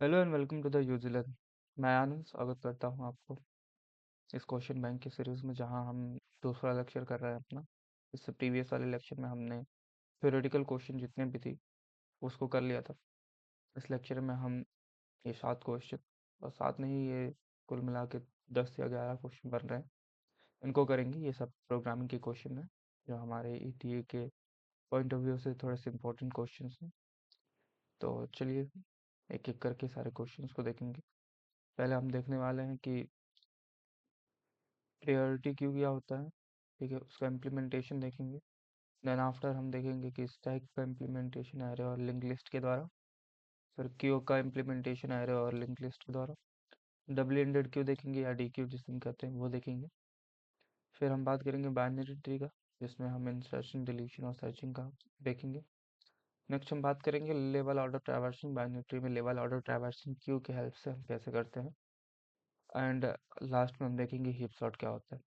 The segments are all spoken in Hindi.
Hello and welcome to the New Zealand. मैं आनंद स्वागत करता हूं आपको इस क्वेश्चन बैंक की सीरीज़ में, जहां हम दूसरा लेक्चर कर रहे हैं अपना। इससे प्रीवियस वाले लेक्चर में हमने थ्योरेटिकल क्वेश्चन जितने भी थी उसको कर लिया था। इस लेक्चर में हम ये 7 क्वेश्चन और साथ में ही ये कुल मिला के 10 या 11 क्वेश्चन बन रहे हैं, इनको करेंगे। ये सब प्रोग्रामिंग के क्वेश्चन हैं जो हमारे ईटीए के पॉइंट ऑफ व्यू से थोड़े से इंपॉर्टेंट क्वेश्चन हैं। तो चलिए एक एक करके सारे क्वेश्चन को देखेंगे। पहले हम देखने वाले हैं कि प्रायोरिटी क्यू क्या होता है। ठीक है, उसका इम्प्लीमेंटेशन देखेंगे। देन आफ्टर हम देखेंगे कि स्टैक का इम्प्लीमेंटेशन एरे और लिंक लिस्ट के द्वारा, फिर क्यू का इम्प्लीमेंटेशन एरे और लिंक लिस्ट के द्वारा, डबल एंडेड क्यू देखेंगे या डी क्यू जिसे हम कहते हैं वो देखेंगे। फिर हम बात करेंगे बाइनरी ट्री का, जिसमें हम इंसर्शन डिलीशन और सर्चिंग का देखेंगे। नेक्स्ट हम बात करेंगे level order traversing. Binary tree में लेवल ऑर्डर ट्रैवर्सिंग क्यू की हेल्प से हम कैसे करते हैं। एंड लास्ट में हम देखेंगे हीप सॉर्ट क्या होता है।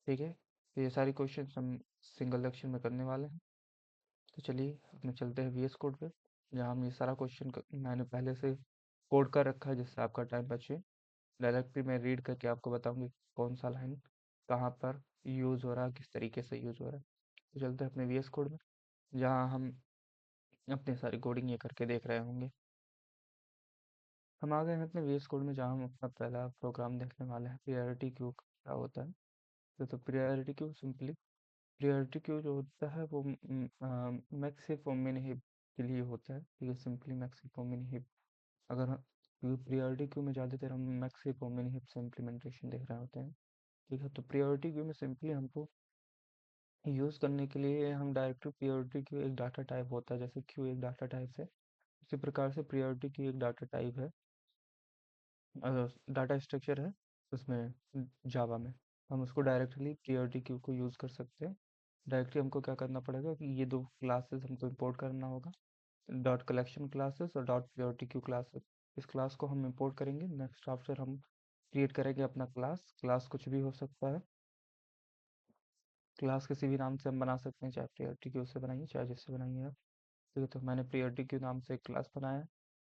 ठीक है, तो ये सारी क्वेश्चन हम सिंगल लेक्चर में करने वाले हैं। तो चलिए अपने चलते हैं वीएस कोड पे, जहाँ हम ये सारा क्वेश्चन मैंने पहले से कोड कर रखा है जिससे आपका टाइम बचे। डायरेक्टली मैं रीड करके आपको बताऊंगी कौन सा लाइन कहाँ पर यूज़ हो रहा है, किस तरीके से यूज़ हो रहा है। तो चलते हैं अपने वीएस कोड में, जहाँ हम अपनी सारी कोडिंग ये करके देख रहे होंगे। हम आ गए हैं अपने वीएस कोड में, जहाँ हम अपना पहला प्रोग्राम देखने वाले हैं। प्रायोरिटी क्यू क्या होता है। तो priority queue simply, priority queue जो होता है वो मैक्सिमम हिप के लिए होता है। ठीक है, सिंपली मैक्सिमम हिप। अगर हम प्रायोरिटी क्यू में ज़्यादातर हम मैक्सिमम हिप से इम्प्लीमेंटेशन देख रहे होते हैं। ठीक है, तो प्रायोरिटी क्यू में सिंपली हमको यूज़ करने के लिए हम डायरेक्टली प्रायोरिटी क्यू एक डाटा टाइप होता है, जैसे क्यू एक डाटा टाइप है उसी प्रकार से प्रायोरिटी क्यू एक डाटा टाइप है, डाटा स्ट्रक्चर है उसमें जावा में। हम उसको डायरेक्टली प्रायोरिटी क्यू को यूज़ कर सकते हैं। डायरेक्टली हमको क्या करना पड़ेगा कि ये दो क्लासेस हमको इंपोर्ट करना होगा, डॉट कलेक्शन क्लासेस और डॉट प्रायोरिटी क्यू क्लासेस। इस क्लास को हम इंपोर्ट करेंगे। नेक्स्ट आफ्टर हम क्रिएट करेंगे अपना क्लास। क्लास कुछ भी हो सकता है, क्लास किसी भी नाम से हम बना सकते हैं, चाहे प्रायोरिटी क्यू से बनाइए चाहे जिससे बनाइए आप। ठीक है, तो मैंने प्रायोरिटी क्यू नाम से एक क्लास बनाया,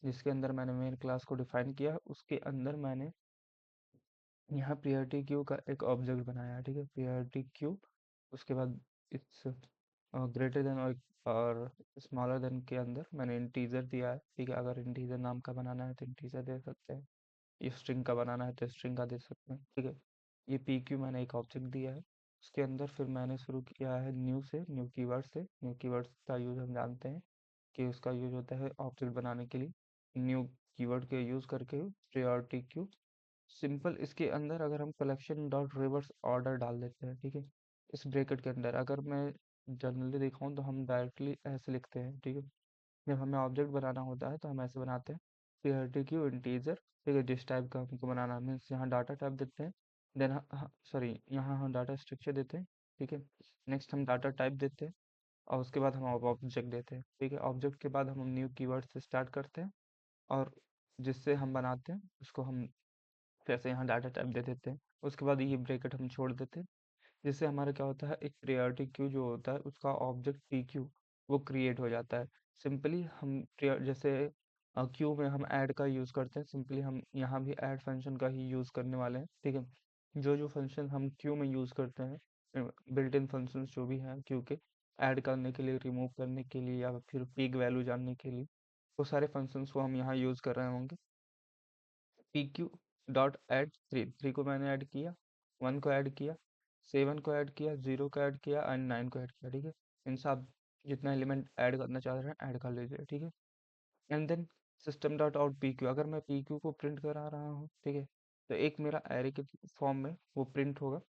जिसके अंदर मैंने मेन क्लास को डिफाइन किया। उसके अंदर मैंने यहाँ प्रायोरिटी क्यू का एक ऑब्जेक्ट बनाया है। ठीक है, प्रायोरिटी क्यू, उसके बाद इट्स ग्रेटर देन और स्मॉलर देन के अंदर मैंने इंटीजर दिया है। ठीक है, अगर इंटीजर नाम का बनाना है तो इंटीजर दे सकते हैं, ये स्ट्रिंग का बनाना है तो स्ट्रिंग का दे सकते हैं। ठीक है, ये पी क्यू मैंने एक ऑब्जेक्ट दिया है। उसके अंदर फिर मैंने शुरू किया है न्यू से, न्यू कीवर्ड से। न्यू कीवर्ड का यूज़ हम जानते हैं कि उसका यूज होता है ऑब्जेक्ट बनाने के लिए। न्यू कीवर्ड के यूज़ करके प्रायोरिटी क्यू सिंपल, इसके अंदर अगर हम कलेक्शन डॉट रिवर्स ऑर्डर डाल देते हैं। ठीक है, इस ब्रैकेट के अंदर अगर मैं जनरली दिखाऊं तो हम डायरेक्टली ऐसे लिखते हैं। ठीक है, जब हमें ऑब्जेक्ट बनाना होता है तो हम ऐसे बनाते हैं, प्रायोरिटी क्यू इंटीजर। ठीक है, जिस टाइप का हमको बनाना मीन्स यहाँ डाटा टाइप देते हैं। देन सॉरी, यहाँ हम डाटा स्ट्रक्चर देते हैं। ठीक है, नेक्स्ट हम डाटा टाइप देते हैं और उसके बाद हम ऑब्जेक्ट देते हैं। ठीक है, ऑब्जेक्ट के बाद हम न्यू कीवर्ड से स्टार्ट करते हैं और जिससे हम बनाते हैं उसको हम फिर से यहाँ डाटा टाइप दे देते हैं। उसके बाद ये ब्रैकेट हम छोड़ देते हैं, जिससे हमारा क्या होता है, एक प्रायोरिटी क्यू जो होता है उसका ऑब्जेक्ट पी क्यू वो क्रिएट हो जाता है। सिंपली हम जैसे क्यू में हम ऐड का यूज़ करते हैं, सिंपली हम यहाँ भी ऐड फंक्शन का ही यूज़ करने वाले हैं। ठीक है, जो जो फंक्शन हम क्यू में यूज़ करते हैं, बिल्ट इन फंक्शन जो भी हैं क्यू के, ऐड करने के लिए, रिमूव करने के लिए या फिर पीक वैल्यू जानने के लिए, वो सारे फंक्शंस को हम यहाँ यूज़ कर रहे होंगे। P Q dot add three, three को मैंने ऐड किया, वन को ऐड किया, सेवन को ऐड किया, जीरो को ऐड किया एंड नाइन को ऐड किया। ठीक है, इन सब जितना एलिमेंट ऐड करना चाह रहे हैं ऐड कर लीजिए। ठीक है, and then system dot out P Q, अगर मैं पी क्यू को प्रिंट करा रहा हूँ, ठीक है, तो एक मेरा एरे के फॉर्म में वो प्रिंट होगा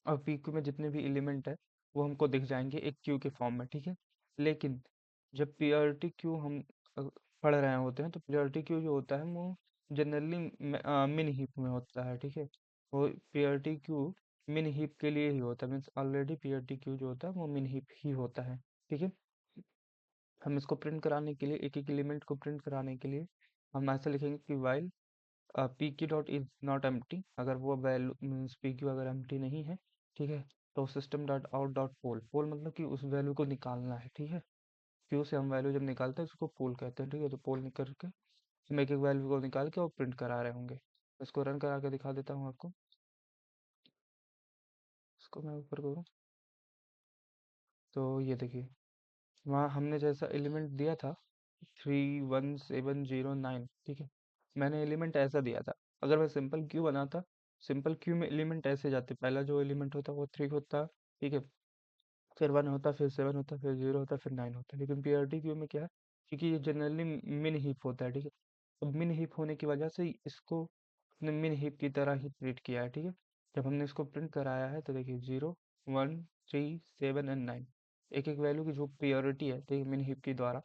और पी क्यू में जितने भी एलिमेंट है वो हमको दिख जाएंगे एक क्यू के फॉर्म में। ठीक है, लेकिन जब प्रायोरिटी क्यू हम अ, पढ़ रहे होते हैं तो प्रायोरिटी क्यू जो होता है वो जनरली मिन हीप में होता है। ठीक है, वो प्रायोरिटी क्यू मिन हीप के लिए ही होता है, मीन्स ऑलरेडी प्रायोरिटी क्यू जो होता है वो मिन हीप ही होता है। ठीक है, हम इसको प्रिंट कराने के लिए, एक एक एलिमेंट को प्रिंट कराने के लिए हम ऐसे लिखेंगे कि while P Q dot is not empty, अगर वो वैल्यू मीन्स पी क्यू अगर एम्प्टी नहीं है, ठीक है, तो सिस्टम डॉट आउट डॉट पोल, पोल मतलब कि उस वैल्यू को निकालना है। ठीक है, क्यू से हम वैल्यू जब निकालते हैं उसको पोल कहते हैं। ठीक है, तो पोल निकल के हम एक एक वैल्यू को निकाल के वो प्रिंट करा रहे होंगे। इसको रन करा के दिखा देता हूँ आपको। इसको मैं ऊपर करूँ तो ये देखिए, वहाँ हमने जैसा एलिमेंट दिया था 31709, ठीक है, मैंने एलिमेंट ऐसा दिया था। अगर मैं सिंपल क्यू बनाता, सिंपल क्यू में एलिमेंट ऐसे जाते, पहला जो एलिमेंट होता वो 3 होता, ठीक है, फिर 1 होता, फिर 7 होता, फिर 0 होता, फिर 9 होता। लेकिन पीआरटी क्यू में क्या है, क्योंकि ये जनरली मिन हीप होता है, ठीक है, अब मिन हीप होने की वजह से इसको अपने मिन हीप की तरह ही ट्रीट किया है, ठीक है। जब हमने इसको प्रिंट कराया है तो देखिए 0 1 3 7 एंड 9, एक एक वैल्यू की जो प्रियोरिटी है, ठीक है, मिन हीप के द्वारा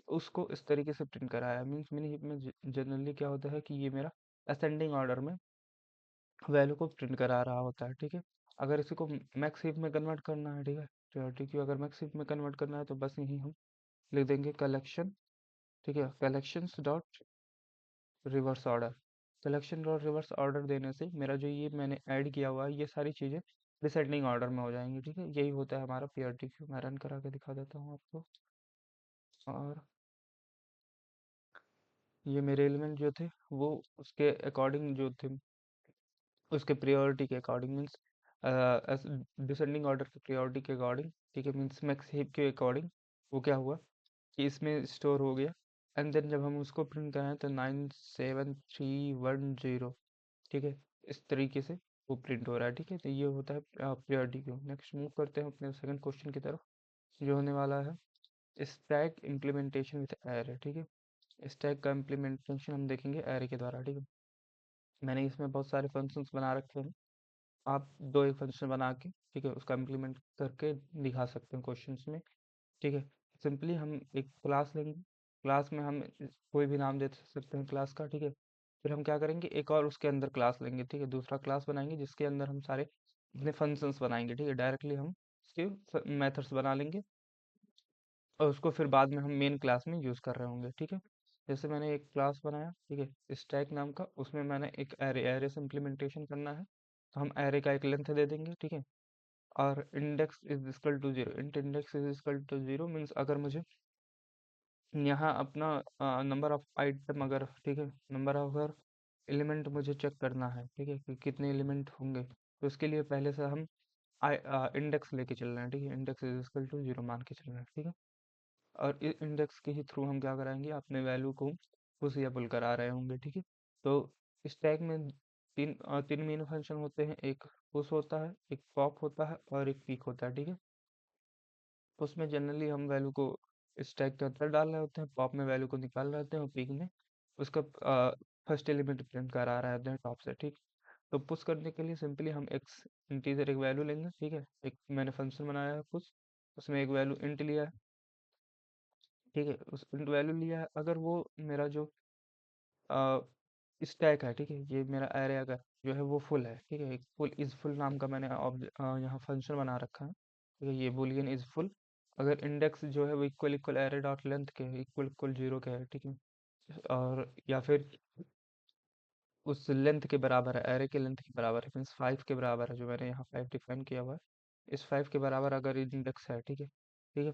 उसको इस तरीके से प्रिंट कराया है। मीन्स मिन हीप में जनरली क्या होता है कि ये मेरा असेंडिंग ऑर्डर में वैल्यू को प्रिंट करा रहा होता है, ठीक है। अगर इसी को मैक्स हीप में कन्वर्ट करना है, ठीक है, प्रायोरिटी क्यू अगर मैक्स हीप में कन्वर्ट करना है तो बस यही हम लिख देंगे कलेक्शन, ठीक है, collections dot reverse order. Collection dot reverse order देने से मेरा जो ये मैंने ऐड किया हुआ है ये सारी चीज़ें डिसेंडिंग ऑर्डर में हो जाएंगी, ठीक है। यही होता है हमारा प्रायोरिटी क्यू। मैं रन करा के दिखा देता हूँ आपको। और ये मेरे एलिमेंट जो थे वो उसके अकॉर्डिंग जो थे, उसके प्रायोरिटी के अकॉर्डिंग, मीन्स डिसेंडिंग ऑर्डर की प्रायोरिटी के अकॉर्डिंग, ठीक है, मीन्स मैक्स हीप के अकॉर्डिंग वो क्या हुआ कि इसमें स्टोर हो गया। एंड देन जब हम उसको प्रिंट कराएं तो 97310, ठीक है, इस तरीके से वो प्रिंट हो रहा है, ठीक है। तो ये होता है प्रायोरिटी क्यू। नेक्स्ट मूव करते हैं अपने सेकंड क्वेश्चन की तरफ, जो होने वाला है स्टैक इम्प्लीमेंटेशन विद एरे, ठीक है। स्टैक का इम्प्लीमेंटेशन हम देखेंगे एरे के द्वारा, ठीक है। मैंने इसमें बहुत सारे फंक्शंस बना रखे हैं, आप दो एक फंक्शन बना के, ठीक है, उसका इम्प्लीमेंट करके दिखा सकते हैं क्वेश्चंस में, ठीक है। सिंपली हम एक क्लास लेंगे, क्लास में हम कोई भी नाम दे सकते हैं क्लास का, ठीक है। फिर हम क्या करेंगे, एक और उसके अंदर क्लास लेंगे, ठीक है, दूसरा क्लास बनाएंगे जिसके अंदर हम सारे अपने फंक्शंस बनाएंगे, ठीक है। डायरेक्टली हम उसके मेथड्स बना लेंगे और उसको फिर बाद में हम मेन क्लास में यूज़ कर रहे होंगे, ठीक है। जैसे मैंने एक क्लास बनाया, ठीक है, स्टैक नाम का, उसमें मैंने एक एरे से इम्प्लीमेंटेशन करना है, तो हम एरे का एक लेंथ दे देंगे, ठीक है। और index is equal to zero, int index is equal to zero means अगर मुझे यहाँ अपना नंबर ऑफ आइटम, अगर ठीक है, नंबर ऑफ अगर एलिमेंट मुझे चेक करना है, ठीक है, कि कितने एलिमेंट होंगे, तो उसके लिए पहले से हम इंडेक्स लेके चल रहे हैं, ठीक है, index is equal to zero मान के चल रहे हैं, ठीक है। और इस इंडेक्स के ही थ्रू हम क्या कराएंगे, अपने वैल्यू को पुश या पुल करा रहे होंगे, ठीक है। तो स्टैक में तीन मेन फंक्शन होते हैं, एक पुश होता है, एक पॉप होता है और एक पीक होता है, ठीक है। उसमें जनरली हम वैल्यू को स्टैक के अंदर डाल रहे होते हैं, पॉप में वैल्यू को निकाल रहे होते हैं और पीक में उसका फर्स्ट एलिमेंट प्रिंट करा रहे होते हैं टॉप से, ठीक। तो पुश करने के लिए सिंपली हम एक्स इंटीजर एक वैल्यू लेंगे, ठीक है, एक मैंने फंक्शन बनाया है पुश, उसमें एक वैल्यू इंट लिया है, ठीक है, उस इंट वैल्यू लिया है। अगर वो मेरा जो स्टैक है, ठीक है, ये मेरा एरे अगर जो है वो फुल है, ठीक है, एक फुल इज फुल नाम का मैंने यहाँ फंक्शन बना रखा है, ठीक है, ये बुलियन इज फुल। अगर इंडेक्स जो है वो equal equal array dot length के इक्वल इक्वल जीरो के है, ठीक है, और या फिर उस लेंथ के बराबर है, एरे के लेंथ के बराबर है, मीन्स 5 के बराबर है, जो मैंने यहाँ 5 डिफाइन किया हुआ है, इस 5 के बराबर अगर इंडेक्स है, ठीक है, ठीक है,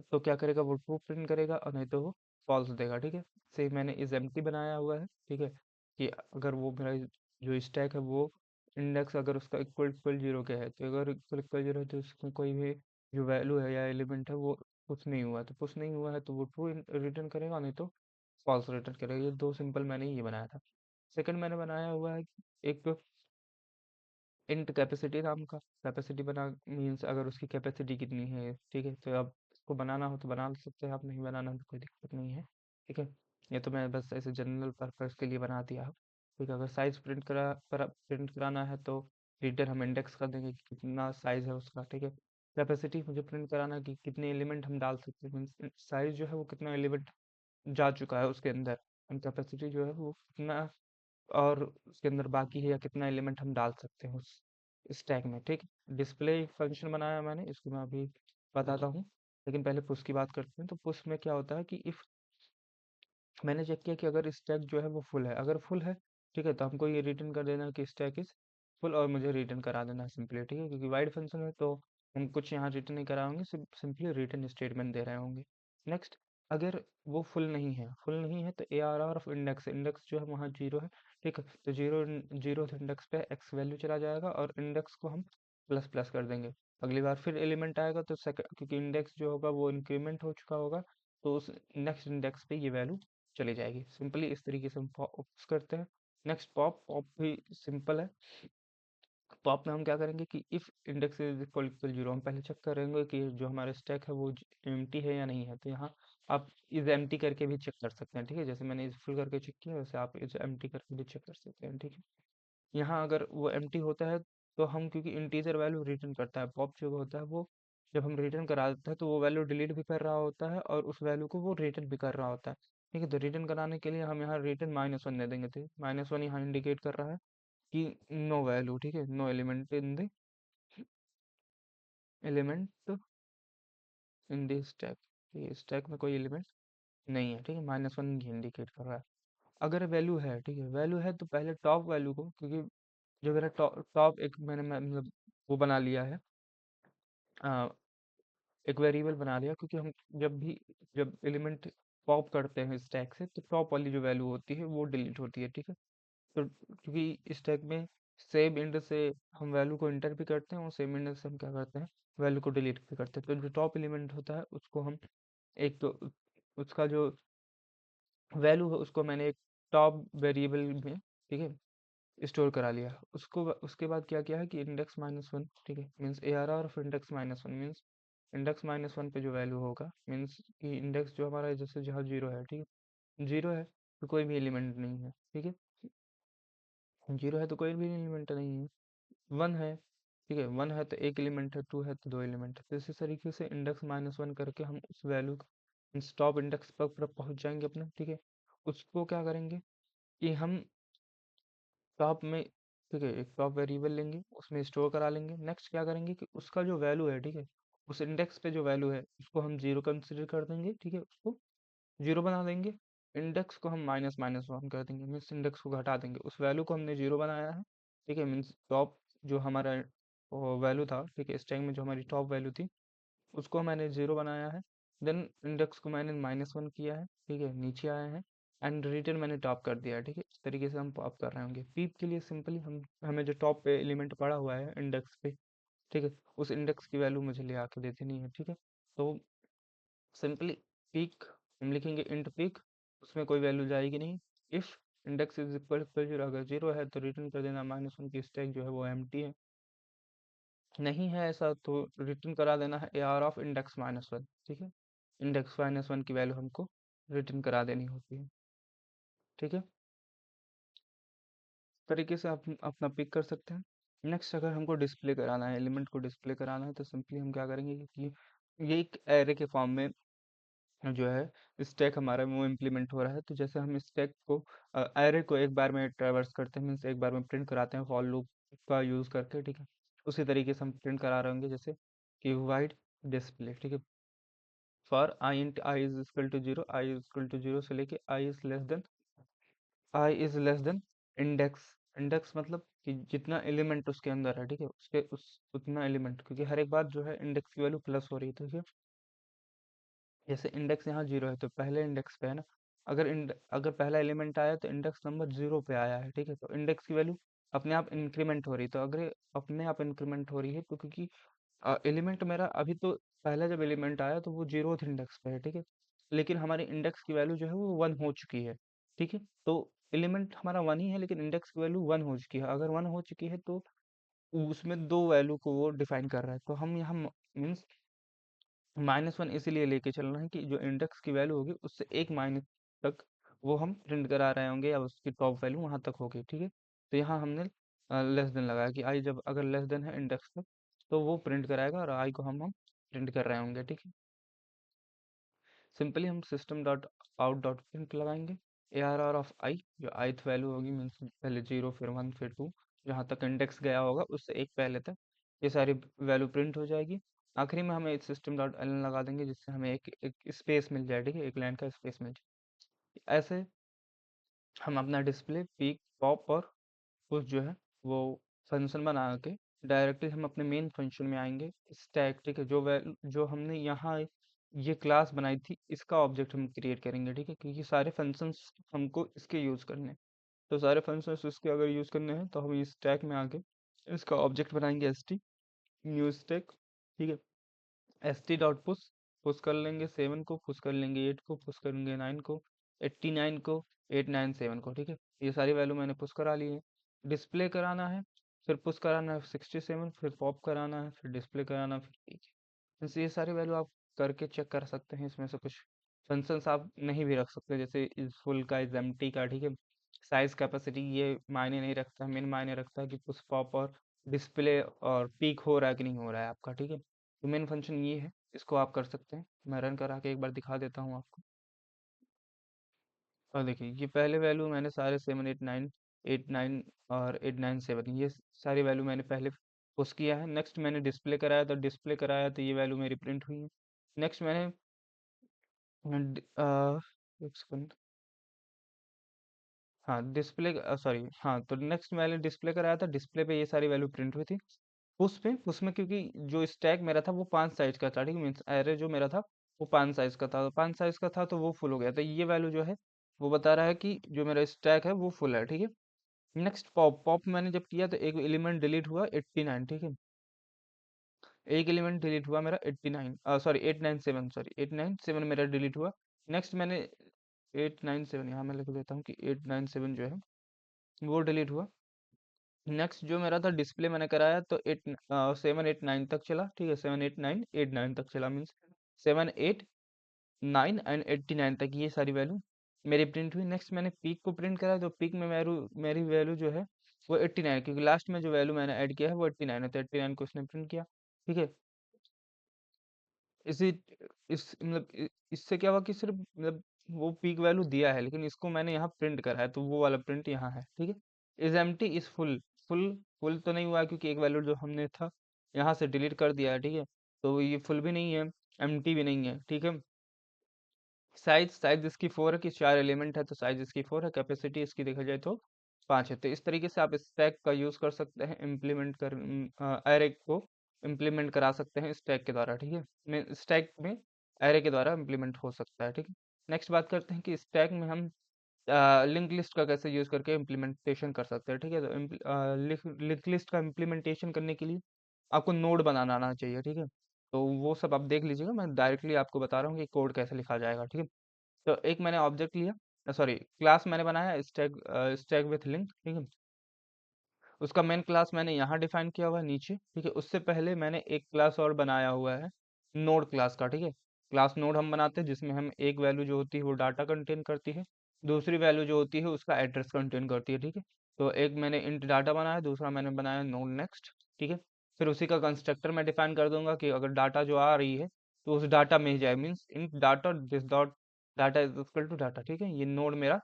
तो क्या करेगा, वो ट्रू प्रिंट करेगा और नहीं तो वो फॉल्स देगा, ठीक है। से मैंने इस एम्प्टी बनाया हुआ है, ठीक है, कि अगर वो मेरा जो स्टैक है वो इंडेक्स अगर उसका इक्वल इक्वल जीरो के है, तो अगर इक्वल इक्वल जीरो है तो उसमें कोई भी जो वैल्यू है या एलिमेंट है वो पुश नहीं हुआ है, तो पुश नहीं हुआ है तो वो ट्रू रिटर्न करेगा, नहीं तो फॉल्स रिटर्न करेगा। ये दो सिंपल मैंने ये बनाया था। सेकंड मैंने बनाया हुआ है एक इंट कैपेसिटी नाम का, कैपेसिटी बना मीन्स अगर उसकी कैपेसिटी कितनी है, ठीक है, तो अब इसको बनाना हो तो बना सकते हैं, आप नहीं बनाना तो कोई दिक्कत नहीं है, ठीक है। ये तो मैं बस ऐसे जनरल पर्पस के लिए बना दिया, ठीक है। अगर साइज प्रिंट कराना है तो रीडर हम इंडेक्स कर देंगे कि कितना साइज है उसका, ठीक है। कैपेसिटी मुझे प्रिंट कराना है कि कितने एलिमेंट हम डाल सकते हैं, मीन्स साइज जो है वो कितना एलिमेंट जा चुका है उसके अंदर, एंड कैपेसिटी जो है वो कितना और उसके अंदर बाकी है या कितना एलिमेंट हम डाल सकते हैं उस स्टैक में, ठीक। डिस्प्ले फंक्शन बनाया मैंने, इसको मैं अभी बताता हूँ, लेकिन पहले पुश की बात करते हैं। तो पुश में क्या होता है कि इफ मैंने चेक किया कि अगर स्टैक जो है वो फुल है, अगर फुल है, ठीक है, तो हमको ये रिटर्न कर देना है कि स्टैक इज फुल और मुझे रिटर्न करा देना है सिंपली, ठीक है, क्योंकि वाइड फंक्शन है तो हम कुछ यहाँ रिटर्न नहीं कराएंगे, सिंपली रिटर्न स्टेटमेंट दे रहे होंगे। नेक्स्ट अगर वो फुल नहीं है तो A R R of index, index जो है वहाँ जीरो है, ठीक है, तो जीरो इंडेक्स पे एक्स वैल्यू चला जाएगा और इंडेक्स को हम प्लस प्लस कर देंगे। अगली बार फिर एलिमेंट आएगा तो सेकंड, क्योंकि इंडेक्स जो होगा वो इंक्रीमेंट हो चुका होगा, तो उस नेक्स्ट इंडेक्स पे ये वैल्यू चली जाएगी। सिंपली इस तरीके से हम पॉप करते हैं। नेक्स्ट पॉप, पॉप भी सिंपल है। पॉप में हम क्या करेंगे कि if index is equal equal zero, हम पहले चेक करेंगे कि जो हमारा स्टैक है वो एम्प्टी है या नहीं है। तो यहाँ आप इज एम्प्टी करके भी चेक कर सकते हैं, ठीक है, जैसे मैंने इज फुल करके चेक किया वैसे आप इज एम्प्टी करके भी चेक कर सकते हैं, ठीक है। यहाँ अगर वो एम्प्टी होता है तो हम, क्योंकि इंटीजर वैल्यू रिटर्न करता है, पॉप जो होता है वो जब हम रिटर्न करा देते हैं तो वो वैल्यू डिलीट भी कर रहा होता है और उस वैल्यू को वो रिटर्न भी कर रहा होता है, ठीक है। तो रिटर्न कराने के लिए हम यहाँ रिटर्न -1 दे देंगे, तो -1 यहाँ इंडिकेट कर रहा है कि नो वैल्यू, ठीक है, no element in the element in the stack, ठीक है, स्टैक में कोई एलिमेंट नहीं है, ठीक है, -1 इंडिकेट कर रहा है। अगर वैल्यू है, ठीक है, वैल्यू है तो पहले टॉप वैल्यू को, क्योंकि जो मेरा टॉप टॉप एक मतलब वो बना लिया है, आ, एक वेरिएबल बना लिया, क्योंकि हम जब एलिमेंट पॉप करते हैं स्टैक से तो टॉप वाली जो वैल्यू होती है वो डिलीट होती है, ठीक है। तो क्योंकि स्टैक में सेम इंड से हम वैल्यू को इंटर भी करते हैं और सेम इंड से हम क्या करते हैं, वैल्यू को डिलीट भी करते हैं। तो जो टॉप एलिमेंट होता है उसको हम एक तो उसका जो वैल्यू है उसको मैंने एक टॉप वेरिएबल में, ठीक है, स्टोर करा लिया। उसके बाद क्या किया है कि इंडेक्स -1, ठीक है, means A R R of index -1 means index -1 पे जो वैल्यू होगा, मीन्स कि इंडेक्स जो हमारा जैसे जहाँ जीरो है, ठीक है, जीरो है तो कोई भी एलिमेंट नहीं है, ठीक है, जीरो है तो कोई भी एलिमेंट नहीं है। वन है, ठीक है, वन है तो एक एलिमेंट है, टू है तो दो एलिमेंट है। तो इसी तरीके से इंडेक्स -1 करके हम उस वैल्यू स्टॉप इंडेक्स पर पहुंच जाएंगे अपने, ठीक है। उसको क्या करेंगे कि हम टॉप में, ठीक है, एक टॉप वेरिएबल लेंगे उसमें स्टोर करा लेंगे। नेक्स्ट क्या करेंगे कि उसका जो वैल्यू है, ठीक है, उस इंडेक्स पे जो वैल्यू है उसको हम जीरो कंसिडर कर देंगे, ठीक है, उसको जीरो बना देंगे। इंडेक्स को हम -1 कर देंगे, मीन्स इंडेक्स को घटा देंगे, उस वैल्यू को हमने जीरो बनाया है, ठीक है, मीन्स टॉप जो हमारा वैल्यू था, ठीक है, स्ट्रिंग में जो हमारी टॉप वैल्यू थी उसको मैंने जीरो बनाया है। देन इंडेक्स को मैंने -1 किया है, ठीक है, नीचे आया है एंड रिटर्न मैंने टॉप कर दिया है, ठीक है। इस तरीके से हम पॉप कर रहे होंगे। पीप के लिए सिंपली हम हमें जो टॉप पे एलिमेंट पड़ा हुआ है इंडेक्स पे, ठीक है, उस इंडेक्स की वैल्यू मुझे ले आके दे देनी है, ठीक है। तो सिंपली पीक हम लिखेंगे इंट पीक, उसमें कोई वैल्यू जाएगी नहीं। If index is equal to zero, अगर जीरो है तो रिटर्न कर देना -1 की स्टैक जो है वो एम्प्टी है। नहीं है ऐसा तो रिटर्न करा देना है AR ऑफ इंडेक्स -1, ठीक है, इंडेक्स -1 की वैल्यू हमको रिटर्न करा देनी होती है, ठीक है। तरीके से आप अपना पिक कर सकते हैं। नेक्स्ट अगर हमको डिस्प्ले कराना है, एलिमेंट को डिस्प्ले कराना है, तो सिंपली हम क्या करेंगे कि ये एक एरे के फॉर्म में जो है स्टैक हमारा वो इम्प्लीमेंट हो रहा है। तो जैसे हम स्टैक को एरे को एक बार में ट्रैवर्स करते हैं, मीन्स एक बार में प्रिंट कराते हैं फॉर लूप का यूज़ करके, ठीक है, उसी तरीके से हम प्रिंट करा रहे होंगे, जैसे कि वाइड डिस्प्ले, ठीक है, for i int i is equal to zero, i is equal to zero से लेके i is less than index. Index मतलब कि जितना एलिमेंट उसके अंदर है, ठीक है, उसके उस उतना एलिमेंट, क्योंकि हर एक बार जो है इंडेक्स की वैल्यू प्लस हो रही है, ठीक है। जैसे इंडेक्स यहाँ जीरो है तो पहले इंडेक्स पे है ना, अगर पहला एलिमेंट आया तो इंडेक्स नंबर जीरो पे आया है, ठीक है, तो इंडेक्स की वैल्यू अपने आप इंक्रीमेंट हो रही है। तो अगर ये अपने आप इंक्रीमेंट हो रही है तो क्योंकि एलिमेंट मेरा अभी तो पहला जब एलिमेंट आया तो वो जीरो इंडेक्स पे है, ठीक है, लेकिन हमारी इंडेक्स की वैल्यू जो है वो वन हो चुकी है, ठीक है। तो एलिमेंट हमारा वन ही है लेकिन इंडेक्स की वैल्यू वन हो चुकी है। अगर वन हो चुकी है तो उसमें दो वैल्यू को वो डिफाइन कर रहा है। तो हम यहाँ मीन्स -1 इसीलिए लेके चल रहे हैं कि जो इंडेक्स की वैल्यू होगी उससे एक माइनस तक वो हम प्रिंट करा रहे होंगे या उसकी टॉप वैल्यू वहां तक होगी, ठीक है। तो यहाँ हमने लेस देन लगाया कि आई जब अगर लेस देन है इंडेक्स तक तो वो प्रिंट कराएगा और आई को हम प्रिंट कर रहे होंगे, ठीक है। सिंपली हम system dot out dot print लगाएंगे ARR ऑफ आई, जो ith वैल्यू होगी, मीन्स पहले जीरो फिर वन फिर टू, जहाँ तक इंडेक्स गया होगा उससे एक पहले तक ये सारी वैल्यू प्रिंट हो जाएगी। आखिरी में हमें सिस्टम डॉट एल लगा देंगे जिससे हमें एक स्पेस मिल जाए, ठीक है, एक लाइन का स्पेस मिल जाए। ऐसे हम अपना डिस्प्ले पीक पॉप और पुश जो है वो फंक्शन बना के डायरेक्टली हम अपने मेन फंक्शन में आएंगे स्टैक, ठीक है, जो हमने यहाँ ये क्लास बनाई थी, इसका ऑब्जेक्ट हम क्रिएट करेंगे, ठीक है, क्योंकि सारे फंक्शंस हमको इसके यूज़ करने हैं। तो सारे फंक्शंस इसके अगर यूज़ करने हैं तो हम इस स्टैक में आके इसका ऑब्जेक्ट बनाएंगे एस टी न्यू स्टैक, ठीक है। S T dot push, push कर लेंगे 7 को, पुश कर लेंगे 8 को, पुश करेंगे 9 को, 89 को, 897 को, ठीक है। ये सारी वैल्यू मैंने पुश करा ली है। डिस्प्ले कराना है, फिर पुश कराना है 67, फिर पॉप कराना है, फिर डिस्प्ले कराना है, फिर पीछे। जैसे ये सारी वैल्यू आप करके चेक कर सकते हैं। इसमें से कुछ फंक्शंस आप नहीं भी रख सकते, जैसे इज फुल का, इज एम्प्टी का, ठीक है। साइज कैपेसिटी ये मायने नहीं रखता, मेन मायने रखता है कि पुश पॉप और डिस्प्ले और पीक हो रहा है कि नहीं हो रहा है आपका, ठीक है। तो मेन फंक्शन ये है, इसको आप कर सकते हैं। मैं रन करा के एक बार दिखा देता हूँ आपको। और देखिए ये पहले वैल्यू मैंने सारे 7 8 9 और 897 ये सारी वैल्यू मैंने पहले पुश किया है। नेक्स्ट मैंने डिस्प्ले कराया तो ये वैल्यू मेरी प्रिंट हुई है। नेक्स्ट मैंने एक सेकंड, हाँ डिस्प्ले, सॉरी, हाँ तो नेक्स्ट मैंने डिस्प्ले कराया था, डिस्प्ले पे ये सारी वैल्यू प्रिंट हुई थी। उसमें क्योंकि जो स्टैक मेरा था वो 5 साइज का था, ठीक है, मीन्स एरे जो मेरा था वो 5 साइज का था, 5 साइज का था तो वो फुल हो गया। तो ये वैल्यू जो है वो बता रहा है कि जो मेरा स्टैक है वो फुल है, ठीक है। नेक्स्ट पॉप मैंने जब किया तो एक एलिमेंट डिलीट हुआ 89, ठीक है। एक एलिमेंट डिलीट हुआ मेरा 89, सॉरी 897, सॉरी 897 मेरा डिलीट हुआ। नेक्स्ट मैंने 897 यहाँ मैं लिख देता हूँ कि 897 जो है वो डिलीट हुआ। नेक्स्ट जो मेरा था डिस्प्ले मैंने कराया तो 7 8 9 तक चला, ठीक है। 7 8 9 8 9 तक चला, मीन्स 7 8 9 एंड 89 तक ये सारी वैल्यू मेरी प्रिंट हुई। नेक्स्ट मैंने पीक को प्रिंट करा तो पीक में मेरी वैल्यू जो है वो 89, क्योंकि लास्ट में जो वैल्यू मैंने ऐड किया है वो 89 है, तो 89 को इसने प्रिंट किया, ठीक है। इसी इस मतलब इससे क्या हुआ कि सिर्फ मतलब वो पीक वैल्यू दिया है, लेकिन इसको मैंने यहाँ प्रिंट करा है तो वो वाला प्रिंट यहाँ है, ठीक है। Is empty is full, full तो नहीं हुआ है, क्योंकि एक वैल्यू जो हमने था यहाँ से डिलीट कर दिया है, ठीक है। तो ये फुल भी नहीं है, एम्प्टी भी नहीं है, ठीक है। साइज इसकी 4 है कि 4 एलिमेंट है तो साइज इसकी 4 है। कैपेसिटी इसकी देखा जाए तो 5 है। तो इस तरीके से आप स्टैक का यूज कर सकते हैं, इम्प्लीमेंट कर एरे को इम्प्लीमेंट करा सकते हैं स्टैक के द्वारा, ठीक है। में स्टैक में एरे के द्वारा इम्प्लीमेंट हो सकता है, ठीक है। नेक्स्ट बात करते हैं कि स्टैक में हम लिंक लिस्ट का कैसे यूज करके इम्प्लीमेंटेशन कर सकते हैं, ठीक है। तो लिंक लिस्ट का इम्प्लीमेंटेशन करने के लिए आपको नोड बनाना आना चाहिए, ठीक है। तो वो सब आप देख लीजिएगा, मैं डायरेक्टली आपको बता रहा हूँ कि कोड कैसे लिखा जाएगा, ठीक है। तो एक मैंने ऑब्जेक्ट लिया, सॉरी क्लास मैंने बनाया स्टैक विथ लिंक, ठीक है। उसका मेन क्लास मैंने यहाँ डिफाइन किया हुआ है नीचे, ठीक है। उससे पहले मैंने एक क्लास और बनाया हुआ है नोड क्लास का, ठीक है। क्लास नोड हम बनाते हैं जिसमें हम एक वैल्यू जो होती है वो डाटा कंटेन करती है, दूसरी वैल्यू जो होती है उसका एड्रेस कंटेन करती है, ठीक है। तो एक मैंने इंट डाटा बनाया, दूसरा मैंने बनाया नोड नेक्स्ट, ठीक है। फिर उसी का कंस्ट्रक्टर मैं डिफाइन कर दूंगा कि अगर डाटा जो आ रही है तो उस डाटा में ही जाए, means int data this dot data is equal to data, ठीक है। ये नोड मेरा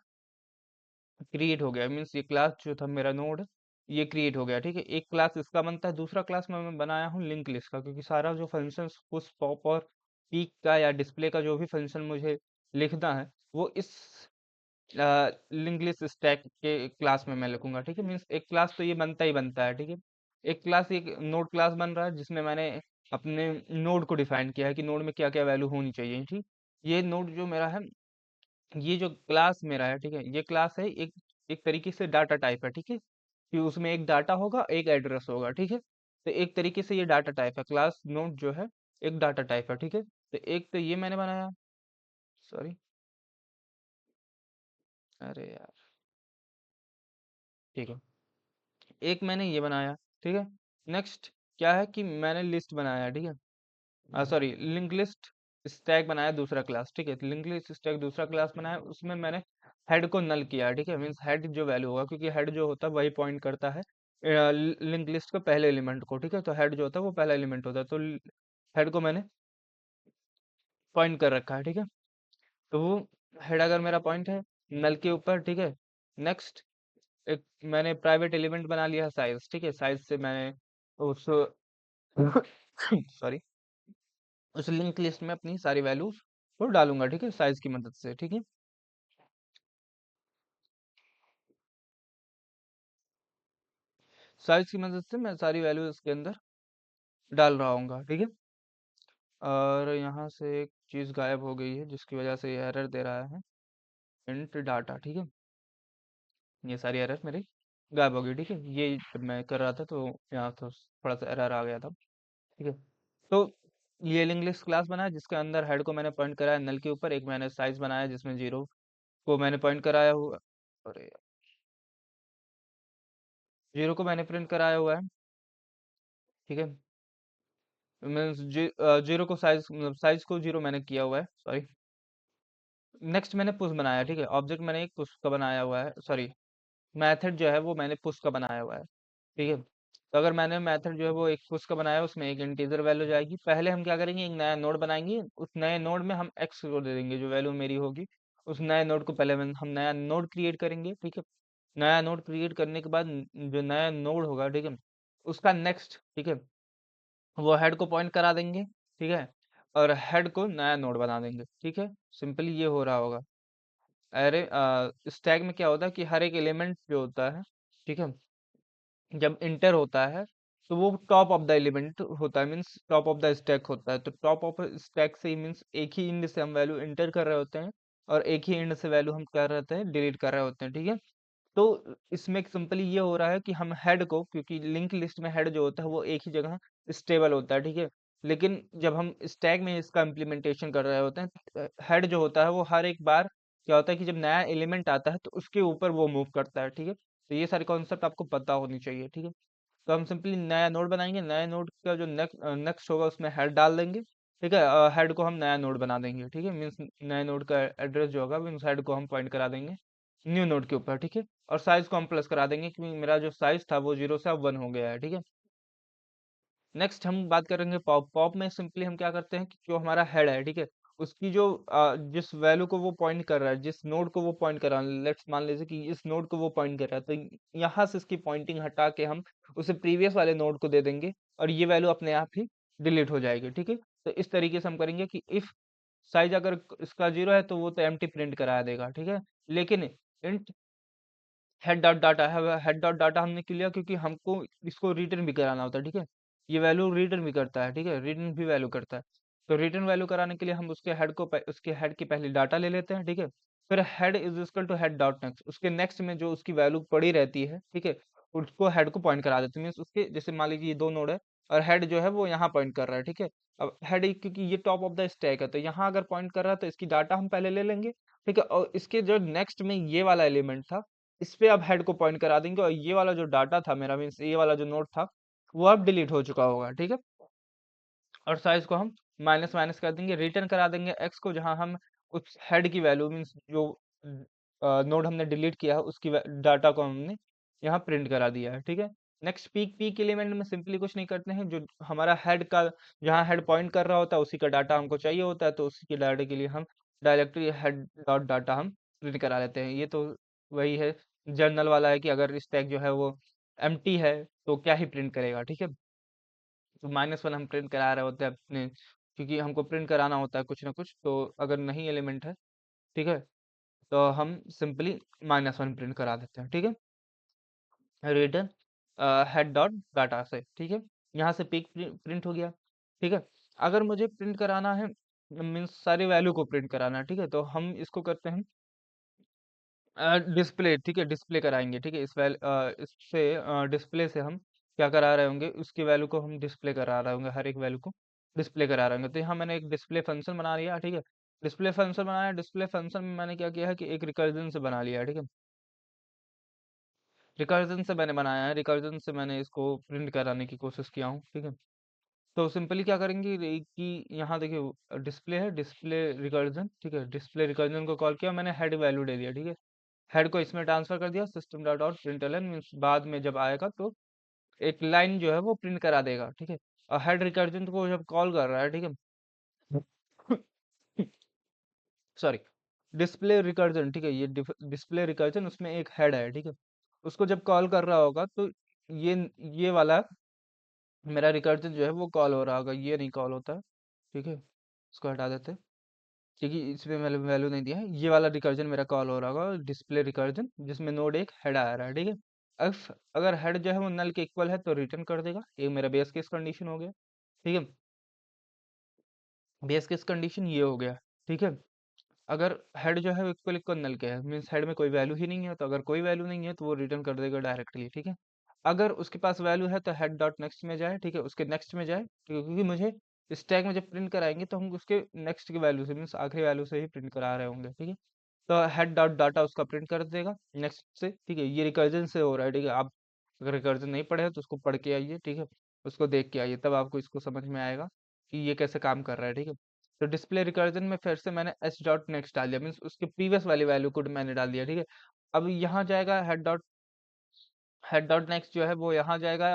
क्रिएट हो गया, मीन्स ये क्लास जो था मेरा नोड ये क्रिएट हो गया, ठीक है। एक क्लास इसका बनता है, दूसरा क्लास में मैं बनाया हूँ लिंक लिस्ट का, क्योंकि सारा जो फंक्शन पुश पॉप और पीक का या डिस्प्ले का जो भी फंक्शन मुझे लिखना है वो इस लिंक लिस्ट स्टैक के क्लास में मैं लिखूंगा, ठीक है। मीन्स एक क्लास तो ये बनता ही बनता है, ठीक है। एक क्लास, एक नोड क्लास बन रहा है जिसमें मैंने अपने नोड को डिफाइन किया है कि नोड में क्या क्या वैल्यू होनी चाहिए, ठीक। ये नोड जो मेरा है, ये जो क्लास मेरा है, ठीक है, ये क्लास है एक एक तरीके से डाटा टाइप है, ठीक है, कि उसमें एक डाटा होगा एक एड्रेस होगा, ठीक है। तो एक तरीके से ये डाटा टाइप है, क्लास नोड जो है एक डाटा टाइप है, ठीक है। तो एक तो ये मैंने बनाया, सॉरी, अरे यार, ठीक है, एक मैंने ये बनाया, ठीक है। नेक्स्ट क्या है कि मैंने लिस्ट बनाया, ठीक है, सॉरी लिंक लिस्ट स्टैक बनाया दूसरा क्लास, ठीक है। लिंक लिस्ट स्टैक दूसरा क्लास बनाया, उसमें मैंने हेड को नल किया, ठीक है। मीन्स हेड जो वैल्यू होगा, क्योंकि हेड जो होता है वही पॉइंट करता है लिंक लिस्ट के पहले एलिमेंट को, ठीक है। तो हेड जो होता है वो पहला एलिमेंट होता है, तो हेड को मैंने पॉइंट कर रखा है, ठीक है। तो वो हेड अगर मेरा पॉइंट है नल के ऊपर, ठीक है। नेक्स्ट एक मैंने प्राइवेट एलिमेंट बना लिया साइज, ठीक है। साइज से मैंने उस सॉरी उस लिंक लिस्ट में अपनी सारी वैल्यूज को डालूंगा, ठीक है, साइज की मदद से, ठीक है। साइज की मदद से मैं सारी वैल्यूज इसके अंदर डाल रहा हूँ, ठीक है। और यहाँ से एक चीज़ गायब हो गई है जिसकी वजह से ये एरर दे रहा है इंट डाटा। ठीक है, ये सारी एरर मेरी गायब हो गई। ठीक है, ये जब मैं कर रहा था तो यहाँ तो थोड़ा सा एरर आ गया था। ठीक है, तो ये लिंक लिस्ट क्लास बनाया जिसके अंदर हेड को मैंने पॉइंट कराया नल के ऊपर। एक मैंने साइज बनाया जिसमें 0 को मैंने पॉइंट कराया हुआ, अरे 0 को मैंने प्रिंट कराया हुआ है। ठीक है, मीन्स 0 को साइज, मतलब साइज को 0 मैंने किया हुआ है, सॉरी। नेक्स्ट मैंने पुश बनाया। ठीक है, ऑब्जेक्ट मैंने एक पुश का बनाया हुआ है, सॉरी, मेथड जो है वो मैंने पुश का बनाया हुआ है। ठीक है, तो अगर मैंने मेथड जो है वो एक पुश का बनाया है, उसमें एक इंटीजर वैल्यू जाएगी। पहले हम क्या करेंगे, एक नया नोड बनाएंगे, उस नए नोड में हम एक्स को दे देंगे जो वैल्यू मेरी होगी। उस नए नोड को पहले हम नया नोड क्रिएट करेंगे। ठीक है, नया नोड क्रिएट करने के बाद जो नया नोड होगा, ठीक है, उसका नेक्स्ट, ठीक है, वो हेड को पॉइंट करा देंगे। ठीक है, और हेड को नया नोड बना देंगे। ठीक है, सिंपली ये हो रहा होगा। अरे स्टैक में क्या होता है कि हर एक एलिमेंट जो होता है, ठीक है, जब इंटर होता है तो वो टॉप ऑफ द एलिमेंट होता है, means top of the stack होता है। तो टॉप ऑफ स्टैक से ही मीन्स एक ही इंड से हम वैल्यू इंटर कर रहे होते हैं और एक ही इंड से वैल्यू हम कर रहे होते हैं डिलीट कर रहे होते हैं। ठीक है, तो इसमें सिंपली ये हो रहा है कि हम हेड को, क्योंकि लिंक लिस्ट में हेड जो होता है वो एक ही जगह स्टेबल होता है। ठीक है, लेकिन जब हम स्टैक में इसका इम्प्लीमेंटेशन कर रहे होते हैं, हेड जो होता है वो हर एक बार क्या होता है कि जब नया एलिमेंट आता है तो उसके ऊपर वो मूव करता है। ठीक है, तो ये सारे कॉन्सेप्ट आपको पता होनी चाहिए। ठीक है, तो हम सिंपली नया नोड बनाएंगे, नया नोड का जो नेक्स्ट होगा उसमें हेड डाल देंगे। ठीक है, हेड को हम नया नोड बना देंगे। ठीक है, मीन्स नए नोड का एड्रेस जो होगा मीन्स हेड को हम पॉइंट करा देंगे न्यू नोड के ऊपर। ठीक है, और साइज को हम प्लस करा देंगे क्योंकि मेरा जो साइज था वो 0 से अब 1 हो गया है। ठीक है, नेक्स्ट हम बात करेंगे पॉप। पॉप में सिंपली हम क्या करते हैं कि जो हमारा हेड है, ठीक है, उसकी जो जिस वैल्यू को वो पॉइंट कर रहा है, जिस नोड को वो पॉइंट कर रहा है, लेट्स मान लीजिए कि इस नोड को वो पॉइंट कर रहा है, तो यहाँ से इसकी पॉइंटिंग हटा के हम उसे प्रीवियस वाले नोड को दे देंगे और ये वैल्यू अपने आप ही डिलीट हो जाएगी। ठीक है, तो इस तरीके से हम करेंगे कि इफ साइज अगर इसका 0 है तो वो तो एम्प्टी प्रिंट करा देगा। ठीक है, लेकिन इंट हेड डॉट डाटा है, हेड डॉट डाटा हमने क्यों लिया, क्योंकि हमको इसको रिटर्न भी कराना होता है। ठीक है, ये वैल्यू रिटर्न भी करता है। ठीक है, रिटर्न भी वैल्यू करता है। तो रिटर्न वैल्यू कराने के लिए हम उसके हेड को उसके हेड की पहले डाटा ले लेते हैं। ठीक है, फिर head is equal to head dot next, उसके नेक्स्ट में जो उसकी वैल्यू पड़ी रहती है, ठीक है, उसको हेड को पॉइंट करा देते हैं। मीन्स उसके जैसे मान लीजिए ये दो नोड है और हेड जो है वो यहाँ पॉइंट कर रहा है। ठीक है, अब हेड क्योंकि ये टॉप ऑफ द स्टैक है तो यहाँ अगर पॉइंट कर रहा है तो इसकी डाटा हम पहले ले लेंगे। ठीक है, और इसके जो नेक्स्ट में ये वाला एलिमेंट था इस पे अब हेड को पॉइंट करा देंगे और ये वाला जो डाटा था मेरा, मीन्स ये वाला जो नोट था वो अब डिलीट हो चुका होगा। ठीक है, और साइज को हम माइनस माइनस कर देंगे, रिटर्न करा देंगे एक्स को, जहां हम उस हेड की वैल्यू मीन्स जो नोड हमने डिलीट किया है उसकी डाटा को हमने यहाँ प्रिंट करा दिया है। ठीक है, नेक्स्ट पीक। पीक एलिमेंट में सिंपली कुछ नहीं करते हैं, जो हमारा हेड का जहाँ हेड पॉइंट कर रहा होता है उसी का डाटा हमको चाहिए होता है, तो उसी के डाटा के लिए हम डायरेक्टली हेड डॉट डाटा हम प्रिंट करा लेते हैं। ये तो वही है, जर्नल वाला है कि अगर स्टैक जो है वो एम्प्टी है तो क्या ही प्रिंट करेगा। ठीक है, तो -1 हम प्रिंट करा रहे होते हैं अपने, क्योंकि हमको प्रिंट कराना होता है कुछ ना कुछ। तो अगर नहीं एलिमेंट है, ठीक है, तो हम सिंपली -1 प्रिंट करा देते हैं। ठीक है, रिटर्न हेड डॉट डाटा से। ठीक है, यहाँ से पिक प्रिंट हो गया। ठीक है, अगर मुझे प्रिंट कराना है मीन्स सारी वैल्यू को प्रिंट कराना है, ठीक है, तो हम इसको करते हैं डिस्प्ले। ठीक है, डिस्प्ले कराएंगे। ठीक है, इससे डिस्प्ले से हम क्या करा रहे होंगे, उसकी वैल्यू को हम डिस्प्ले करा रहे होंगे, हर एक वैल्यू को डिस्प्ले करा रहे होंगे। तो यहाँ मैंने एक डिस्प्ले फंक्शन बना लिया। ठीक है, डिस्प्ले फंक्शन बनाया, डिस्प्ले फंक्शन में मैंने क्या किया है कि एक रिकर्जन से बना लिया है। ठीक है, रिकर्जन से मैंने बनाया है, रिकर्जन से मैंने इसको प्रिंट कराने की कोशिश किया हूँ। ठीक है, तो सिंपली क्या करेंगे कि यहाँ देखिए डिस्प्ले है, डिस्प्ले रिकर्जन। ठीक है, डिस्प्ले रिकर्जन को कॉल किया, मैंने हेड वैल्यू दे दिया। ठीक है, हेड को इसमें ट्रांसफर कर दिया, system dot out println means बाद में जब आएगा तो एक लाइन जो है वो प्रिंट करा देगा। ठीक है, और हेड रिकर्जन को जब कॉल कर रहा है, ठीक है, सॉरी, डिस्प्ले रिकर्जन। ठीक है, ये डिस्प्ले रिकर्जन, उसमें एक हेड है। ठीक है, उसको जब कॉल कर रहा होगा तो ये ये वाला मेरा रिकर्जन जो है वो कॉल हो रहा होगा, ये नहीं कॉल होता है। ठीक है, इसको हटा देते हैं क्योंकि इसमें मैंने वैल्यू नहीं दिया है। ये वाला रिकर्जन मेरा कॉल हो रहा होगा, डिस्प्ले रिकर्जन, जिसमें नोड एक हेड आ रहा है। ठीक है, अब अगर हेड जो है वो नल के इक्वल है तो रिटर्न कर देगा, ये मेरा बेस केस कंडीशन हो गया। ठीक है, बेस केस कंडीशन ये हो गया, ठीक है। अगर हेड जो है वो इक्वल इक्वल नल के है, मीन्स हेड में कोई वैल्यू ही नहीं है, तो अगर कोई वैल्यू नहीं है तो वो रिटर्न कर देगा डायरेक्टली, ठीक है। अगर उसके पास वैल्यू है तो हेड डॉट नेक्स्ट में जाए, ठीक है, उसके नेक्स्ट में जाए, ठीक है, क्योंकि मुझे स्टैक में जब प्रिंट कराएंगे तो हम उसके नेक्स्ट की वैल्यू से, मीन्स आखिरी वैल्यू से ही प्रिंट करा रहे होंगे, ठीक है। तो हेड डॉट डाटा उसका प्रिंट कर देगा नेक्स्ट से, ठीक है। ये रिकर्जन से हो रहा है, ठीक है। आप अगर रिकर्जन नहीं पढ़े हैं तो उसको पढ़ के आइए, ठीक है, उसको देख के आइए, तब आपको इसको समझ में आएगा कि ये कैसे काम कर रहा है, ठीक है। तो डिस्प्ले रिकर्जन में फिर से मैंने एच डॉट नेक्स्ट डाल दिया, मीन्स उसके प्रीवियस वाली वैल्यू को मैंने डाल दिया, ठीक है। अब यहाँ जाएगा हेड डॉट नेक्स्ट जो है वो यहाँ जाएगा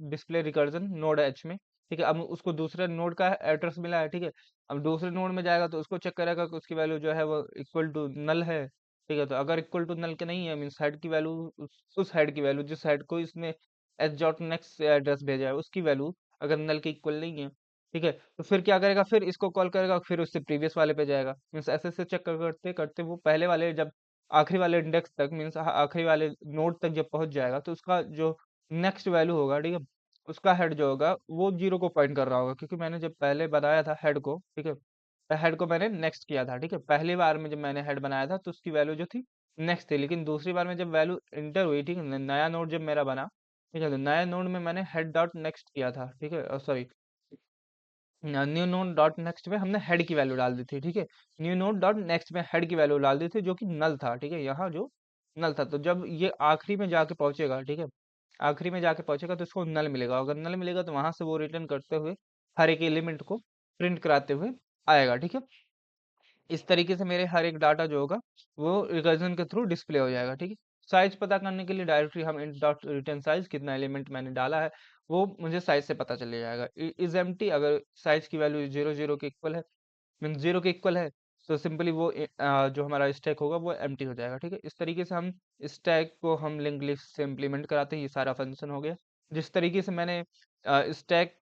डिस्प्ले रिकर्जन नोड एच में, ठीक है। अब उसको दूसरे नोड का एड्रेस मिला है, ठीक है। अब दूसरे नोड में जाएगा तो उसको चेक करेगा कि उसकी वैल्यू जो है वो इक्वल टू नल है, ठीक है। तो अगर इक्वल टू नल के नहीं है, मीन्स हेड की वैल्यू, उस हेड की वैल्यू जिस हेड को इसने एच डॉट नेक्स्ट एड्रेस भेजा है उसकी वैल्यू अगर नल के इक्वल नहीं है, ठीक है, तो फिर क्या करेगा, फिर इसको कॉल करेगा, फिर उससे प्रीवियस वाले पे जाएगा, मीन्स ऐसे ऐसे चेक करते करते वो पहले वाले जब आखिरी वाले इंडेक्स तक, मीन्स आखिरी वाले नोड तक जब पहुंच जाएगा तो उसका जो नेक्स्ट वैल्यू होगा, ठीक है, उसका हेड जो होगा वो जीरो को पॉइंट कर रहा होगा, क्योंकि मैंने जब पहले बनाया था हेड को, ठीक है, हेड को मैंने नेक्स्ट किया था, ठीक है। पहली बार में जब मैंने हेड बनाया था तो उसकी वैल्यू जो थी नेक्स्ट थी, लेकिन दूसरी बार में जब वैल्यू इंटर हुई, ठीक है, नया नोड जब मेरा बना, ठीक है, तो नया नोड में मैंने हेड डॉट नेक्स्ट किया था, ठीक है, sorry, new node dot next में हमने हेड की वैल्यू डाल दी थी, ठीक है। न्यू नोड डॉट नेक्स्ट में हेड की वैल्यू डाल दी थी जो कि नल था, ठीक है, यहाँ जो नल था। तो जब ये आखिरी में जाके पहुंचेगा, ठीक है, आखिरी में जाके पहुंचेगा तो इसको नल मिलेगा, अगर नल मिलेगा तो वहां से वो रिटर्न करते हुए हर एक एलिमेंट को प्रिंट कराते हुए आएगा, ठीक है। इस तरीके से मेरे हर एक डाटा जो होगा वो रिकर्जन के थ्रू डिस्प्ले हो जाएगा, ठीक है। साइज पता करने के लिए डायरेक्टली हम int डॉट रिटर्न साइज कितना एलिमेंट मैंने डाला है वो मुझे साइज से पता चल जाएगा। इज एम्प्टी, अगर साइज की वैल्यू जीरो जीरो के इक्वल है, मीन जीरो के इक्वल है, तो सिंपली वो जो हमारा स्टैक होगा वो एम्प्टी हो जाएगा, ठीक है। इस तरीके से हम स्टैक को हम लिंक लिस्ट से इम्प्लीमेंट कराते हैं, ये सारा फंक्शन हो गया। जिस तरीके से मैंने स्टैक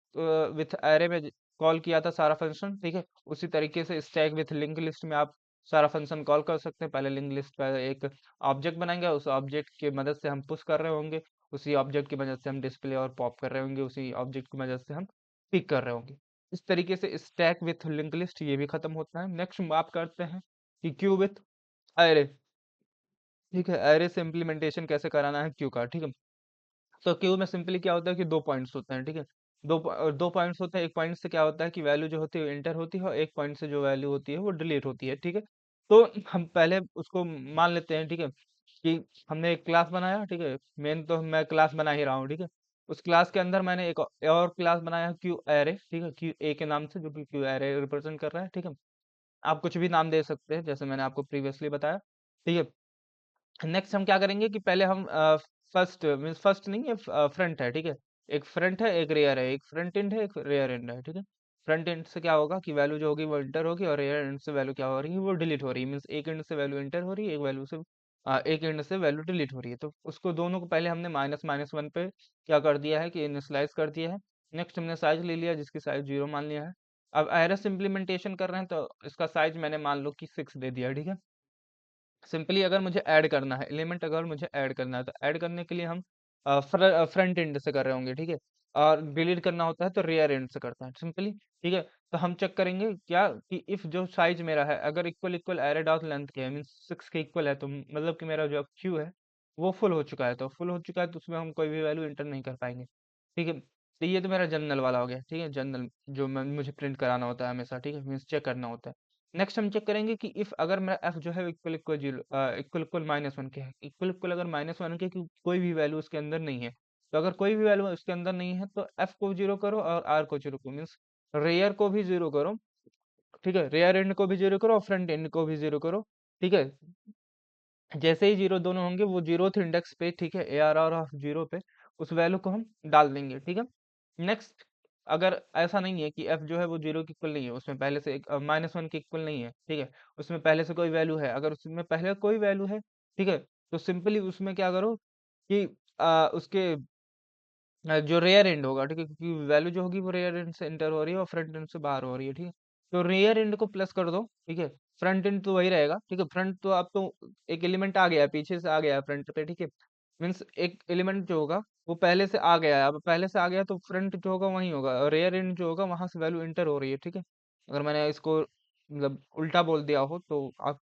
विथ एरे में कॉल किया था सारा फंक्शन, ठीक है, उसी तरीके से स्टैक विथ लिंक लिस्ट में आप सारा फंक्शन कॉल कर सकते हैं। पहले लिंक लिस्ट पर एक ऑब्जेक्ट बनाएंगे, उस ऑब्जेक्ट की मदद से हम पुश कर रहे होंगे, उसी ऑब्जेक्ट की मदद से हम डिस्प्ले और पॉप कर रहे होंगे, उसी ऑब्जेक्ट की मदद से हम पिक कर रहे होंगे। इस तरीके से स्टैक विथ लिंक लिस्ट ये भी खत्म होता है। नेक्स्ट बात करते हैं कि क्यू विथ एरे, ठीक है, एरे से इम्प्लीमेंटेशन कैसे कराना है क्यू का, ठीक है। तो क्यू में सिंपली क्या होता है कि दो पॉइंट्स होते हैं, ठीक है, दो पॉइंट्स होते हैं। एक पॉइंट से क्या होता है कि वैल्यू जो होती है इंटर होती है, और एक पॉइंट से जो वैल्यू होती है वो डिलीट होती है, ठीक है। तो हम पहले उसको मान लेते हैं, ठीक है, कि हमने एक क्लास बनाया, ठीक है, मेन तो मैं क्लास बना ही रहा हूँ, ठीक है। उस क्लास के अंदर मैंने एक और क्लास बनाया क्यू एरे, ठीक है, क्यू ए के नाम से, जो कि क्यू एरे रिप्रेजेंट कर रहा है, ठीक है। आप कुछ भी नाम दे सकते हैं जैसे मैंने आपको प्रीवियसली बताया, ठीक है। नेक्स्ट हम क्या करेंगे कि पहले हम फर्स्ट मीन्स फर्स्ट नहीं है, फ्रंट है, ठीक है, एक फ्रंट है एक रेयर है, एक फ्रंट एंड है एक रेयर एंड है, ठीक है। फ्रंट एंड से क्या होगा कि वैल्यू जो होगी वो इंटर होगी, और रेयर एंड से वैल्यू क्या हो रही है वो डिलीट हो रही है, मीन्स एक एंड से वैल्यू इंटर हो रही है, एक वैल्यू से एक एंड से वैल्यू डिलीट हो रही है। तो उसको दोनों को पहले हमने माइनस माइनस वन पे क्या कर दिया है कि इनिशियलाइज कर दिया है। नेक्स्ट हमने साइज ले लिया जिसकी साइज जीरो मान लिया है। अब एरस इम्प्लीमेंटेशन कर रहे हैं तो इसका साइज मैंने मान लो कि 6 दे दिया, ठीक है। सिंपली अगर मुझे ऐड करना है एलिमेंट, अगर मुझे ऐड करना है तो ऐड करने के लिए हम फ्रंट एंड से कर रहे होंगे, ठीक है, और डिलीट करना होता है तो रियर एंड से करते हैं सिंपली, ठीक है। तो हम चेक करेंगे क्या कि इफ जो साइज मेरा है अगर equal equal array dot length के है, मीन 6 के इक्वल है, तो मतलब कि मेरा जो क्यू है वो फुल हो चुका है, तो फुल हो चुका है तो उसमें हम कोई भी वैल्यू इंटर नहीं कर पाएंगे, ठीक है। तो ये तो मेरा जनरल वाला हो गया, ठीक है, जनरल जो मुझे प्रिंट कराना होता है हमेशा, ठीक है, मीन्स चेक करना होता है। नेक्स्ट हम चेक करेंगे कि इफ अगर मेरा एफ जो है equal equal zero equal equal minus one के है, इक्वल इक्वल अगर माइनस वन के कि कोई भी वैल्यू उसके अंदर नहीं है, तो अगर कोई भी वैल्यू उसके अंदर नहीं है तो एफ को जीरो करो और आर को जीरो करो, मीन्स रेयर को भी जीरो करो, ठीक है, रेयर एंड को भी जीरो करो और फ्रंट एंड को भी जीरो करो, ठीक है। जैसे ही जीरो दोनों होंगे वो जीरोथ इंडेक्स पे, ठीक है, A R R of zero पे उस वैल्यू को हम डाल देंगे, ठीक है। नेक्स्ट अगर ऐसा नहीं है कि एफ जो है वो जीरो के इक्वल नहीं है, उसमें पहले से माइनस वन के इक्वल नहीं है, ठीक है, उसमें पहले से कोई वैल्यू है, अगर उसमें पहले कोई वैल्यू है, ठीक है, तो सिंपली उसमें क्या करो कि उसके जो रेयर एंड होगा, ठीक है, क्योंकि वैल्यू जो होगी वो रेयर एंड से एंटर हो रही है और फ्रंट एंड से बाहर हो रही है, ठीक है। तो रेयर एंड को प्लस कर दो, ठीक है, फ्रंट एंड तो वही रहेगा, ठीक है। फ्रंट तो अब तो एक एलिमेंट आ गया है पीछे से आ गया है फ्रंट पे, ठीक है, मीन्स एक एलिमेंट जो होगा वो पहले से आ गया है, अब पहले से आ गया तो फ्रंट जो होगा वही होगा, और रेयर एंड जो होगा वहां से वैल्यू एंटर हो रही है, ठीक है। अगर मैंने इसको मतलब उल्टा बोल दिया हो तो आप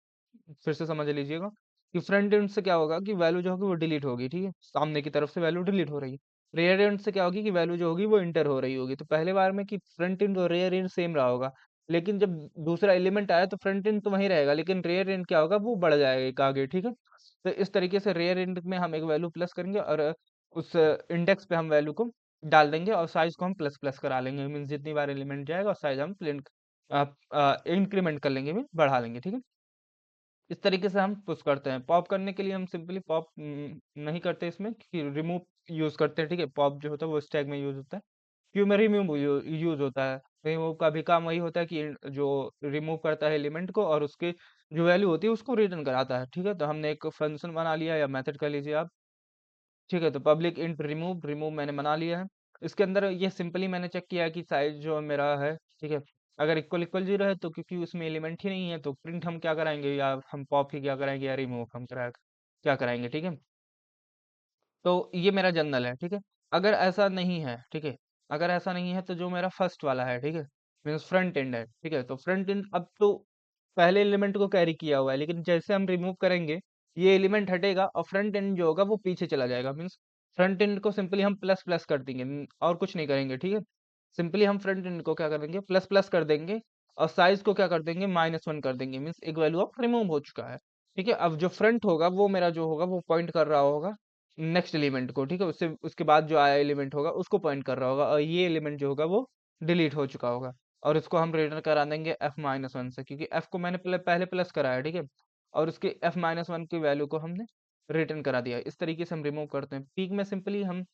फिर से समझ लीजिएगा कि फ्रंट एंड से क्या होगा कि वैल्यू जो होगी वो डिलीट होगी, ठीक है, सामने की तरफ से वैल्यू डिलीट हो रही है। रियर एंड से क्या होगी कि वैल्यू जो होगी वो इंटर हो रही होगी। तो पहले बार में कि फ्रंट एंड और रियर एंड सेम रहा होगा, लेकिन जब दूसरा एलिमेंट आया तो फ्रंट एंड तो वहीं रहेगा, लेकिन रियर एंड क्या होगा वो बढ़ जाएगा एक आगे, ठीक है। तो इस तरीके से रियर एंड में हम एक वैल्यू प्लस करेंगे और उस इंडेक्स पे हम वैल्यू को डाल देंगे और साइज को हम प्लस प्लस करा लेंगे, मीन्स जितनी बार एलिमेंट जाएगा और साइज हम प्रिंट इंक्रीमेंट कर लेंगे, बढ़ा लेंगे, ठीक है। इस तरीके से हम पुश करते हैं। पॉप करने के लिए हम सिंपली पॉप नहीं करते इसमें, कि रिमूव यूज करते हैं, ठीक है। पॉप जो होता है वो स्टैक में यूज होता है, क्यू में रिमूव यूज होता है। रिमूव का भी काम वही होता है कि जो रिमूव करता है एलिमेंट को और उसके जो वैल्यू होती है उसको रिटर्न कराता है, ठीक है। तो हमने एक फंक्शन बना लिया या मेथड कर लीजिए आप, ठीक है। तो पब्लिक इंट रिमूव, रिमूव मैंने बना लिया है। इसके अंदर ये सिंपली मैंने चेक किया है कि साइज जो मेरा है, ठीक है, अगर इक्वल इक्वल जीरो है तो क्योंकि उसमें एलिमेंट ही नहीं है तो प्रिंट हम क्या कराएंगे, या हम पॉप ही क्या कराएंगे या रिमूव हम क्या कराएंगे, ठीक है। तो ये मेरा जनरल है, ठीक है। अगर ऐसा नहीं है, ठीक है, अगर ऐसा नहीं है तो जो मेरा फर्स्ट वाला है, ठीक है, मीन्स फ्रंट एंड है, ठीक है। तो फ्रंट एंड अब तो पहले एलिमेंट को कैरी किया हुआ है, लेकिन जैसे हम रिमूव करेंगे ये एलिमेंट हटेगा और फ्रंट एंड जो होगा वो पीछे चला जाएगा, मीन्स फ्रंट एंड को सिंपली हम प्लस प्लस कर देंगे, और कुछ नहीं करेंगे, ठीक है। सिंपली हम फ्रंट एंड को क्या करेंगे, प्लस प्लस कर देंगे और साइज को क्या कर देंगे, -1 कर देंगे, मीन्स एक वैल्यू ऑफ रिमूव हो चुका है, ठीक है। अब जो फ्रंट होगा वो मेरा जो होगा वो पॉइंट कर रहा होगा नेक्स्ट एलिमेंट को, ठीक है। उससे उसके बाद जो आया एलिमेंट होगा उसको पॉइंट कर रहा होगा और ये एलिमेंट जो होगा वो डिलीट हो चुका होगा। और इसको हम रिटर्न करा देंगे f-1 से, क्योंकि f को मैंने पहले प्लस कराया, ठीक है। और उसके f-1 की वैल्यू को हमने रिटर्न करा दिया। इस तरीके से हम रिमूव करते हैं। पीक में सिंपली हम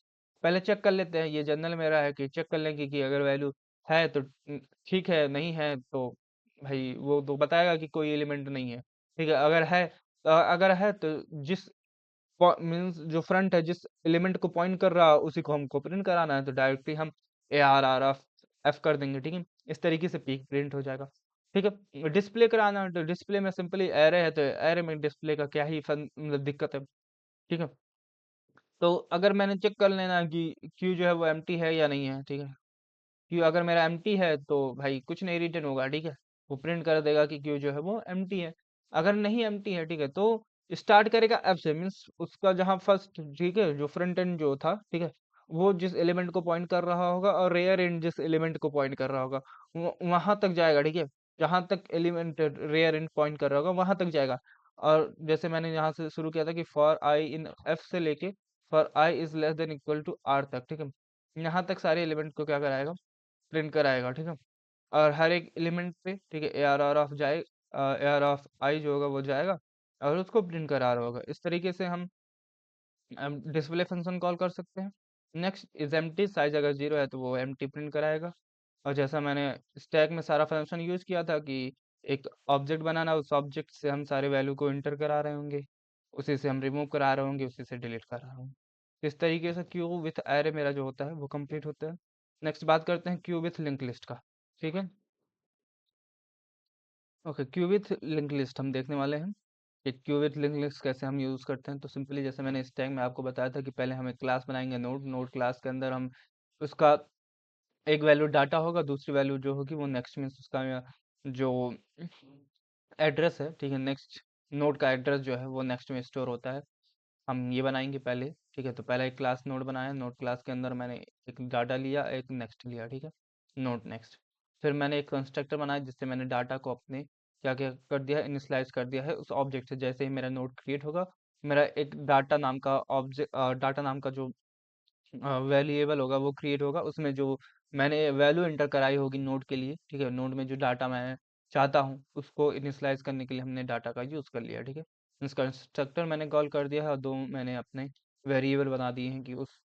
पहले चेक कर लेते हैं, ये जनरल मेरा है कि चेक कर लेंगे कि अगर वैल्यू है तो ठीक है, नहीं है तो भाई वो तो बताएगा कि कोई एलिमेंट नहीं है, ठीक है। अगर है तो जिस मीन्स जो फ्रंट है जिस एलिमेंट को पॉइंट कर रहा है उसी को हमको प्रिंट कराना है, तो डायरेक्टली हम ARR एफ कर देंगे, ठीक है। इस तरीके से पीक प्रिंट हो जाएगा, ठीक है। डिस्प्ले कराना है तो डिस्प्ले में सिंपली एरे है तो एरे में डिस्प्ले का क्या ही मतलब दिक्कत है, ठीक है। तो अगर मैंने चेक कर लेना कि क्यू जो है वो एम्प्टी है या नहीं है, ठीक है। क्यू अगर मेरा एम्प्टी है तो भाई कुछ नहीं रिटर्न होगा, ठीक है। वो प्रिंट कर देगा कि क्यू जो है वो एम्प्टी है। अगर नहीं एम्प्टी है, ठीक है, तो स्टार्ट करेगा एफ से, मीन्स उसका जहाँ फर्स्ट, ठीक है, जो फ्रंट एंड जो था, ठीक है, वो जिस एलिमेंट को पॉइंट कर रहा होगा और रेयर एंड जिस एलिमेंट को पॉइंट कर रहा होगा वहां तक जाएगा, ठीक है। जहां तक एलिमेंट रेयर एंड पॉइंट कर रहा होगा वहां तक जाएगा। और जैसे मैंने यहाँ से शुरू किया था कि फॉर आई इन एफ से लेके for I is less than equal to R तक, ठीक है, यहाँ तक सारे एलिमेंट को क्या कराएगा, प्रिंट कराएगा, ठीक है। और हर एक एलिमेंट पे, ठीक है, AR ऑफ आई जो होगा वो जाएगा और उसको प्रिंट करा रहा होगा। इस तरीके से हम डिस्प्ले फंक्शन कॉल कर सकते हैं। नेक्स्ट इज एम्प्टी, साइज अगर जीरो है तो वो एम्प्टी प्रिंट कराएगा। और जैसा मैंने स्टैक में सारा फंक्शन यूज किया था कि एक ऑब्जेक्ट बनाना, उस ऑब्जेक्ट से हम सारे वैल्यू को इंटर करा रहे होंगे, उसी से हम रिमूव करा रहे होंगे, उसी से डिलीट करा रहे होंगे। इस तरीके से क्यू विथ एरे मेरा जो होता है वो कंप्लीट होता है। नेक्स्ट बात करते हैं क्यू विथ लिंक लिस्ट का, ठीक है। Okay, Q with link list हम देखने वाले हैं कि क्यू विथ लिंक लिस्ट कैसे हम यूज़ करते हैं। तो सिंपली जैसे मैंने इस टाइम में आपको बताया था कि पहले हम एक क्लास बनाएंगे, नोड क्लास के अंदर हम उसका एक वैल्यू डाटा होगा, दूसरी वैल्यू जो होगी वो नेक्स्ट मीन्स उसका जो एड्रेस है, ठीक है, नेक्स्ट नोड का एड्रेस जो है वो नेक्स्ट में स्टोर होता है। हम ये बनाएंगे पहले, ठीक है। तो पहले एक क्लास नोड बनाया, नोड क्लास के अंदर मैंने एक डाटा लिया, एक नेक्स्ट लिया, ठीक है, नोड नेक्स्ट। फिर मैंने एक कंस्ट्रक्टर बनाया जिससे मैंने डाटा को अपने क्या क्या कर दिया है, इनिशियलाइज कर दिया है उस ऑब्जेक्ट से। जैसे ही मेरा नोड क्रिएट होगा, मेरा एक डाटा नाम का जो वेरिएबल होगा वो क्रिएट होगा, उसमें जो मैंने वैल्यू एंटर कराई होगी नोड के लिए, ठीक है, नोड में जो डाटा मैं चाहता हूँ उसको इनिशियलाइज करने के लिए हमने डाटा का यूज़ कर लिया, ठीक है। इस कंस्ट्रक्टर मैंने कॉल कर दिया है और दो मैंने अपने वेरिएबल बना दिए हैं कि उस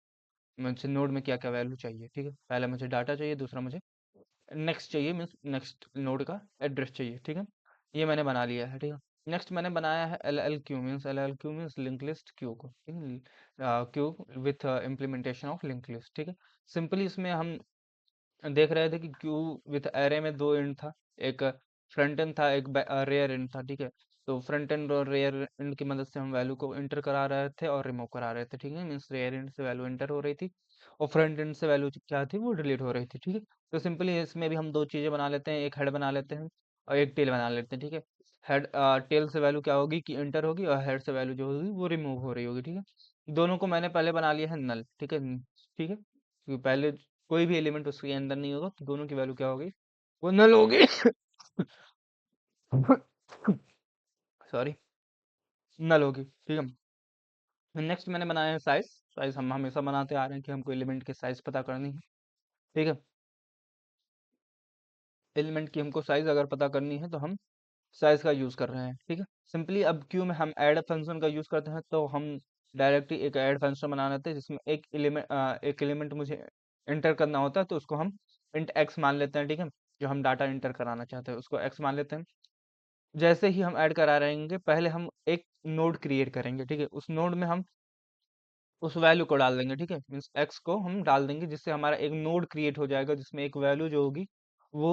मुझे नोड में क्या क्या वैल्यू चाहिए, ठीक है। पहला मुझे डाटा चाहिए, दूसरा मुझे नेक्स्ट चाहिए, मीन्स नेक्स्ट नोड का एड्रेस चाहिए, ठीक है। ये मैंने बना लिया है, ठीक है। नेक्स्ट मैंने बनाया है L L Q means link list Q को, ठीक है, Q with implementation of link list, ठीक है। सिंपली इसमें हम देख रहे थे कि क्यू विथ एरे में दो एंड था, एक फ्रंट एंड था, एक रेयर एंड था, ठीक है। तो फ्रंट एंड और रेयर एंड की मदद से हम वैल्यू को इंटर करा रहे थे और रिमूव करा रहे थे, ठीक है। मीन्स रेयर एंड से वैल्यू इंटर हो रही थी और फ्रंट एंड से वैल्यू क्या थी, वो डिलीट हो रही थी, ठीक है। तो सिंपली इसमें भी हम दो चीजें बना लेते हैं, एक हेड बना लेते हैं और एक टेल बना लेते हैं, ठीक है। हेड टेल से वैल्यू क्या होगी कि इंटर होगी और हेड से वैल्यू जो होगी वो रिमूव हो रही होगी, ठीक है। दोनों को मैंने पहले बना लिया है नल, ठीक है। ठीक है, क्योंकि पहले कोई भी एलिमेंट उसके अंदर नहीं होगा तो दोनों की वैल्यू क्या होगी, वो नल होगी। सॉरी, नल होगी, ठीक है। नेक्स्ट मैंने बनाया है साइज। साइज हम हमेशा बनाते आ रहे हैं कि हमको एलिमेंट की साइज पता करनी है, ठीक है। एलिमेंट की हमको साइज अगर पता करनी है तो हम साइज का यूज कर रहे हैं, ठीक है। सिंपली अब क्यों में हम ऐड फंक्शन का यूज करते हैं, तो हम डायरेक्टली एक ऐड फंक्शन बना लेते हैं जिसमें एक एलिमेंट मुझे एंटर करना होता है, तो उसको हम इंट एक्स मान लेते हैं, ठीक है। जो हम डाटा एंटर कराना चाहते हैं उसको एक्स मान लेते हैं। जैसे ही हम ऐड करा रहेंगे, पहले हम एक नोड क्रिएट करेंगे, ठीक है। उस नोड में हम उस वैल्यू को डाल देंगे, ठीक है। मीन्स एक्स को हम डाल देंगे जिससे हमारा एक नोड क्रिएट हो जाएगा जिसमें एक वैल्यू जो होगी वो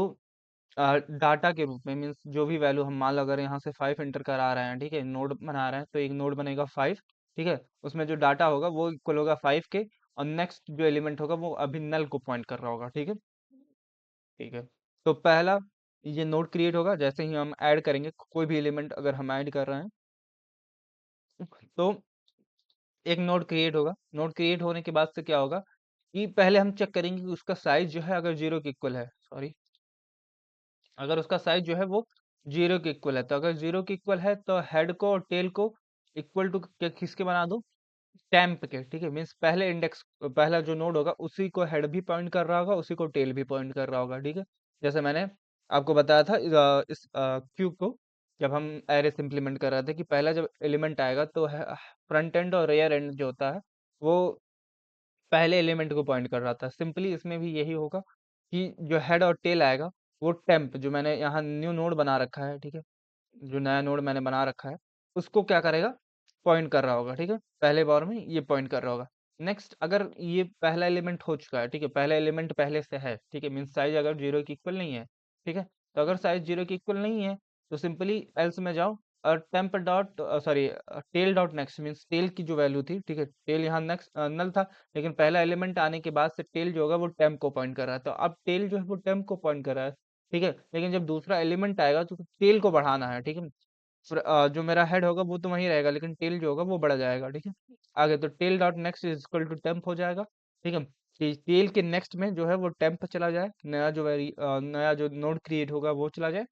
डाटा के रूप में, मीन्स जो भी वैल्यू हम मान लो अगर यहाँ से 5 एंटर करा रहे हैं, ठीक है, नोड बना रहे हैं तो एक नोड बनेगा 5, ठीक है। उसमें जो डाटा होगा वो इक्वल होगा 5 के, और नेक्स्ट जो एलिमेंट होगा वो अभी नल को पॉइंट कर रहा होगा, ठीक है। ठीक है, तो पहला ये नोड क्रिएट होगा जैसे ही हम ऐड करेंगे कोई भी एलिमेंट अगर हम ऐड कर रहे हैं, तो एक नोड क्रिएट होगा। नोड क्रिएट होने के बाद से क्या होगा कि पहले हम चेक करेंगे कि उसका साइज जो है अगर जीरो के इक्वल है, सॉरी, अगर उसका साइज जो है वो जीरो के इक्वल है, तो अगर जीरो के इक्वल है तो हेड को और टेल को इक्वल टू किसके बना दो, टेम्प के, ठीक है। मीन्स पहले इंडेक्स, पहला जो नोड होगा उसी को हेड भी पॉइंट कर रहा होगा, उसी को टेल भी पॉइंट कर रहा होगा, ठीक है। जैसे मैंने आपको बताया था इस क्यूब को जब हम एरे से इम्प्लीमेंट कर रहे थे कि पहला जब एलिमेंट आएगा तो फ्रंट एंड और रेयर एंड जो होता है वो पहले एलिमेंट को पॉइंट कर रहा था। सिंपली इसमें भी यही होगा कि जो हेड और टेल आएगा वो टेम्प, जो मैंने यहाँ न्यू नोड बना रखा है, ठीक है, जो नया नोड मैंने बना रखा है उसको क्या करेगा, पॉइंट कर रहा होगा, ठीक है। पहले बार में ये पॉइंट कर रहा होगा। नेक्स्ट अगर ये पहला एलिमेंट हो चुका है, ठीक है, पहला एलिमेंट पहले से है, ठीक है, मीन्स साइज अगर जीरो की इक्वल नहीं है, ठीक है। तो अगर साइज जीरो की इक्वल नहीं है तो सिंपली एल्स में जाओ और temp dot sorry tail dot next, means tail की जो वैल्यू थी, ठीक है, टेल यहाँ नेक्स्ट नल था, लेकिन पहला एलिमेंट आने के बाद से टेल जो होगा वो टेम्प को पॉइंट कर रहा है, तो अब टेल जो है वो टेम्प को पॉइंट कर रहा है, ठीक है। लेकिन जब दूसरा एलिमेंट आएगा तो टेल को बढ़ाना है, ठीक है। जो मेरा हेड होगा वो तो वहीं रहेगा लेकिन टेल जो होगा वो बढ़ जाएगा, ठीक है। आगे तो tail dot next is equal to temp हो जाएगा, ठीक है। टेल के नेक्स्ट में जो है वो टेम्प चला जाए, नया जो नोड क्रिएट होगा वो चला जाए,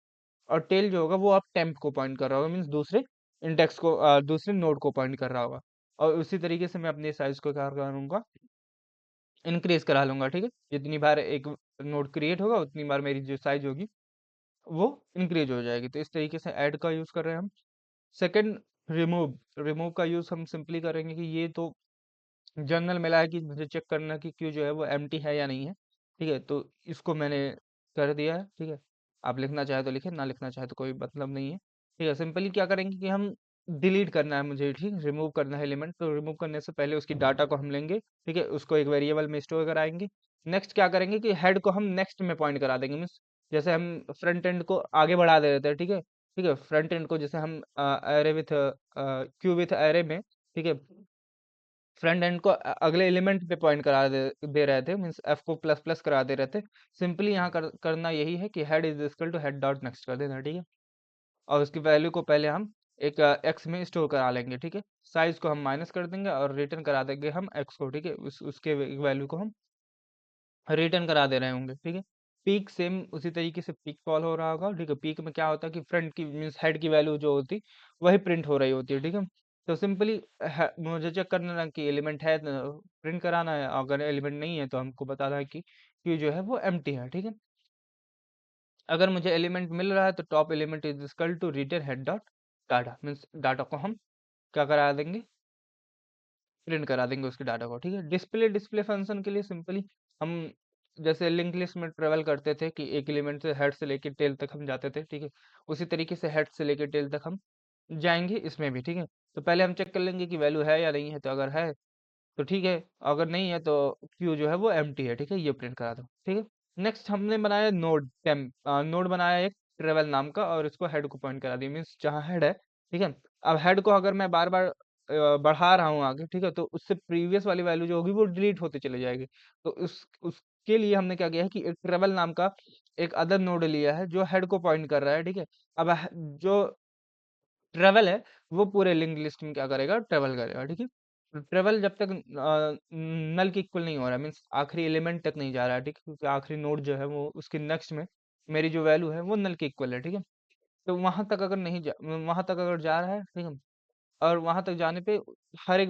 और टेल जो होगा वो अब टेम्प को पॉइंट कर रहा होगा, मीन्स दूसरे इंडेक्स को दूसरे नोड को पॉइंट कर रहा होगा। और उसी तरीके से मैं अपने साइज को क्या करूंगा, इंक्रीज करा लूंगा, ठीक है। जितनी बार एक नोड क्रिएट होगा उतनी बार मेरी जो साइज होगी वो इंक्रीज हो जाएगी। तो इस तरीके से ऐड का यूज कर रहे हैं हम। Second, remove. रिमूव का यूज हम सिंपली करेंगे कि ये तो जनरल मिला है कि मुझे चेक करना कि क्यू जो है वो एम्प्टी है या नहीं है, ठीक है। तो इसको मैंने कर दिया है, ठीक है। आप लिखना चाहे तो लिखें, ना लिखना चाहे तो कोई मतलब नहीं है, ठीक है। सिंपली क्या करेंगे कि हम डिलीट करना है मुझे, ठीक, रिमूव करना है एलिमेंट, तो रिमूव करने से पहले उसकी डाटा को हम लेंगे, ठीक है, उसको एक वेरिएबल में स्टोर कराएंगे। नेक्स्ट क्या करेंगे कि हेड को हम नेक्स्ट में पॉइंट करा देंगे, मीन्स जैसे हम फ्रंट एंड को आगे बढ़ा दे रहे थे, ठीक है, ठीक है। फ्रंट एंड को जैसे हम array with Q with array में, ठीक है, फ्रंट एंड को अगले एलिमेंट पे पॉइंट करा दे रहे थे, मीन्स एफ को प्लस प्लस करा दे रहे थे। सिंपली यहाँ करना यही है कि head is equal to head dot next कर देना, ठीक है। और उसकी वैल्यू को पहले हम एक एक्स में स्टोर करा लेंगे, ठीक है। साइज को हम माइनस कर देंगे और रिटर्न करा देंगे हम एक्स को, ठीक है, उसके वैल्यू को हम रिटर्न करा दे रहे होंगे, ठीक है। पीक सेम उसी तरीके से पीक कॉल हो रहा होगा, ठीक है। पीक में क्या होता है कि फ्रंट की मीन्स हेड की वैल्यू जो होती वही प्रिंट हो रही होती है, ठीक है। तो सिंपली मुझे चेक करना है कि एलिमेंट है तो प्रिंट कराना है, अगर एलिमेंट नहीं है तो हमको बताना है कि क्यू जो है वो एम्प्टी है, ठीक है। अगर मुझे एलिमेंट मिल रहा है तो top element is equal to return head dot data, means data को हम क्या करा देंगे, प्रिंट करा देंगे उसके डाटा को, ठीक है। डिस्प्ले डिस्प्ले फंक्शन के लिए सिंपली हम जैसे लिंक लिस्ट में ट्रेवल करते थे कि एक एलिमेंट से हेड से लेके टेल तक हम जाते थे, ठीक है, उसी तरीके से हेड से लेके टेल तक हम जाएंगे इसमें भी, ठीक है। तो पहले हम चेक कर लेंगे कि वैल्यू है या नहीं है, तो अगर है तो ठीक है, अगर नहीं है तो क्यू जो है वो एम्प्टी है, ठीक है, ये प्रिंट करा दो, ठीक है। नेक्स्ट हमने बनाया नोड बनाया एक ट्रेवल नाम का और इसको हेड को पॉइंट करा दिया, मीन्स जहाँ हेड है ठीक है। अब हेड को अगर मैं बार बार बढ़ा रहा हूँ आगे, ठीक है, तो उससे प्रीवियस वाली वैल्यू जो होगी वो डिलीट होती चली जाएगी। तो उसके लिए हमने क्या किया है कि एक ट्रेवल नाम का एक अदर नोड लिया है जो हेड को पॉइंट कर रहा है, ठीक है। अब जो ट्रेवल है वो पूरे लिंक्ड लिस्ट में क्या करेगा, ट्रेवल करेगा, ठीक है। ट्रेवल जब तक नल के इक्वल नहीं हो रहा, मीन्स आखिरी एलिमेंट तक नहीं जा रहा है, ठीक है, क्योंकि आखिरी नोड जो है वो उसके नेक्स्ट में मेरी जो वैल्यू है वो नल के इक्वल है, ठीक है। तो वहां तक अगर नहीं जा वहां तक अगर जा रहा है, ठीक है, और वहां तक जाने पे हर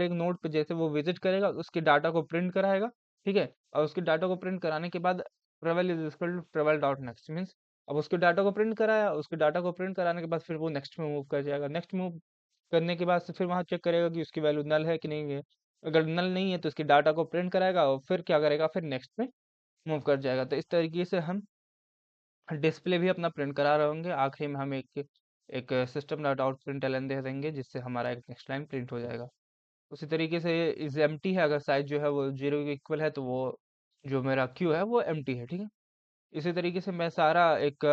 एक नोड पे जैसे वो विजिट करेगा उसके डाटा को प्रिंट कराएगा, ठीक है। और उसके डाटा को प्रिंट कराने के बाद travel is equal to travel dot next, means अब उसके डाटा को प्रिंट कराया, उसके डाटा को प्रिंट कराने के बाद फिर वो नेक्स्ट में मूव कर जाएगा। नेक्स्ट मूव करने के बाद से फिर वहां चेक करेगा कि उसकी वैल्यू नल है कि नहीं है। अगर नल नहीं है तो उसके डाटा को प्रिंट कराएगा और फिर क्या करेगा, फिर नेक्स्ट में मूव कर जाएगा। तो इस तरीके से हम डिस्प्ले भी अपना प्रिंट करा रहे होंगे, आखिरी में हम एक एक सिस्टम डॉट आउट प्रिंटलन दे देंगे जिससे हमारा एक नेक्स्ट लाइन प्रिंट हो जाएगा। उसी तरीके से इज एम्प्टी है, अगर साइज जो है वो 0 के इक्वल है तो वो जो मेरा क्यू है वो एम्प्टी है, ठीक है। इसी तरीके से मैं सारा एक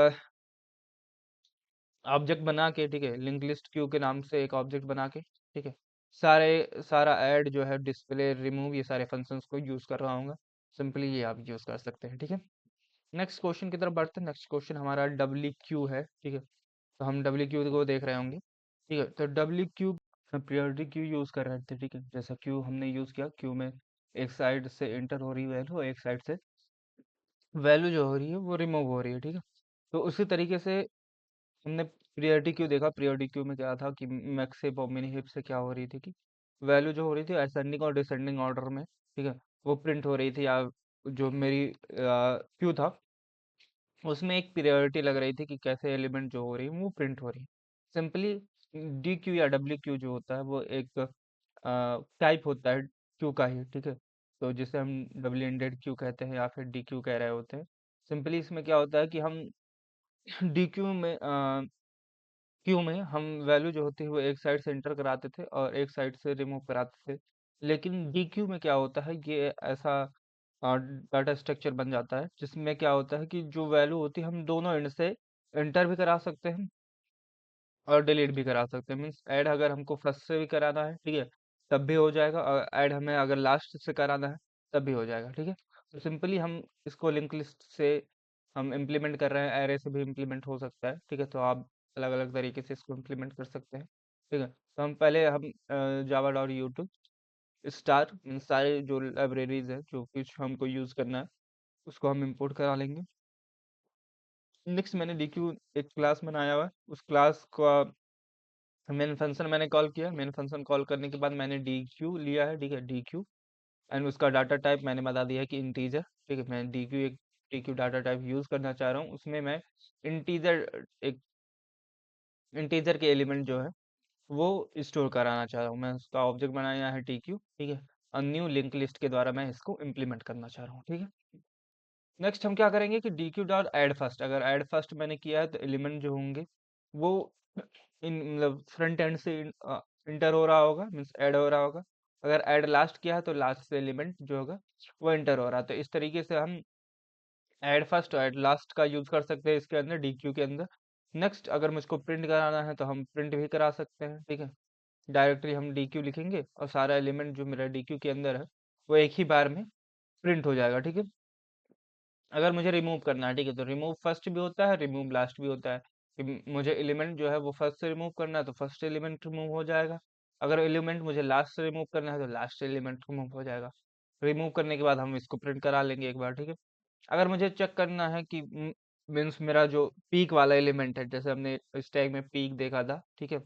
ऑब्जेक्ट बना के, ठीक है, लिंक लिस्ट क्यू के नाम से एक ऑब्जेक्ट बना के, ठीक है, सारा ऐड जो है डिस्प्ले रिमूव ये सारे फंक्शंस को यूज कर रहा हूँ। सिंपली ये आप यूज कर सकते हैं, ठीक है। नेक्स्ट क्वेश्चन की तरफ बढ़ते हैं। नेक्स्ट क्वेश्चन हमारा डब्ल्यू क्यू है, ठीक है। तो हम डब्ल्यू क्यू को देख रहे होंगे, ठीक है। तो W Q priority Q use कर रहे थे, ठीक है। जैसा क्यू हमने यूज किया, क्यू में एक साइड से एंटर हो रही वैल्यू, एक साइड से वैल्यू जो हो रही है वो रिमूव हो रही है, ठीक है। तो उसी तरीके से हमने प्रियोरिटी क्यू देखा। प्रियोरिटी क्यू में क्या था कि मैक्स से मिनी हिप से क्या हो रही थी कि वैल्यू जो हो रही थी असेंडिंग और डिसेंडिंग ऑर्डर में, ठीक है, वो प्रिंट हो रही थी। या जो मेरी क्यू था उसमें एक प्रायोरिटी लग रही थी कि कैसे एलिमेंट जो हो रही है वो प्रिंट हो रही है। सिंपली डी क्यू या डब्ल्यू क्यू जो होता है वो एक टाइप होता है क्यू का ही, ठीक है। तो जिसे हम डब्ल्यू इंडेड क्यू कहते हैं या फिर डी क्यू कह रहे होते हैं। सिंपली इसमें क्या होता है कि हम डी क्यू में हम वैल्यू जो होती है वो एक साइड से एंटर कराते थे और एक साइड से रिमूव कराते थे। लेकिन डी क्यू में क्या होता है, ये ऐसा डाटा स्ट्रक्चर बन जाता है जिसमें क्या होता है कि जो वैल्यू होती है हम दोनों एंड से एंटर भी करा सकते हैं और डिलीट भी करा सकते हैं। मीन्स ऐड अगर हमको फर्स्ट से भी कराना है, ठीक है, तब भी हो जाएगा, और ऐड हमें अगर लास्ट से कराना है तब भी हो जाएगा, ठीक है। तो सिंपली हम इसको लिंक लिस्ट से हम इम्प्लीमेंट कर रहे हैं, एरे से भी इम्प्लीमेंट हो सकता है, ठीक है। तो आप अलग अलग तरीके से इसको इम्प्लीमेंट कर सकते हैं, ठीक है। तो हम Java dot YouTube star in सारे जो लाइब्रेरीज है जो कुछ हमको यूज करना है उसको हम इंपोर्ट करा लेंगे। नेक्स्ट मैंने डीक्यू एक क्लास बनाया हुआ है, उस क्लास का मेन फंक्शन मैंने कॉल किया। मेन फंक्शन कॉल करने के बाद मैंने डीक्यू लिया है, ठीक है, डीक्यू। एंड उसका डाटा टाइप मैंने बता दिया है कि इंटीजर, ठीक है। मैं डीक्यू डाटा टाइप यूज करना चाह रहा हूँ, उसमें मैं इंटीजर एक इंटीजर के एलिमेंट जो है वो स्टोर कराना चाह रहा हूँ। मैं उसका ऑब्जेक्ट बनाया है टीक्यू, ठीक है, और न्यू लिंक लिस्ट के द्वारा मैं इसको इम्प्लीमेंट करना चाह रहा हूँ, ठीक है। नेक्स्ट हम क्या करेंगे कि D Q dot add first, अगर एड फर्स्ट मैंने किया है तो एलिमेंट जो होंगे वो इन मतलब फ्रंट एंड से इंटर हो रहा होगा, मीन्स ऐड हो रहा होगा। अगर ऐड लास्ट किया है तो लास्ट से एलिमेंट जो होगा वो इंटर हो रहा है। तो इस तरीके से हम ऐड फर्स्ट और ऐड लास्ट का यूज कर सकते हैं इसके अंदर, डी क्यू के अंदर। नेक्स्ट अगर मुझको प्रिंट कराना है तो हम प्रिंट भी करा सकते हैं, ठीक है। डायरेक्टली हम डी क्यू लिखेंगे और सारा एलिमेंट जो मेरा डी क्यू के अंदर है वो एक ही बार में प्रिंट हो जाएगा, ठीक है। अगर मुझे रिमूव करना है, ठीक है, तो रिमूव फर्स्ट भी होता है, रिमूव लास्ट भी होता है। कि मुझे एलिमेंट जो है वो फर्स्ट से रिमूव करना है तो फर्स्ट एलिमेंट रिमूव हो जाएगा। अगर एलिमेंट मुझे लास्ट से रिमूव करना है तो लास्ट एलिमेंट रिमूव हो जाएगा। रिमूव करने के बाद हम इसको प्रिंट करा लेंगे एक बार, ठीक है। अगर मुझे चेक करना है कि मीन्स मेरा जो पीक वाला एलिमेंट है, जैसे हमने स्टैक में पीक देखा था, ठीक है,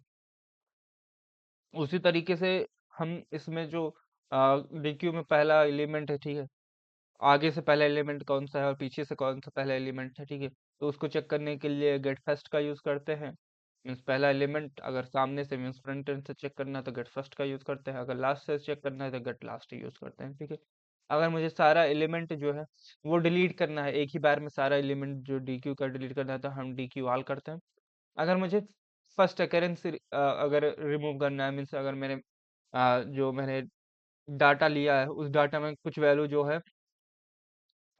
उसी तरीके से हम इसमें जो डीक्यू में पहला एलिमेंट है, ठीक है, आगे से पहला एलिमेंट कौन सा है और पीछे से कौन सा पहला एलिमेंट है, ठीक है, तो उसको चेक करने के लिए गेट फर्स्ट का यूज करते हैं। मीन्स पहला एलिमेंट अगर सामने से मीन्स फ्रंट एंड से चेक करना है तो गेट फर्स्ट का यूज करते हैं, अगर लास्ट से चेक करना है तो गेट लास्ट यूज करते हैं, ठीक है। अगर मुझे सारा एलिमेंट जो है वो डिलीट करना है, एक ही बार में सारा एलिमेंट जो डी क्यू का डिलीट करना है तो हम डी क्यू ऑल करते हैं। अगर मुझे फर्स्ट अकेरेंस अगर रिमूव करना है, मीन्स अगर जो मैंने डाटा लिया है उस डाटा में कुछ वैल्यू जो है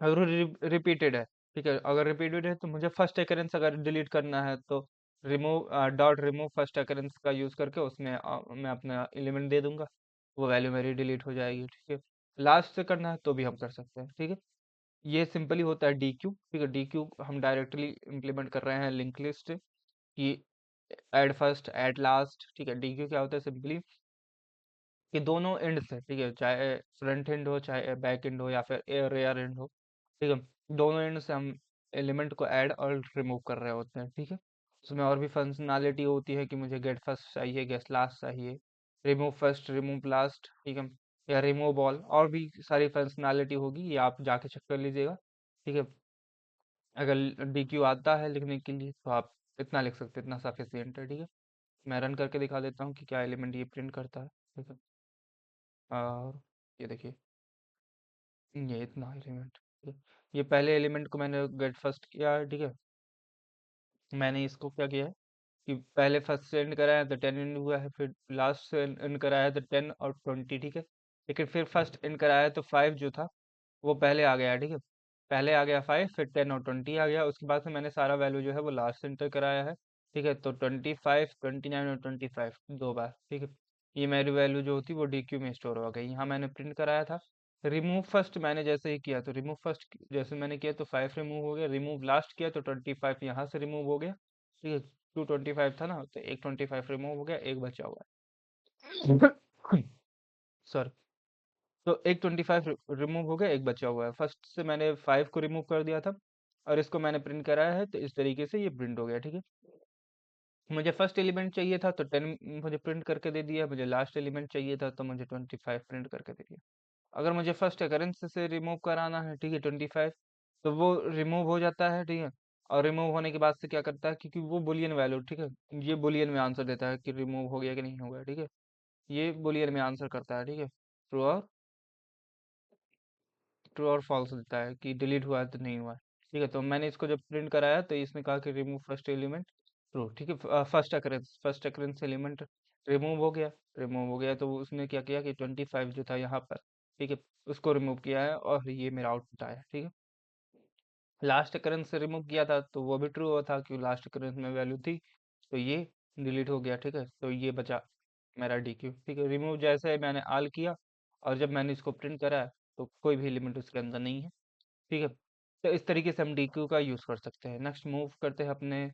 अगर रिपीटेड है, ठीक है, अगर रिपीटेड है तो मुझे फर्स्ट अकेरेंस अगर डिलीट करना है तो remove dot remove first occurrence का यूज करके उसमें मैं अपना एलिमेंट दे दूंगा, वो वैल्यू मेरी डिलीट हो जाएगी। ठीक है, लास्ट से करना है तो भी हम कर सकते हैं। ठीक है, ये सिंपली होता है डी क्यू। ठीक है, डी क्यू हम डायरेक्टली इम्प्लीमेंट कर रहे हैं लिंक लिस्ट की, ऐड फर्स्ट ऐड लास्ट। ठीक है, डी क्यू क्या होता है सिंपली कि दोनों एंड से, ठीक है, चाहे फ्रंट एंड हो चाहे बैक एंड हो या फिर रेयर एंड हो, ठीक है, दोनों एंड से हम एलिमेंट को ऐड और रिमूव कर रहे होते हैं। ठीक है, उसमें और भी फंक्शनैलिटी होती है कि मुझे गेट फर्स्ट चाहिए, गेट लास्ट चाहिए, रिमूव फर्स्ट रिमूव लास्ट, ठीक है, या रिमूव ऑल, और भी सारी फंक्शनैलिटी होगी, ये आप जाके चेक कर लीजिएगा। ठीक है, अगर डी क्यू आता है लिखने के लिए तो आप इतना लिख सकते हैं, इतना सफिशियंट है। ठीक है, मैं रन करके दिखा देता हूँ कि क्या एलिमेंट ये प्रिंट करता है। ठीक है, और ये देखिए, ये इतना एलिमेंट, ये पहले एलिमेंट को मैंने गेट फर्स्ट किया है। ठीक है, मैंने इसको क्या किया है कि पहले फर्स्ट से एंड कराया तो 10 एंड हुआ है, फिर लास्ट से एंड कराया तो 10 और 20। ठीक है, लेकिन फिर फर्स्ट एंड कराया तो 5 जो था वो पहले आ गया। ठीक है, पहले आ गया 5, फिर 10 और 20 आ गया, उसके बाद से मैंने सारा वैल्यू जो है वो लास्ट से एंटर कराया है। ठीक है, तो 25 29 और 25 दो बार। ठीक है, ये मेरी वैल्यू जो होती है वो डी क्यू में स्टोर हो गई, यहाँ मैंने प्रिंट कराया था। रिमूव फर्स्ट मैंने जैसे ही किया तो रिमूव फर्स्ट जैसे मैंने किया तो 5 रिमूव हो गया, रिमूव लास्ट किया तो 25 यहाँ से रिमूव हो गया। ठीक है, 225 था ना, तो एक 25 रिमूव हो गया, एक बचा हुआ है। सॉरी, तो एक 25 रिमूव हो गया, एक बचा हुआ है। फर्स्ट से मैंने 5 को रिमूव कर दिया था और इसको मैंने प्रिंट कराया है, तो इस तरीके से ये प्रिंट हो गया। ठीक है, मुझे फर्स्ट एलिमेंट चाहिए था तो 10 मुझे प्रिंट करके दे दिया, मुझे लास्ट एलिमेंट चाहिए था तो मुझे 25 प्रिंट करके दे दिया। अगर मुझे फर्स्ट अकरेंस से रिमूव कराना है, ठीक है, 25, तो वो रिमूव हो जाता है। ठीक है, और रिमूव होने के बाद से क्या करता है, क्योंकि वो बुलियन वैल्यू, ठीक है, ये बुलियन में आंसर देता है कि रिमूव हो गया कि नहीं हो गया। ठीक है, ये बुलियन में आंसर करता है। ठीक है, ट्रू और फॉल्स देता है कि डिलीट हुआ है तो नहीं हुआ है। ठीक है, तो मैंने इसको जब प्रिंट कराया तो इसने कहा कि रिमूव फर्स्ट एलिमेंट ट्रू। ठीक है, फर्स्ट अकरेंस एलिमेंट रिमूव हो गया। रिमूव हो गया तो उसने क्या किया कि 25 जो था यहाँ पर, ठीक है, उसको रिमूव किया है और ये मेरा आउटपुट आया। ठीक है, लास्ट अकरेंस से रिमूव किया था तो वो भी ट्रू हुआ था क्योंकि लास्ट अकरेंस में वैल्यू थी, तो ये डिलीट हो गया। ठीक है, तो ये बचा मेरा डी क्यू। ठीक है, रिमूव जैसे मैंने आल किया और जब मैंने इसको प्रिंट करा तो कोई भी एलिमेंट उसके अंदर नहीं है। ठीक है, तो इस तरीके से हम डी क्यू का यूज़ कर सकते हैं। नेक्स्ट मूव करते हैं अपने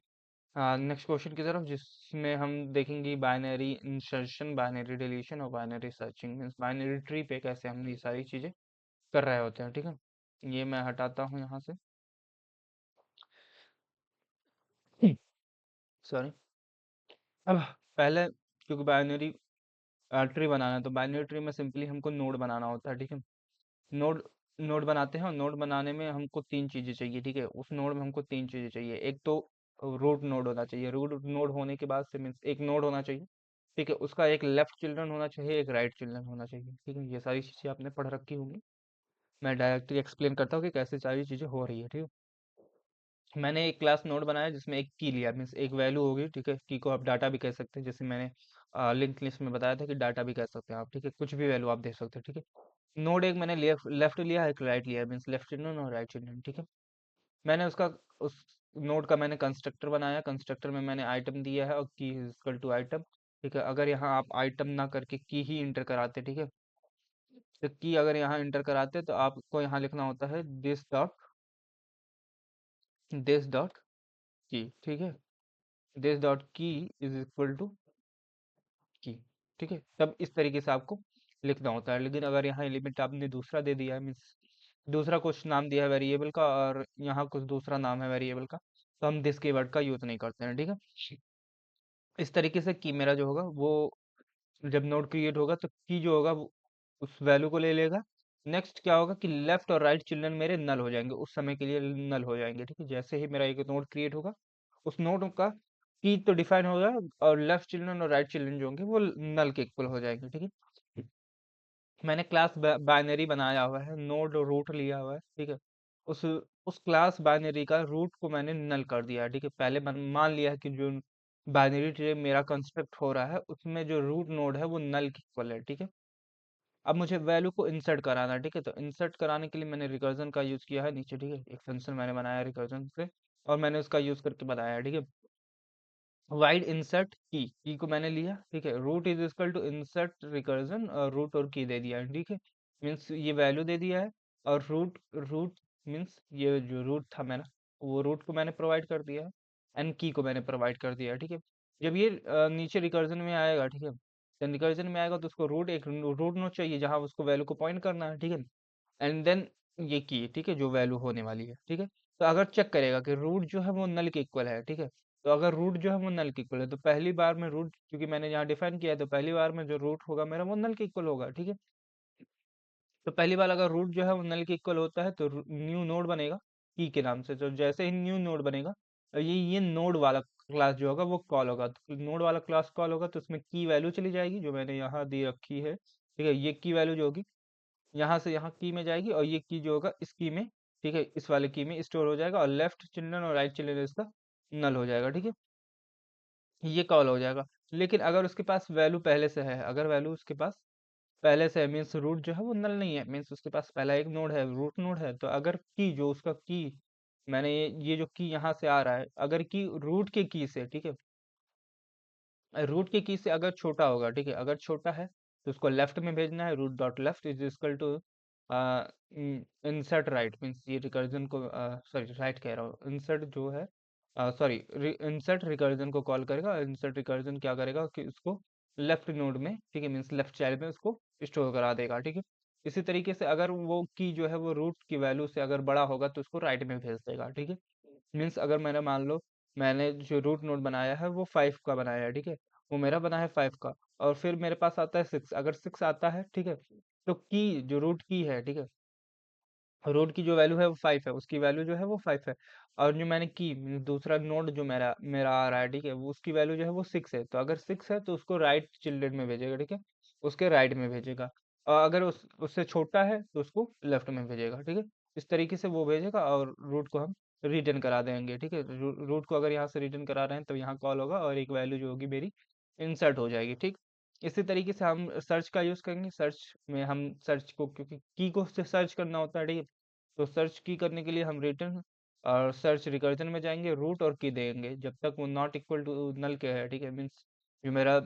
नेक्स्ट क्वेश्चन की तरफ, जिसमें हम देखेंगे बाइनरी इंसर्शन, बाइनरी डिलीशन और binary searching, means binary tree पे कैसे हम ये सारी चीज़ें कर रहे होते हैं। ठीक है, ये मैं हटाता हूँ यहाँ से, सॉरी। अब पहले, क्योंकि बाइनरी ट्री बनाना है तो बाइनरी ट्री में सिंपली हमको नोड बनाना होता है। ठीक है, नोड नोड बनाते हैं और नोड बनाने में हमको तीन चीजें चाहिए। ठीक है, उस नोड में हमको तीन चीजें चाहिए। एक तो रूट नोड होना चाहिए, रूट नोड होने के बाद से मीन्स एक नोड होना चाहिए। ठीक है, उसका एक लेफ्ट चिल्ड्रन होना चाहिए, एक राइट चिल्ड्रन होना चाहिए। ठीक है, ये सारी चीजें आपने पढ़ रखी होंगी, मैं डायरेक्टली एक्सप्लेन करता हूँ कि कैसे सारी चीजें हो रही है। ठीक है, मैंने एक क्लास नोड बनाया जिसमें एक की लिया, मीन्स एक वैल्यू होगी। ठीक है, की को आप डाटा भी कह सकते हैं, जैसे मैंने लिंक लिस्ट में बताया था कि डाटा भी कह सकते हैं आप। ठीक है, कुछ भी वैल्यू आप दे सकते हैं। ठीक है, नोड एक मैंने लेफ्ट लिया, एक राइट लिया, मीन्स लेफ्ट चिल्ड्रन और राइट चिल्ड्रन। ठीक है, मैंने उसका उस नोड का मैंने कंस्ट्रक्टर बनाया, कंस्ट्रक्टर में मैंने आइटम दिया है और की इज इक्वल टू आइटम। ठीक है, अगर यहाँ आप आइटम ना करके की ही इंटर कराते, ठीक है, तो की अगर यहाँ इंटर कराते तो आपको यहाँ लिखना होता है दिस डॉट की। ठीक है, this dot key is equal to की। ठीक है, तब इस तरीके से आपको लिखना होता है। लेकिन अगर यहाँ एलिमेंट आपने दूसरा दे दिया है, मीन्स दूसरा कुछ नाम दिया है वेरिएबल का और यहाँ कुछ दूसरा नाम है वेरिएबल का, तो हम दिस कीवर्ड का यूज नहीं करते हैं। ठीक है, इस तरीके से की मेरा जो होगा वो जब नोड क्रिएट होगा तो की जो होगा वो उस वैल्यू को ले लेगा। नेक्स्ट क्या होगा कि लेफ्ट और राइट चिल्ड्रन मेरे नल हो जाएंगे, उस समय के लिए नल हो जाएंगे। ठीक है, जैसे ही मेरा एक नोड क्रिएट होगा उस नोड का की तो डिफाइन होगा और लेफ्ट चिल्ड्रन और राइट चिल्ड्रन जो होंगे वो नल के इक्वल हो जाएंगे। ठीक है, मैंने क्लास बाइनरी बनाया हुआ है, नोड रूट लिया हुआ है। ठीक है, उस उस क्लास बाइनरी का रूट को मैंने नल कर दिया है। ठीक है, पहले मान लिया है कि जो बाइनरी ट्री मेरा कंस्ट्रक्ट हो रहा है उसमें जो रूट नोड है वो नल की इक्वल है। ठीक है, अब मुझे वैल्यू को इंसर्ट कराना है। ठीक है, तो इंसर्ट कराने के लिए मैंने रिकर्जन का यूज किया है नीचे। ठीक है, एक फंक्शन मैंने बनाया रिकर्जन से और मैंने उसका यूज करके बनाया है। ठीक है, वाइड इंसर्ट की को मैंने लिया, ठीक है। Root is equal to insert recursion और रूट और की दे दिया है, ठीक है। मीन्स ये वैल्यू दे दिया है, और रूट रूट मीन्स ये जो रूट था मेरा, वो रूट को मैंने प्रोवाइड कर दिया है, एंड की को मैंने प्रोवाइड कर दिया है, ठीक है। जब ये नीचे रिकर्जन में आएगा, ठीक है, तो रिकर्जन में आएगा तो उसको रूट एक रूट नोड चाहिए जहाँ उसको वैल्यू को पॉइंट करना है, ठीक है। एंड देन ये की, ठीक है, जो वैल्यू होने वाली है, ठीक है। तो अगर चेक करेगा कि रूट जो है वो नल के इक्वल है, ठीक है, तो अगर रूट जो है वो नल के इक्वल है, तो पहली बार में रूट, क्योंकि मैंने यहाँ डिफाइन किया है, तो पहली बार में जो रूट होगा मेरा वो नल के इक्वल होगा, ठीक है। तो पहली बार अगर रूट जो है वो नल के इक्वल होता है तो न्यू नोड बनेगा की के नाम से। तो जैसे ही न्यू नोड बनेगा, ये नोड वाला क्लास जो होगा वो कॉल होगा, तो नोड वाला क्लास कॉल होगा तो उसमें की वैल्यू चली जाएगी जो मैंने यहाँ दी रखी है, ठीक है। ये की वैल्यू जो होगी यहाँ से यहाँ की में जाएगी, और ये की जो होगा इस की में, ठीक है, इस वाले की में स्टोर हो जाएगा, और लेफ्ट चिल्ड्रन और राइट चिल्ड्रन इसका नल हो जाएगा, ठीक है। ये कॉल हो जाएगा। लेकिन अगर उसके पास वैल्यू पहले से है, अगर वैल्यू उसके पास पहले से है, मीन्स रूट जो है वो नल नहीं है, मीन्स उसके पास पहला एक नोड है, रूट नोड है, तो अगर की जो उसका की मैंने ये जो की यहाँ से आ रहा है, अगर की रूट के की से, ठीक है, रूट के की से अगर छोटा होगा, ठीक है, अगर छोटा है तो उसको लेफ्ट में भेजना है, root dot left is equal to insert right, means ये रिकर्जन को, सॉरी राइट कह रहा हूँ, इंसर्ट जो है, सॉरी, इंसर्ट रिकर्जन को कॉल करेगा। इंसर्ट रिकर्जन क्या करेगा कि उसको लेफ्ट नोड में, ठीक है, मीन्स लेफ्ट चाइल्ड में उसको स्टोर करा देगा, ठीक है। इसी तरीके से अगर वो की जो है वो रूट की वैल्यू से अगर बड़ा होगा तो उसको राइट में भेज देगा, ठीक है। मीन्स अगर मैंने मान लो मैंने जो रूट नोड बनाया है वो 5 का बनाया है, ठीक है, वो मेरा बना है 5 का, और फिर मेरे पास आता है 6, अगर 6 आता है, ठीक है, तो की जो रूट की है, ठीक है, रूट की जो वैल्यू है वो 5 है, उसकी वैल्यू जो है वो 5 है, और जो मैंने की दूसरा नोड जो मेरा मेरा आ रहा है, ठीक है, वो उसकी वैल्यू जो है वो 6 है, तो अगर 6 है तो उसको राइट चिल्ड्रन में भेजेगा, ठीक है, उसके राइट में भेजेगा, और अगर उससे छोटा है तो उसको लेफ्ट में भेजेगा, ठीक है। इस तरीके से वो भेजेगा, और रूट को हम रिटर्न करा देंगे, ठीक है। रूट को अगर यहाँ से रिटर्न करा रहे हैं तो यहाँ कॉल होगा, और एक वैल्यू जो होगी मेरी इंसर्ट हो जाएगी, ठीक। इसी तरीके से हम सर्च का यूज करेंगे। सर्च में हम सर्च को, क्योंकि की को सर्च करना होता है, ठीक है, तो सर्च की करने के लिए हम रिटर्न और सर्च रिकर्जन में जाएंगे, रूट और की देंगे जब तक वो नॉट इक्वल टू नल के है, ठीक है, मीन्स जो मेरा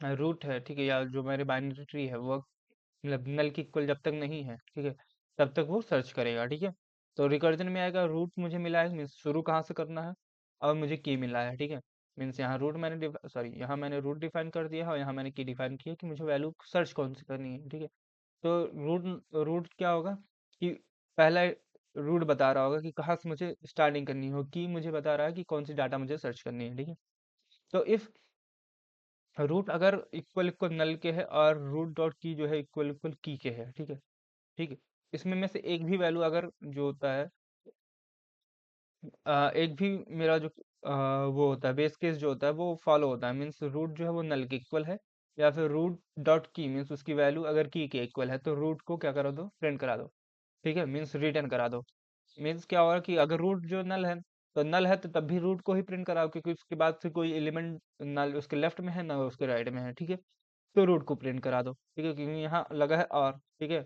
रूट है, ठीक है, या जो मेरे बाइनरी ट्री है वो मतलब नल की इक्वल जब तक नहीं है, ठीक है, तब तक वो सर्च करेगा, ठीक है। तो रिकर्जन में आएगा, रूट मुझे मिला है, मीन्स शुरू कहाँ से करना है, और मुझे की मिला है, ठीक है। मीन्स यहाँ रूट मैंने सॉरी, यहाँ मैंने रूट डिफाइन कर दिया है, और यहाँ मैंने की डिफाइन किया कि मुझे वैल्यू सर्च कौन सी करनी है, ठीक है। तो रूट रूट क्या होगा कि पहला रूट बता रहा होगा कि कहाँ से मुझे स्टार्टिंग करनी हो, की मुझे बता रहा है कि कौन सी डाटा मुझे सर्च करनी है, ठीक है। तो इफ रूट अगर इक्वल इक्वल नल के है, और रूट डॉट की जो है इक्वल इक्वल की के है, ठीक है, ठीक है, इसमें में से एक भी वैल्यू अगर जो होता है, एक भी मेरा जो वो होता है बेस केस जो होता है वो फॉलो होता है, मीन्स रूट जो है वो नल के इक्वल है, या फिर रूट डॉट की मीन्स उसकी वैल्यू अगर की के इक्वल है तो रूट को क्या करा दो, प्रिंट करा दो, ठीक है, मीन्स रिटर्न करा दो। मीन्स क्या होगा कि अगर रूट जो नल है, तो नल है तो तब भी रूट को ही प्रिंट कराओ, क्योंकि उसके बाद से कोई एलिमेंट नल उसके लेफ्ट में है ना उसके राइट में है, ठीक है, तो रूट को प्रिंट करा दो, ठीक है, क्योंकि यहाँ लगा है और, ठीक है।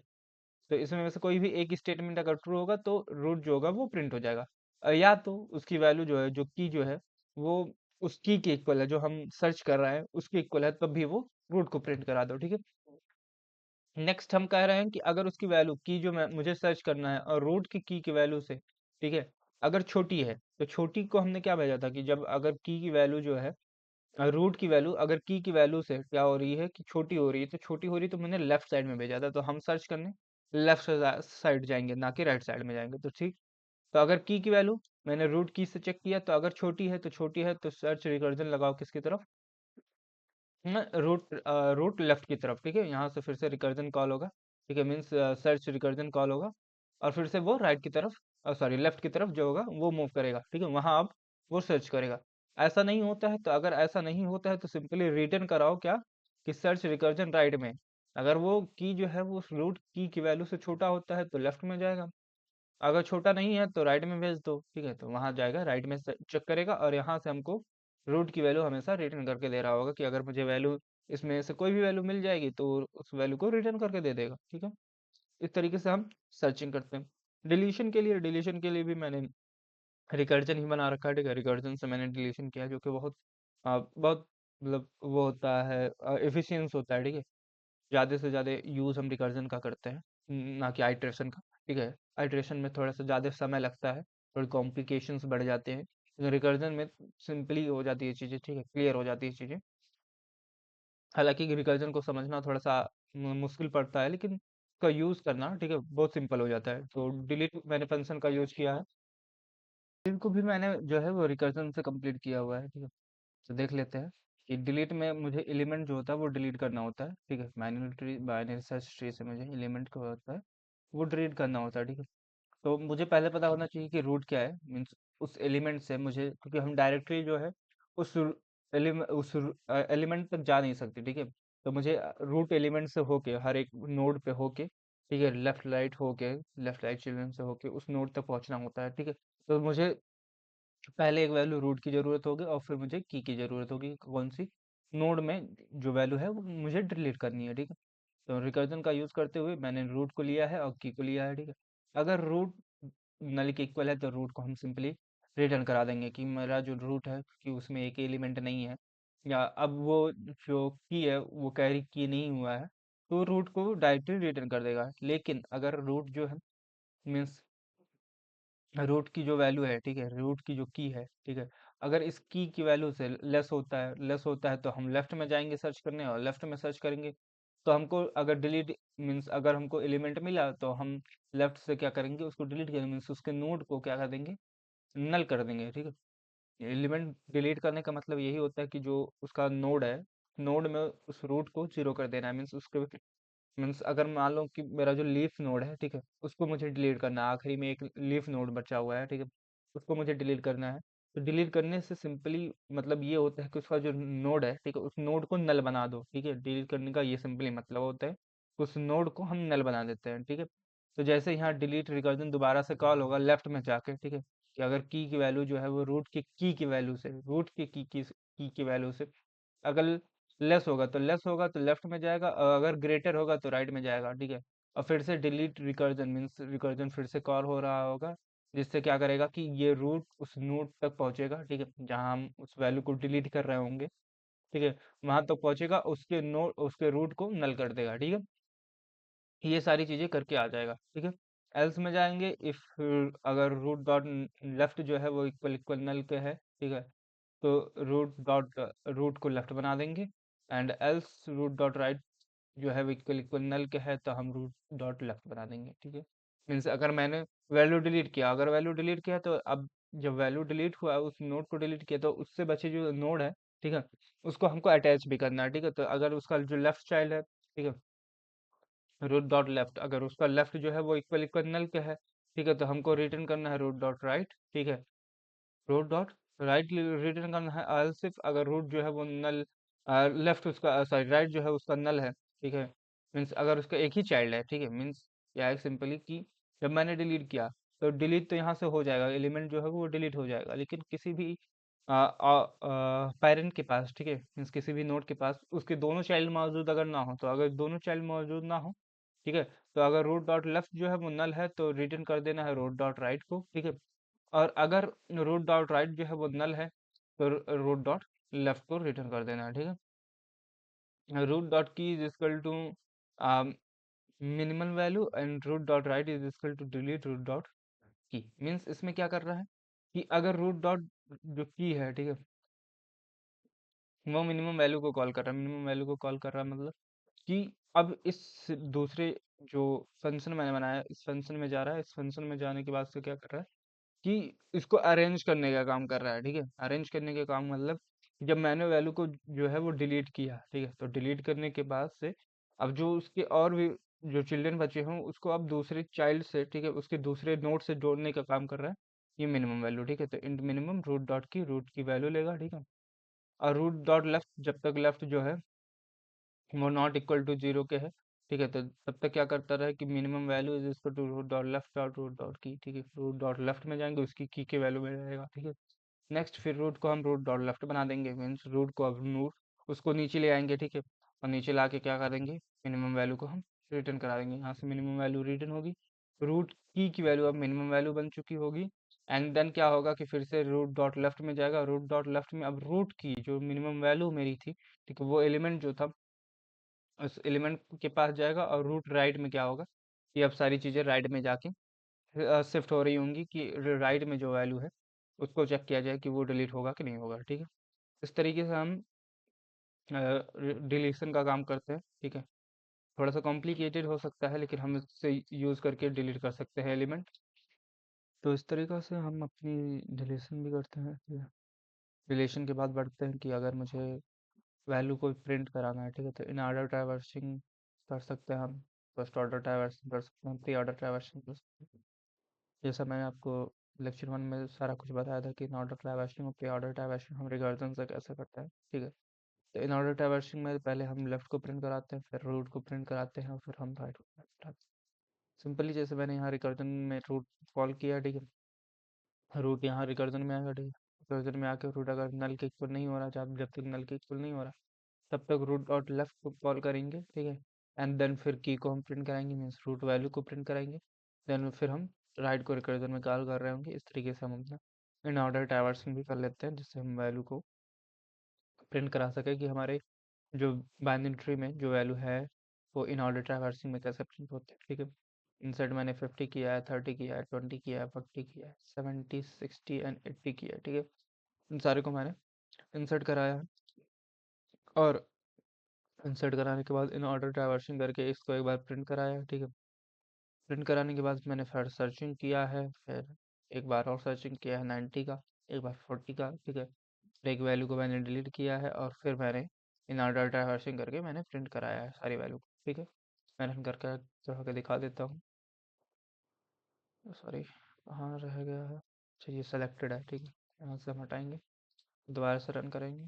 तो इसमें में से कोई भी एक स्टेटमेंट अगर ट्रू होगा तो रूट जो होगा वो प्रिंट हो जाएगा, या तो उसकी वैल्यू जो है, जो की जो है वो उस की के इक्वल है जो हम सर्च कर रहे हैं उसके इक्वल है, तब भी वो रूट को प्रिंट करा दो, ठीक है। नेक्स्ट हम कह रहे हैं कि अगर उसकी वैल्यू की जो मैं मुझे सर्च करना है और रूट की वैल्यू से, ठीक है, अगर छोटी है, तो छोटी को हमने क्या भेजा था कि जब अगर की वैल्यू जो है, रूट की वैल्यू अगर की वैल्यू से क्या हो रही है कि छोटी हो रही है, तो छोटी हो रही है तो मैंने लेफ्ट साइड में भेजा था, तो हम सर्च करने लेफ्ट साइड जाएंगे ना कि राइट साइड में जाएंगे, तो ठीक। तो अगर की वैल्यू मैंने रूट की से चेक किया, तो अगर छोटी है तो छोटी है, तो सर्च रिकर्जन लगाओ किसकी तरफ, रूट रूट लेफ्ट की तरफ, ठीक है। यहाँ से फिर से रिकर्जन कॉल होगा, ठीक है, मीन्स सर्च रिकर्जन कॉल होगा, और फिर से वो राइट की तरफ, सॉरी लेफ्ट की तरफ जो होगा वो मूव करेगा, ठीक है, वहां अब वो सर्च करेगा। ऐसा नहीं होता है, तो अगर ऐसा नहीं होता है तो सिंपली रिटर्न कराओ क्या, कि सर्च रिकर्जन राइट में, अगर वो की जो है वो रूट की वैल्यू से छोटा होता है तो लेफ्ट में जाएगा, अगर छोटा नहीं है तो राइट में भेज दो, ठीक है, तो वहां जाएगा राइट में चेक करेगा, और यहाँ से हमको रूट की वैल्यू हमेशा रिटर्न करके दे रहा होगा कि अगर मुझे वैल्यू इसमें से कोई भी वैल्यू मिल जाएगी तो उस वैल्यू को रिटर्न करके दे देगा, ठीक है। इस तरीके से हम सर्चिंग करते हैं। डिलीशन के लिए भी मैंने रिकर्जन ही बना रखा है, ठीक है। रिकर्जन से मैंने डिलीशन किया, जो कि बहुत मतलब वो होता है, एफिशिएंस होता है, ठीक है। ज़्यादा से ज़्यादा यूज़ हम रिकर्जन का करते हैं, ना कि आइटरेशन का, ठीक है। आइटरेशन में थोड़ा सा ज़्यादा समय लगता है, थोड़ी कॉम्प्लिकेशंस बढ़ जाते हैं, लेकिन रिकर्जन में सिंपली हो जाती है चीज़ें, ठीक है, क्लियर हो जाती है चीज़ें। हालांकि रिकर्जन को समझना थोड़ा सा मुश्किल पड़ता है, लेकिन उसका यूज़ करना, ठीक है, बहुत सिंपल हो जाता है। तो डिलीट मैंने फंक्शन का यूज़ किया है, इनको भी मैंने जो है वो रिकर्जन से कंप्लीट किया हुआ है, ठीक है। तो देख लेते हैं कि डिलीट में मुझे एलिमेंट जो होता है वो डिलीट करना होता है, ठीक है। Binary tree, binary search tree से मुझे एलिमेंट को होता है वो डिलीट करना होता है, ठीक है। तो मुझे पहले पता होना चाहिए कि रूट क्या है, मीन्स उस एलिमेंट से मुझे, क्योंकि हम डायरेक्टली जो है उस एलिमेंट तक जा नहीं सकते, ठीक है। तो मुझे रूट एलिमेंट से होके, हर एक नोड पे होके, ठीक है, लेफ्ट राइट चिल्ड्रन से होके उस नोड तक पहुंचना होता है, ठीक है। तो मुझे पहले एक वैल्यू रूट की ज़रूरत होगी और फिर मुझे की ज़रूरत होगी, कौन सी, नोड में जो वैल्यू है वो मुझे डिलीट करनी है, ठीक है। तो रिकर्जन का यूज़ करते हुए मैंने रूट को लिया है और की को लिया है, ठीक है। अगर रूट नल के इक्वल है तो रूट को हम सिंपली रिटर्न करा देंगे कि मेरा जो रूट है कि उसमें एक एलिमेंट नहीं है, या अब वो जो की है वो कैरी की नहीं हुआ है, तो रूट को डायरेक्टली रिटर्न कर देगा। लेकिन अगर रूट जो है, मीन्स रूट की जो वैल्यू है, ठीक है, रूट की जो की है, ठीक है, अगर इस की वैल्यू से लेस होता है तो हम लेफ्ट में जाएंगे सर्च करने, और लेफ्ट में सर्च करेंगे तो हमको अगर डिलीट, मीन्स अगर हमको एलिमेंट मिला तो हम लेफ्ट से क्या करेंगे, उसको डिलीट करेंगे, मीन्स उसके नोड को क्या कर देंगे, नल कर देंगे, ठीक है। एलिमेंट डिलीट करने का मतलब यही होता है कि जो उसका नोड है, नोड में उस रूट को जीरो कर देना है, मीन्स उसके, मीन्स अगर मान लो कि मेरा जो लीफ नोड है, ठीक है, उसको मुझे डिलीट करना है, आखिरी में एक लीफ नोड बचा हुआ है, ठीक है, उसको मुझे डिलीट करना है। तो डिलीट करने से सिंपली मतलब ये होता है कि उसका जो नोड है, ठीक है, उस नोड को नल बना दो, ठीक है। डिलीट करने का ये सिंपली मतलब होता है, उस नोड को हम नल बना देते हैं, ठीक है। तो जैसे यहाँ डिलीट रिकर्जन दोबारा से कॉल होगा लेफ्ट में जाके, ठीक है, कि अगर की वैल्यू जो है वो रूट की वैल्यू से, रूट की वैल्यू से अगर लेस होगा तो लेफ्ट में जाएगा, और अगर ग्रेटर होगा तो राइट में जाएगा, ठीक है। और फिर से डिलीट रिकर्जन, मीन्स रिकर्जन फिर से कॉल हो रहा होगा, जिससे क्या करेगा कि ये रूट उस नोड तक पहुंचेगा, ठीक है, जहां हम उस वैल्यू को डिलीट कर रहे होंगे, ठीक है, वहां तक पहुंचेगा, उसके रूट को नल कर देगा, ठीक है। ये सारी चीजें करके आ जाएगा, ठीक है। एल्स में जाएंगे, इफ अगर रूट डॉट लेफ्ट जो है वो इक्वल इक्वल नल के है, ठीक है, तो रूट को लेफ्ट बना देंगे, and else root dot right जो है वो इक्वल इक्वल नल के है, तो हम रूट डॉट लेफ्ट बना देंगे, ठीक है। मीन्स अगर मैंने वैल्यू डिलीट किया, अगर वैल्यू डिलीट किया तो अब जब वैल्यू डिलीट हुआ उस नोड को डिलीट किया तो उससे बचे जो नोड है, ठीक है, उसको हमको अटैच भी करना है, ठीक है। तो अगर उसका जो लेफ्ट चाइल्ड है, ठीक है, रूट डॉट लेफ्ट, अगर उसका लेफ्ट जो है वो इक्वल इक्वल नल के है, ठीक है, तो हमको रिटर्न करना है रूट डॉट राइट, ठीक है, रूट डॉट राइट रिटर्न करना है। सिर्फ अगर रूट जो है वो नल, लेफ्ट उसका, सॉरी, राइट जो है उसका नल है, ठीक है, मीन्स अगर उसका एक ही चाइल्ड है, ठीक है, मीन्स या एक सिंपली कि जब मैंने डिलीट किया तो डिलीट तो यहाँ से हो जाएगा, एलिमेंट जो है वो डिलीट हो जाएगा, लेकिन किसी भी पेरेंट के पास, ठीक है, मीन्स किसी भी नोड के पास उसके दोनों चाइल्ड मौजूद अगर ना हो, तो अगर दोनों चाइल्ड मौजूद ना हो, ठीक है, तो अगर रूट डॉट लेफ्ट जो है वो नल है तो रिटर्न कर देना है रूट डॉट राइट को, ठीक है। और अगर रूट डॉट राइट जो है वो नल है तो रूट डॉट लेफ्ट को रिटर्न कर देना है, ठीक है। Root dot key is equal to minimal value, and root dot right is equal to delete root dot key. Means इसमें क्या कर रहा है कि अगर रूट डॉट जो की है, ठीक है, वो मिनिमम वैल्यू को कॉल कर रहा है, मिनिमम वैल्यू को कॉल कर रहा है, मतलब कि अब इस दूसरे जो फंक्शन मैंने बनाया इस फंक्शन में जा रहा है, इस फंक्शन में जाने के बाद से क्या कर रहा है कि इसको अरेंज करने का काम कर रहा है, ठीक है। अरेंज करने के काम मतलब जब मैंने वैल्यू को जो है वो डिलीट किया, ठीक है, तो डिलीट करने के बाद से अब जो उसके और भी जो चिल्ड्रन बचे हों उसको अब दूसरे चाइल्ड से, ठीक है, उसके दूसरे नोड से जोड़ने का काम कर रहा है ये मिनिमम वैल्यू, ठीक है। तो इंट मिनिमम रूट की वैल्यू लेगा, ठीक है। और रूट डॉट लेफ्ट, जब तक लेफ्ट जो है वो नॉट इक्वल टू जीरो के है, ठीक है, तो तब तक क्या करता रहे कि minimum value is equal to root dot left dot root dot key, ठीक है। रूट डॉट लेफ्ट में जाएंगे उसकी की के वैल्यू में रहेगा, ठीक है। नेक्स्ट फिर रूट को हम रूट डॉट लेफ्ट बना देंगे, मीन्स रूट को अब नोट उसको नीचे ले आएंगे, ठीक है, और नीचे ला के क्या करेंगे, मिनिमम वैल्यू को हम रिटर्न करा देंगे, यहाँ से मिनिमम वैल्यू रिटर्न होगी, रूट की वैल्यू अब मिनिमम वैल्यू बन चुकी होगी, एंड देन क्या होगा कि फिर से रूट डॉट लेफ्ट में जाएगा, रूट डॉट लेफ्ट में अब रूट की जो मिनिमम वैल्यू मेरी थी, ठीक है, वो एलिमेंट जो था उस एलिमेंट के पास जाएगा, और रूट राइट में क्या होगा कि अब सारी चीज़ें राइट में जाके शिफ्ट हो रही होंगी, कि राइट में जो वैल्यू है उसको चेक किया जाए कि वो डिलीट होगा कि नहीं होगा, ठीक है। इस तरीके से हम डिलीशन का काम करते हैं, ठीक है। थोड़ा सा कॉम्प्लिकेटेड हो सकता है, लेकिन हम इससे यूज़ करके डिलीट कर सकते हैं एलिमेंट। तो इस तरीक़ा से हम अपनी डिलीशन भी करते हैं, ठीक है। डिलीशन के बाद बढ़ते हैं कि अगर मुझे वैल्यू को प्रिंट कराना है, ठीक है, तो इन ऑर्डर ट्रैवर्सिंग कर सकते हैं हम। फर्स्ट ऑर्डर ट्रैवर्सिंग कर सकते हैं, प्री ऑर्डर ट्रैवर्सिंग कर सकते हैं। जैसा मैंने आपको लेक्चर 1 में सारा कुछ बताया था कि इन ऑर्डर ट्रैवर्सिंग और प्री ऑर्डर ट्रैवर्सिंग हम रिकर्जन से कैसे करते हैं, ठीक है। तो इन ऑर्डर ट्रैवर्सिंग में पहले हम लेफ्ट को प्रिंट कराते हैं, फिर रूट को प्रिंट कराते हैं, और फिर हम राइट को प्रिंट कराते हैं। सिंपली जैसे मैंने यहाँ रिकर्जन में रूट कॉल किया, ठीक है, रूट यहाँ रिकर्जन में आएगा, ठीक है। रिकर्जन में आके रूट अगर नल के इक्वल नहीं हो रहा, जब तक नल के इक्वल नहीं हो रहा, तब तक रूट डॉट लेफ्ट को कॉल करेंगे, ठीक है। एंड देन फिर की को हम प्रिंट कराएंगे, मीन्स रूट वैल्यू को प्रिंट कराएंगे। देन फिर हम राइट को रिकर्जन में कॉल कर रहे होंगे। इस तरीके से हम अपना इन ऑर्डर ट्रैवर्सिंग भी कर लेते हैं, जिससे हम वैल्यू को प्रिंट करा सके कि हमारे जो बाइनरी ट्री में जो वैल्यू है वो इन ऑर्डर ट्रैवर्सिंग में कैसे प्रिंट होते हैं, ठीक है। इंसर्ट मैंने 50 किया है, 30 किया है, 20 किया है, 40 किया है, 70, 60 एंड 80 किया है, ठीक है। इन सारे को मैंने इंसर्ट कराया है, और इंसर्ट कराने के बाद इन ऑर्डर ट्रैवर्सिंग करके इसको एक बार प्रिंट कराया है, ठीक है। प्रिंट कराने के बाद मैंने फिर सर्चिंग किया है, फिर एक बार और सर्चिंग किया है 90 का, एक बार 40 का, ठीक है। फिर एक वैल्यू को मैंने डिलीट किया है, और फिर मैंने इन ऑर्डर ट्रैवर्सिंग करके मैंने प्रिंट कराया है सारी वैल्यू को, ठीक है। मैं रन करके चढ़ा के दिखा देता हूँ। सॉरी, कहाँ रह गया है? अच्छा, ये सेलेक्टेड है, ठीक है। यहाँ से हम हटाएंगे, दोबारा से रन करेंगे।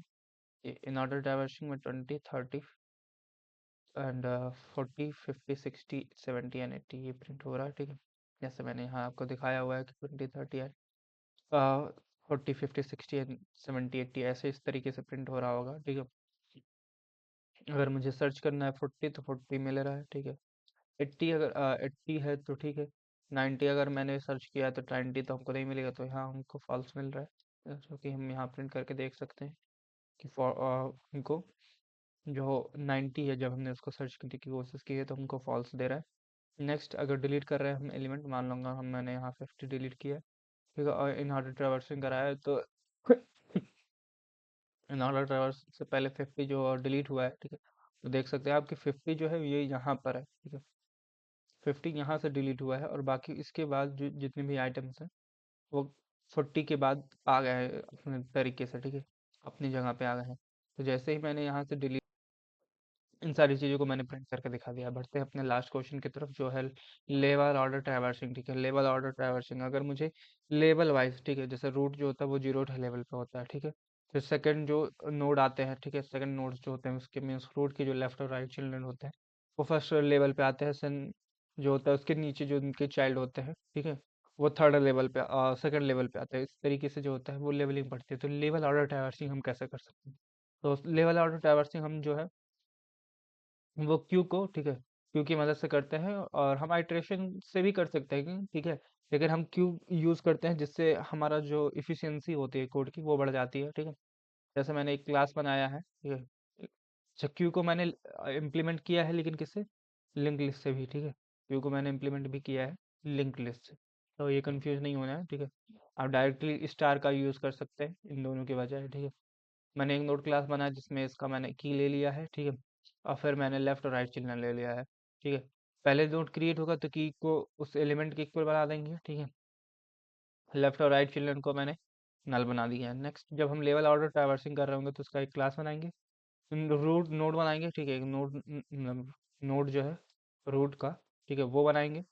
ये इन ऑर्डर ट्रैवर्सिंग में 20, 30 एंड 40, 50, 60, 70 एंड 80 ये प्रिंट हो रहा है, ठीक है। जैसे मैंने यहाँ आपको दिखाया हुआ है कि 20, 30 एंड 40, 50, 60 एंड 70, 80 ऐसे इस तरीके से प्रिंट हो रहा होगा, ठीक है। अगर मुझे सर्च करना है 40, तो 40 मिल रहा है, ठीक है। 80 अगर 80 है तो ठीक है। 90 अगर मैंने सर्च किया तो 90 तो हमको नहीं मिलेगा, तो यहाँ हमको फॉल्स मिल रहा है, जो कि हम यहाँ प्रिंट करके देख सकते हैं कि हमको जो 90 है, जब हमने उसको सर्च करने की कोशिश की है तो हमको फॉल्स दे रहा है। नेक्स्ट, अगर डिलीट कर रहे हैं हम एलिमेंट, मान लूँगा हम मैंने यहाँ 50 डिलीट किया है, ठीक है, और इन ऑर्डर ट्रैवर्सिंग कराया है, तो इन ऑर्डर ट्रैवर्स से पहले 50 जो डिलीट हुआ है, ठीक है, तो देख सकते हैं आप कि 50 जो है ये यहाँ पर है, ठीक है। 50 यहाँ से डिलीट हुआ है, और बाकी इसके बाद जो जितने भी आइटम्स हैं वो 40 के बाद आ गए हैं अपने तरीके से, ठीक है, अपनी जगह पे आ गए हैं। तो जैसे ही मैंने यहाँ से डिलीट, इन सारी चीज़ों को मैंने प्रिंट करके दिखा दिया। बढ़ते हैं अपने लास्ट क्वेश्चन की तरफ, जो है लेवल ऑर्डर ट्रैवर्सिंग, ठीक है। लेवल ऑर्डर ट्रैवर्सिंग, अगर मुझे लेवल वाइज, ठीक है, जैसे रूट जो होता है वो 0th लेवल पे होता है, ठीक है। फिर सेकंड जो नोड आते हैं, ठीक है, सेकंड नोड्स जो होते हैं उसके मीन्स रूट के जो लेफ्ट और राइट चिल्ड्रन होते हैं वो फर्स्ट लेवल पे आते हैं। सन जो होता है उसके नीचे जो उनके चाइल्ड होते हैं, ठीक है, वो थर्ड लेवल पे सेकंड लेवल पे आते हैं। इस तरीके से जो होता है वो लेवलिंग बढ़ती है। तो लेवल ऑर्डर ट्रैवर्सिंग हम कैसे कर सकते हैं? तो लेवल ऑर्डर ट्रैवर्सिंग हम जो है वो क्यू को, ठीक है, क्यू की मदद से करते हैं, और हम आइट्रेशन से भी कर सकते हैं, ठीक है, लेकिन हम क्यू यूज़ करते हैं जिससे हमारा जो इफ़िशियंसी होती है कोड की वो बढ़ जाती है, ठीक है। जैसे मैंने एक क्लास बनाया है, ठीक है, अच्छा क्यू को मैंने इम्प्लीमेंट किया है, लेकिन किससे? लिंक लिस्ट से भी, ठीक है। क्यू को मैंने इम्प्लीमेंट भी किया है लिंक लिस्ट से, तो ये कंफ्यूज नहीं होना है, ठीक है। आप डायरेक्टली स्टार का यूज़ कर सकते हैं इन दोनों के बजाय, ठीक है। मैंने एक नोड क्लास बनाया जिसमें इसका मैंने की ले लिया है, ठीक है, और फिर मैंने लेफ्ट और राइट चिल्ड्रन ले लिया है, ठीक है। पहले नोड क्रिएट होगा तो की को उस एलिमेंट के इक्वल बना देंगे, ठीक है। लेफ्ट और राइट चिल्ड्रन को मैंने नल बना दिया है। नेक्स्ट, जब हम लेवल ऑर्डर ट्रैवर्सिंग कर रहे होंगे तो उसका एक क्लास बनाएंगे, रूट नोड बनाएंगे, ठीक है, एक नोड नोड जो है रूट का, ठीक है, वो बनाएंगे।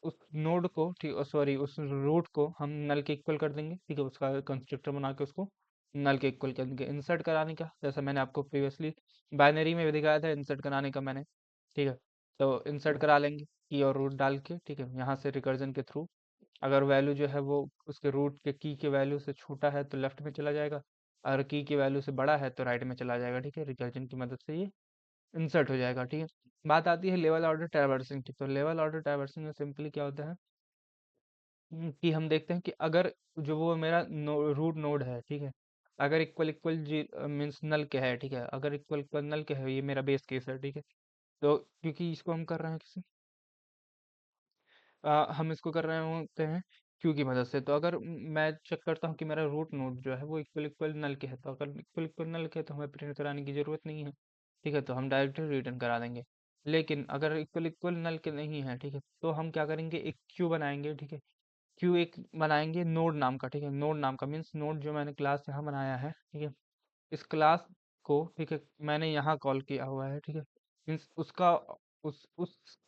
उस नोड को, ठीक, सॉरी, उस रूट को हम नल के इक्वल कर देंगे, ठीक है, उसका कंस्ट्रक्टर बना के उसको नल के इक्वल कर देंगे। इंसर्ट कराने का, जैसा मैंने आपको प्रीवियसली बाइनरी में भी दिखाया था इंसर्ट कराने का मैंने, ठीक है। तो इंसर्ट करा लेंगे की और रूट डाल के, ठीक है, यहाँ से रिकर्जन के थ्रू अगर वैल्यू जो है वो उसके रूट के की के वैल्यू से छोटा है तो लेफ्ट में चला जाएगा, और की की वैल्यू से बड़ा है तो राइट में चला जाएगा, ठीक है। रिकर्जन की मदद से ये इंसर्ट हो जाएगा, ठीक है। बात आती है लेवल ऑर्डर ट्रैवर्सिंग, ठीक, तो लेवल ऑर्डर ट्रैवर्सिंग में सिंपली क्या होता है कि हम देखते हैं कि अगर जो वो मेरा रूट नोड है, ठीक है, अगर इक्वल इक्वल जी मीन्स नल के है, ठीक है, अगर इक्वल इक्वल नल के है, ये मेरा बेस केस है, ठीक है। तो क्योंकि इसको हम कर रहे हैं किसी हम इसको कर रहे होते हैं क्यू की मदद से। तो अगर मैं चेक करता हूँ कि मेरा रूट नोड जो है वो इक्वल इक्वल नल के है, तो अगर इक्वल इक्वल नल के है तो हमें प्रिंट कराने की ज़रूरत नहीं है, ठीक है, तो हम डायरेक्टली रिटर्न करा देंगे। लेकिन अगर इक्वल इक्वल नल के नहीं है, ठीक है, तो हम क्या करेंगे, एक क्यू बनाएंगे, ठीक है, क्यू एक बनाएंगे नोड नाम का, ठीक है, नोड नाम का मीन्स नोड जो मैंने क्लास यहाँ बनाया है, ठीक है, इस क्लास को, ठीक है, मैंने यहाँ कॉल किया हुआ है, ठीक है, मीन्स उसका उस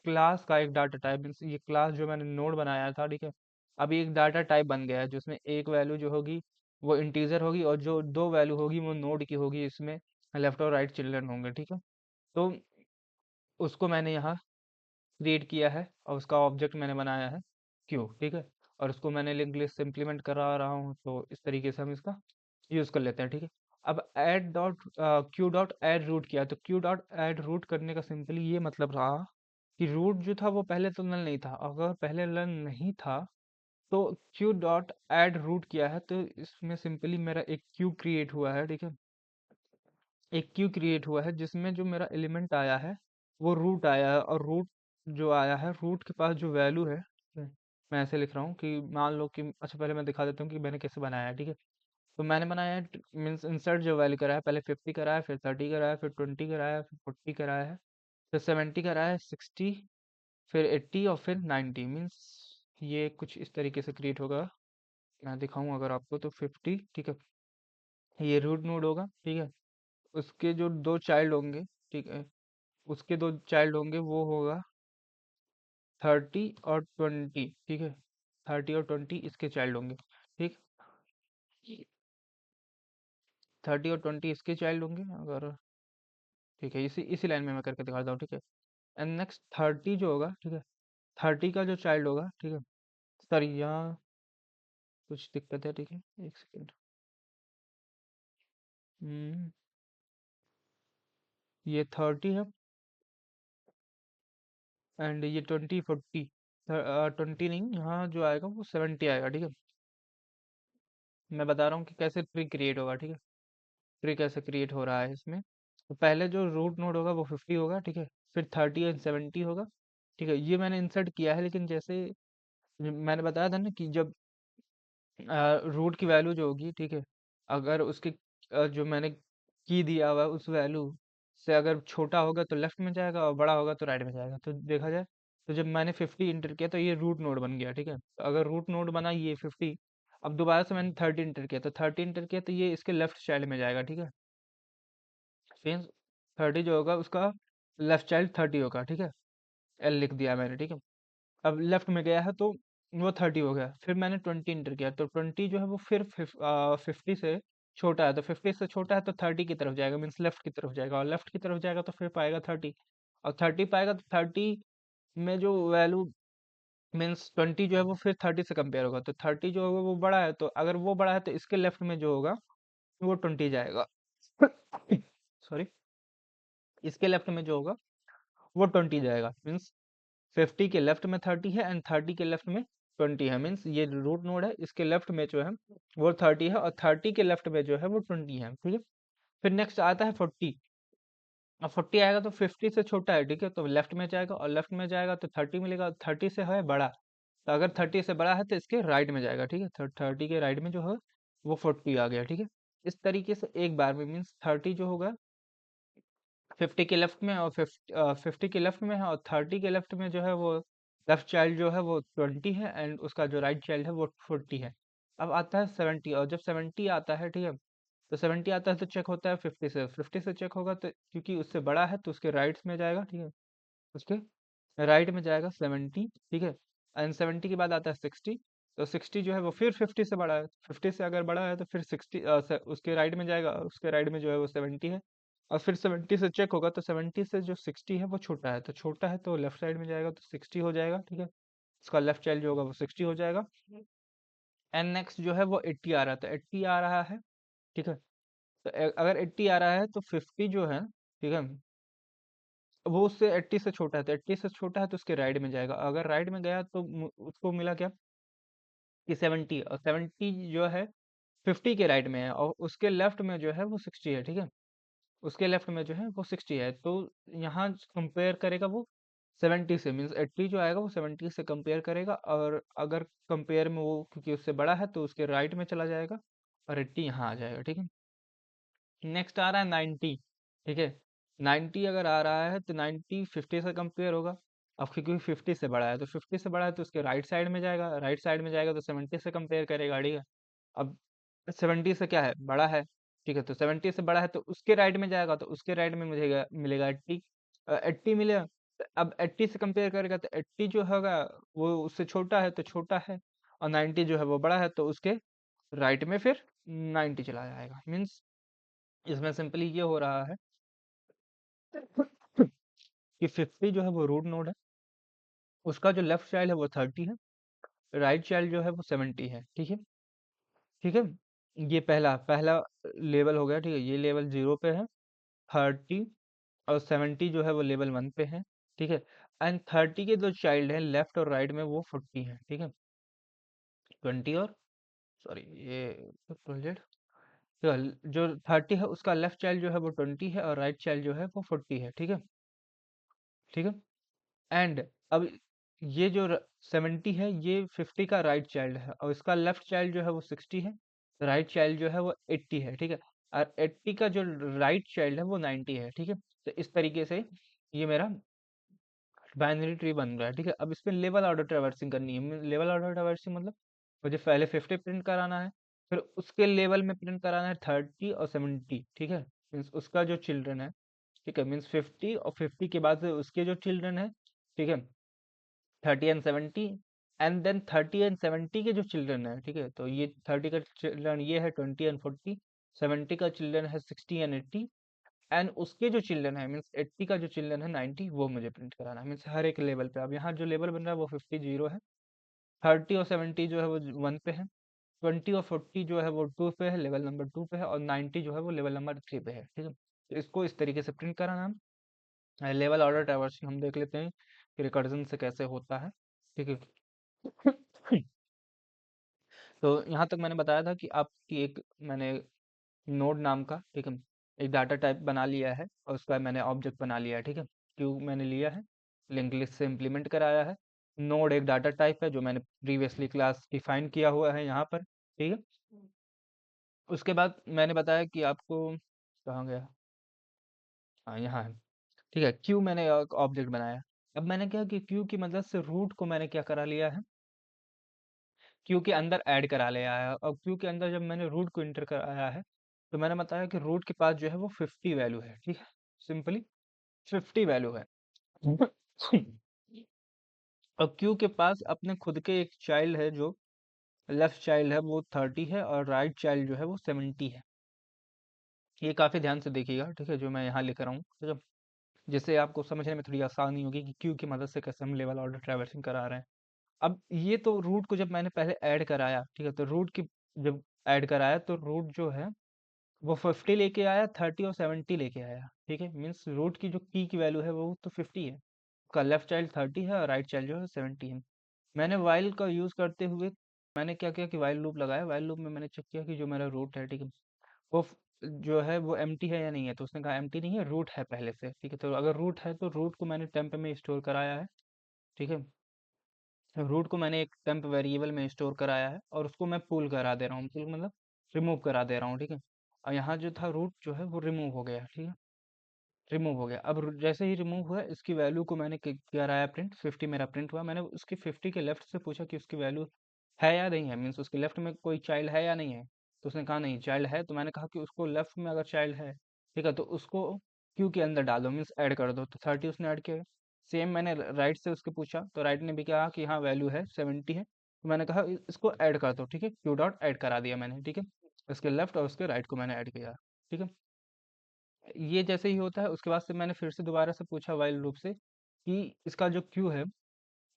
क्लास का एक डाटा टाइप, मीन्स ये क्लास जो मैंने नोड बनाया था, ठीक है, अभी एक डाटा टाइप बन गया है जिसमें एक वैल्यू जो होगी वो इंटीजर होगी और जो दो वैल्यू होगी वो नोड की होगी, इसमें लेफ्ट और राइट चिल्ड्रन होंगे, ठीक है। तो उसको मैंने यहाँ क्रिएट किया है और उसका ऑब्जेक्ट मैंने बनाया है क्यू, ठीक है, और उसको मैंने लिंक लिस्ट इम्प्लीमेंट करा रहा हूँ, तो इस तरीके से हम इसका यूज कर लेते हैं, ठीक है। अब add dot Q dot add root किया, तो क्यू डॉट ऐड रूट करने का सिंपली ये मतलब रहा कि रूट जो था वो पहले तो नल नहीं था, अगर पहले नल नहीं था तो क्यू डॉट ऐड रूट किया है, तो इसमें सिंपली मेरा एक क्यू क्रिएट हुआ है, ठीक है, एक क्यू क्रिएट हुआ है जिसमें जो मेरा एलिमेंट आया है वो रूट आया है, और रूट जो आया है, रूट के पास जो वैल्यू है, ठीक है, मैं ऐसे लिख रहा हूँ कि मान लो कि अच्छा पहले मैं दिखा देता हूँ कि मैंने कैसे बनाया है, ठीक है। तो मैंने बनाया है मीन्स इंसर्ट जो वैल्यू कराया, पहले 50 कराया, फिर 30 कराया, फिर 20 कराया, फिर 40 कराया है, फिर 70 कराया है, 60, फिर 80 और फिर 90, मीन्स ये कुछ इस तरीके से क्रिएट होगा। मैं दिखाऊं अगर आपको, तो 50, ठीक है, ये रूट नोड होगा, ठीक है, उसके जो दो चाइल्ड होंगे, ठीक है, उसके दो चाइल्ड होंगे, वो होगा 30 और 20, ठीक है, 30 और 20 इसके चाइल्ड होंगे, ठीक, 30 और 20 इसके चाइल्ड होंगे, अगर ठीक है, इसी इसी लाइन में मैं करके दिखाता हूँ, ठीक है। एंड नेक्स्ट 30 जो होगा, ठीक है, 30 का जो चाइल्ड होगा, ठीक है, सॉरी यहाँ कुछ दिक्कत है, ठीक है, एक सेकेंड। हम्म, ये 30 है एंड ये 20 40, 20 नहीं, यहाँ जो आएगा वो 70 आएगा, ठीक है। मैं बता रहा हूँ कि कैसे ट्री क्रिएट होगा, ठीक है, ट्री कैसे क्रिएट हो रहा है इसमें। तो पहले जो रूट नोड होगा वो 50 होगा, ठीक है, फिर 30 एंड 70 होगा, ठीक है, ये मैंने इंसर्ट किया है, लेकिन जैसे मैंने बताया था ना कि जब रूट की वैल्यू जो होगी, ठीक है, अगर उसके जो मैंने की दिया हुआ है उस वैल्यू से अगर छोटा होगा तो लेफ्ट में जाएगा और बड़ा होगा तो राइट में जाएगा, तो देखा जाए तो जब मैंने 50 इंटर किया तो ये रूट नोड बन गया, ठीक है, तो अगर रूट नोड बना ये 50, अब दोबारा से मैंने 30 इंटर किया, तो 30 इंटर किया तो ये इसके लेफ्ट चाइल्ड में जाएगा, ठीक है, मीन्स 30 जो होगा उसका लेफ्ट चाइल्ड 30 होगा, ठीक है, एल लिख दिया मैंने, ठीक है। अब लेफ्ट में गया है तो वो 30 हो गया, फिर मैंने 20 इंटर किया, तो 20 जो है वो फिर 50 से छोटा है, तो 50 से छोटा है तो 30 की तरफ जाएगा, मीन्स लेफ्ट की तरफ जाएगा, और लेफ्ट की तरफ जाएगा तो फिर पाएगा 30, और 30 पाएगा तो 30 में जो वैल्यू मीन्स 20 जो है वो फिर 30 से कंपेयर होगा, तो 30 जो होगा वो बड़ा है, तो अगर वो बड़ा है तो इसके लेफ्ट में जो होगा वो 20 जाएगा। सॉरी, इसके लेफ्ट में जो होगा वो 20 जाएगा, मीन्स 50 के लेफ्ट में 30 है एंड 30 के लेफ्ट में 20 है, मीन्स ये रूट नोड है, इसके लेफ्ट में जो है वो 30 है और 30 के लेफ्ट में जो है वो 20 है, ठीक है। फिर नेक्स्ट आता है 40, अब 40 आएगा तो 50 से छोटा है, ठीक है, तो लेफ्ट में जाएगा और लेफ्ट में जाएगा तो 30 मिलेगा, 30 से है बड़ा, तो अगर 30 से बड़ा है तो इसके राइट में जाएगा, ठीक है, 30 के राइट में जो है वो 40 आ गया, ठीक है। इस तरीके से एक बार में मीन्स 30 जो होगा 50 के लेफ्ट में और 50 के लेफ्ट में है, और 30 के लेफ्ट में जो है वो लेफ्ट चाइल्ड जो है वो 20 है एंड उसका जो राइट चाइल्ड है वो 40 है। अब आता है 70, और जब 70 आता है, ठीक है, तो 70 आता है तो चेक होता है 50 से, 50 से चेक होगा तो क्योंकि उससे बड़ा है तो उसके राइट में जाएगा, ठीक है, उसके राइट में जाएगा 70, ठीक है, एंड 70 के बाद आता है 60, तो 60 जो है वो फिर 50 से बड़ा है, 50 से अगर बड़ा है तो फिर 60 उसके राइट में जाएगा, उसके राइट में जो है वो 70 है, और फिर 70 से चेक होगा तो 70 से जो 60 है वो छोटा है, तो छोटा है तो लेफ्ट साइड में जाएगा तो 60 हो जाएगा, ठीक है, उसका लेफ्ट चाइल्ड जो होगा वो 60 हो जाएगा। एंड नेक्स्ट जो है वो 80 आ रहा है, तो 80 आ रहा है, ठीक है, तो अगर 80 आ रहा है तो 50 जो है, ठीक है, वो उससे 80 से छोटा है, तो 80 से छोटा है तो उसके राइट में जाएगा, अगर राइट में गया तो उसको मिला क्या, कि 70, और 70 जो है 50 के राइट में है, और उसके लेफ्ट में जो है वो 60 है, ठीक है। उसके लेफ्ट में जो है वो 60 है, तो यहाँ कंपेयर करेगा वो 70 से, मीन्स 80 जो आएगा वो 70 से कंपेयर करेगा, और अगर कंपेयर में वो क्योंकि उससे बड़ा है तो उसके राइट में चला जाएगा, और 80 यहाँ आ जाएगा, ठीक है। नेक्स्ट आ रहा है 90, ठीक है। 90 अगर आ रहा है तो 90 50 से कंपेयर होगा। अब क्योंकि 50 से बड़ा है, तो 50 से बड़ा है तो उसके राइट साइड में जाएगा, राइट साइड में जाएगा तो 70 से कंपेयर करेगा, ठीक है। अब 70 से क्या है, बड़ा है, ठीक है, तो 70 से बड़ा है तो उसके राइट में जाएगा, तो उसके राइट में मुझे मिलेगा 80, 80 मिलेगा। तो अब 80 से कंपेयर करेगा तो 80 जो होगा वो उससे छोटा है तो छोटा है, और 90 जो है वो बड़ा है तो उसके राइट में फिर 90 चला जाएगा। मीन्स इसमें सिंपली ये हो रहा है कि 50 जो है वो रूट नोड है, उसका जो लेफ्ट चाइल्ड है वो 30 है, राइट चाइल्ड जो है वो 70 है, ठीक है। ठीक है, ये पहला पहला लेवल हो गया, ठीक है। ये लेवल 0 पे है, 30 और 70 जो है वो लेवल 1 पे है, ठीक है। एंड 30 के जो चाइल्ड है लेफ्ट और राइट में वो 40 है, ठीक है। 20 और सॉरी ये प्रोजेक्ट, जो 30 है उसका लेफ्ट चाइल्ड जो है वो 20 है, और राइट चाइल्ड जो है वो 40 है, ठीक है। ठीक है, एंड अब ये जो 70 है ये 50 का राइट चाइल्ड है, और इसका लेफ्ट चाइल्ड जो है वो 60 है, राइट चाइल्ड जो है वो 80 है, ठीक है। और 80 का जो राइट चाइल्ड है वो 90 है, ठीक है। तो इस तरीके से ये मेरा बाइनरी ट्री बन रहा है, ठीक है। अब इसमें लेवल ऑर्डर ट्रैवर्सिंग करनी है। लेवल ऑर्डर ट्रैवर्सिंग मतलब मुझे पहले 50 प्रिंट कराना है, फिर उसके लेवल में प्रिंट कराना है 30 और 70, ठीक है। मीन्स उसका जो चिल्ड्रन है, ठीक है, मीन्स 50 और 50 के बाद से उसके जो चिल्ड्रन है, ठीक है, 30 एंड 70, एंड देन 30 एंड 70 के जो चिल्ड्रन है, ठीक है। तो ये 30 का चिल्ड्रन ये है 20 एंड 40, 70 का चिल्ड्रन है 60 एंड 80, एंड उसके जो चिल्ड्रन है मीन्स 80 का जो चिल्ड्रन है 90, वो मुझे प्रिंट कराना है, मीन्स हर एक लेवल पे। अब यहाँ जो लेवल बन रहा है वो 50 जीरो है, 30 और 70 जो है वो 1 पे है, 20 और 40 जो है वो 2 पे है, लेवल नंबर 2 पे है, और 90 जो है वो लेवल नंबर 3 पे है, ठीक है। तो इसको इस तरीके से प्रिंट कराना है। लेवल ऑर्डर ट्रैवर्सिंग हम देख लेते हैं कि रिकर्जन से कैसे होता है, ठीक है। तो यहाँ तक मैंने बताया था कि आपकी एक मैंने नोड नाम का, ठीक है, एक डाटा टाइप बना लिया है, और उसका मैंने ऑब्जेक्ट बना लिया है, ठीक है। क्यों मैंने लिया है, लिंक लिस्ट से इम्प्लीमेंट कराया है। नोड एक डाटा टाइप है जो मैंने प्रीवियसली क्लास डिफाइन किया हुआ है यहाँ पर, ठीक है। उसके बाद मैंने बताया कि आपको कहाँ गया, हाँ यहाँ है, ठीक है। क्यू मैंने ऑब्जेक्ट बनाया। अब मैंने क्या कि क्यू की मदद से रूट को मैंने क्या करा लिया है, क्यू के अंदर ऐड करा लिया है। और क्यू के अंदर जब मैंने रूट को इंटर कराया है, तो मैंने बताया कि रूट के पास जो है वो 50 वैल्यू है, ठीक है, सिंपली 50 वैल्यू है। और क्यू के पास अपने खुद के एक चाइल्ड है, जो लेफ्ट चाइल्ड है वो 30 है, और राइट चाइल्ड जो है वो 70 है। ये काफी ध्यान से देखिएगा, ठीक है, जो मैं यहाँ लिख रहा हूँ, ठीक है, जिससे आपको समझने में थोड़ी आसानी होगी कि क्यू की मदद से कैसे हम लेवल ऑर्डर ट्रैवर्सिंग करा रहे हैं। अब ये तो रूट को जब मैंने पहले ऐड कराया, ठीक है, तो रूट की जब ऐड कराया तो रूट जो है वो 50 लेके आया, 30 और 70 लेके आया, ठीक है। मीन्स रूट की जो की वैल्यू है वो तो 50 है, उसका लेफ्ट चाइल्ड 30 है, और राइट चाइल्ड जो है 70 है। मैंने वाइल का यूज करते हुए मैंने क्या किया कि वाइल लूप लगाया। वाइल लूप में मैंने चेक किया कि जो मेरा रूट है, ठीक है, वो जो है वो एम्प्टी है या नहीं है। तो उसने कहा एम्प्टी नहीं है, रूट है पहले से, ठीक है। तो अगर रूट है तो रूट को मैंने टेम्प में स्टोर कराया है, ठीक है। रूट को मैंने एक टेम्प वेरिएबल में स्टोर कराया है, और उसको मैं पुल करा दे रहा हूँ, पुल मतलब रिमूव करा दे रहा हूँ, ठीक है। और यहाँ जो था रूट जो है वो रिमूव हो गया, ठीक है, रिमूव हो गया। अब जैसे ही रिमूव हुआ इसकी वैल्यू को मैंने कराया प्रिंट, 50 मेरा प्रिंट हुआ। मैंने उसकी 50 के लेफ्ट से पूछा कि उसकी वैल्यू है या नहीं है, मीन्स उसके लेफ्ट में कोई चाइल्ड है या नहीं है। तो उसने कहा नहीं चाइल्ड है। तो मैंने कहा कि उसको लेफ्ट में अगर चाइल्ड है, ठीक है, तो उसको क्यू के अंदर डाल दो, मीन्स ऐड कर दो। तो 30 उसने ऐड किया। सेम मैंने राइट से उसके पूछा, तो राइट ने भी कहा कि हाँ वैल्यू है 70 है। तो मैंने कहा इसको ऐड कर दो, ठीक है, क्यू डॉट ऐड करा दिया मैंने, ठीक है। उसके लेफ्ट और उसके राइट को मैंने ऐड किया, ठीक है। ये जैसे ही होता है उसके बाद से मैंने फिर से दोबारा से पूछा वाइल लूप से कि इसका जो क्यू है